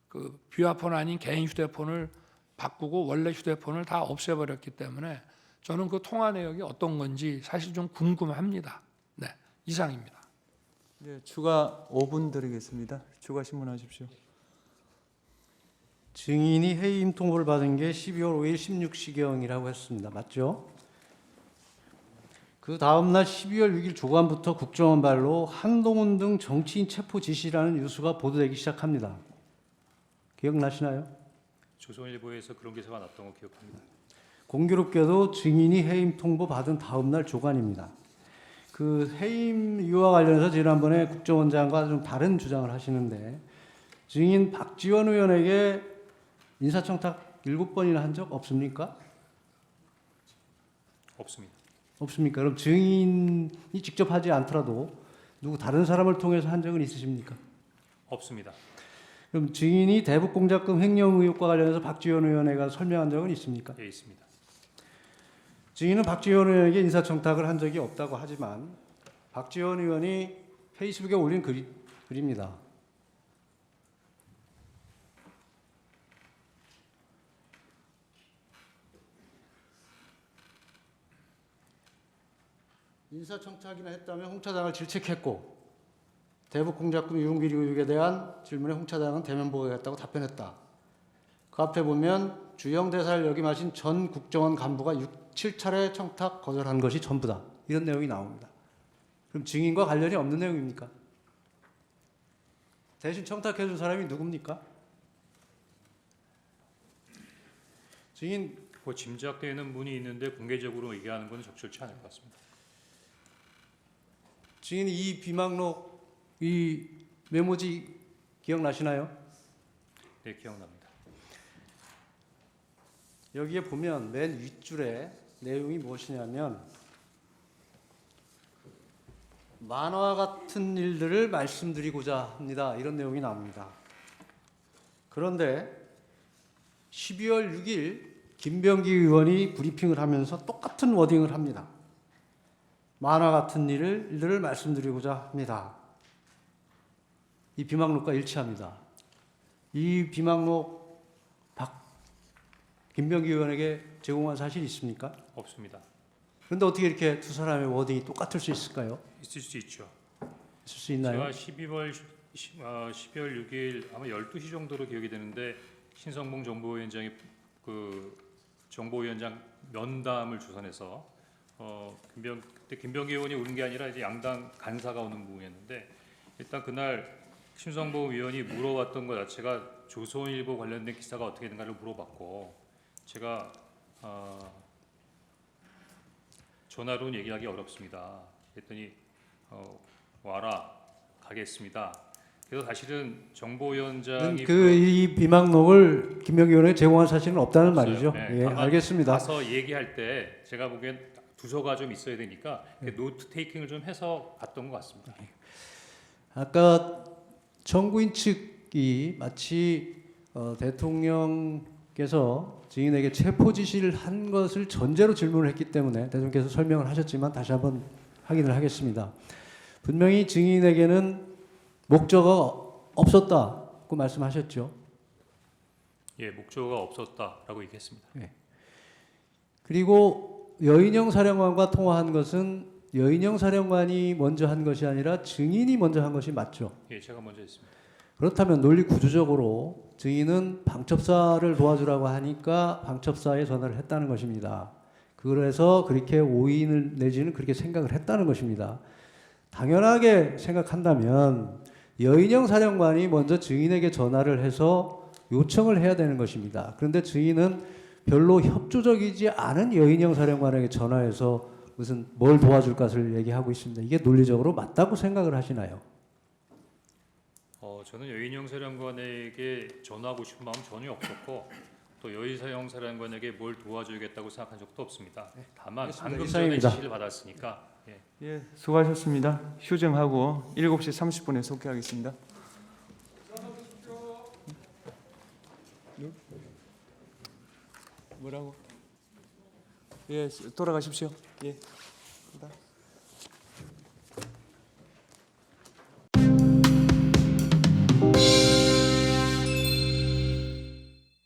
그 비화폰 아닌 개인 휴대폰을 바꾸고 원래 휴대폰을 다 없애버렸기 때문에 저는 그 통화 내역이 어떤 건지 사실 좀 궁금합니다. 네, 이상입니다. 네, 추가 5분 드리겠습니다. 추가 신문하십시오. 증인이 해임 통보를 받은 게 12월 5일 16시경이라고 했습니다. 맞죠? 그 다음 날 12월 6일 조간부터 국정원 발로 한동훈 등 정치인 체포 지시라는 뉴스가 보도되기 시작합니다. 기억나시나요? 조선일보에서 그런 기사가 났던 거 기억합니다. 공교롭게도 증인이 해임 통보 받은 다음 날 조간입니다. 그 해임 이유와 관련해서 지난번에 국정원장과 좀 다른 주장을 하시는데 증인 박지원 의원에게 인사청탁 7번이나 한 적 없습니까? 없습니다. 없습니까? 그럼 증인이 직접 하지 않더라도 누구 다른 사람을 통해서 한 적은 있으십니까? 없습니다. 그럼 증인이 대북공작금 횡령 의혹과 관련해서 박지원 의원에게 설명한 적은 있습니까? 예, 있습니다. 증인은 박지원 의원에게 인사청탁을 한 적이 없다고 하지만 박지원 의원이 페이스북에 올린 글입니다. 인사청탁이나 했다면 홍 차장을 질책했고 대북공작금 유흥비리 의혹에 대한 질문에 홍 차장은 대면 보고하겠다고 답변했다. 그 앞에 보면 주영 대사를 역임하신 전 국정원 간부가 6, 7차례 청탁 거절한 것이 전부다. 이런 내용이 나옵니다. 그럼 증인과 관련이 없는 내용입니까? 대신 청탁해 준 사람이 누굽니까? 증인 그 짐작되는 문이 있는데 공개적으로 얘기하는 건 적절치 않을 것 같습니다. 증인 이 비망록 이 메모지 기억나시나요? 네, 기억납니다. 여기에 보면 맨 윗줄에 내용이 무엇이냐면 만화 같은 일들을 말씀드리고자 합니다. 이런 내용이 나옵니다. 그런데 12월 6일 김병기 의원이 브리핑을 하면서 똑같은 워딩을 합니다. 만화 같은 일들을 말씀드리고자 합니다. 이 비망록과 일치합니다. 이 비망록 김병기 의원에게 제공한 사실이 있습니까? 없습니다. 그런데 어떻게 이렇게 두 사람의 워딩이 똑같을 수 있을까요? 있을 수 있죠. 있을 수 있나요? 제가 12월 6일 아마 12시 정도로 기억이 되는데 신성봉 정보위원장이 그 정보위원장 면담을 주선해서 그때 김병기 의원이 오는 게 아니라 이제 양당 간사가 오는 부분이었는데 일단 그날 신성보 위원이 물어봤던 것 자체가 조선일보 관련된 기사가 어떻게 된가를 물어봤고 제가 전화로는 얘기하기 어렵습니다. 그랬더니 와라 가겠습니다. 그래서 사실은 정보위원장이 이 비망록을 김병기 의원에게 제공한 사실은 없다는 말이죠. 네, 예, 다만 알겠습니다. 가서 얘기할 때 제가 보기엔 부서가 좀 있어야 되니까 노트 테이킹을 좀 해서 봤던 것 같습니다. 아까 정부인 측이 마치 대통령께서 증인에게 체포 지시를 한 것을 전제로 질문을 했기 때문에 대통령께서 설명을 하셨지만 다시 한번 확인을 하겠습니다. 분명히 증인에게는 목적어가 없었다고 말씀하셨죠. 예, 목적어가 없었다라고 얘기했습니다. 그리고 여인영 사령관과 통화한 것은 여인영 사령관이 먼저 한 것이 아니라 증인이 먼저 한 것이 맞죠. 예, 제가 먼저 했습니다. 그렇다면 논리 구조적으로 증인은 방첩사를 도와주라고 하니까 방첩사에 전화를 했다는 것입니다. 그래서 그렇게 오인을 내지는 그렇게 생각을 했다는 것입니다. 당연하게 생각한다면 여인영 사령관이 먼저 증인에게 전화를 해서 요청을 해야 되는 것입니다. 그런데 증인은 별로 협조적이지 않은 여인영 사령관에게 전화해서 무슨 뭘 도와줄 것을 얘기하고 있습니다. 이게 논리적으로 맞다고 생각을 하시나요? 저는 여인영 사령관에게 전화하고 싶은 마음 전혀 없었고 또 여인영 사령관에게 뭘 도와줘야겠다고 생각한 적도 없습니다. 다만 방금 전에 이상입니다. 지시를 받았으니까 예, 수고하셨습니다. 휴정하고 7시 30분에 속개하겠습니다. 뭐라고? 예, 돌아가십시오. 예.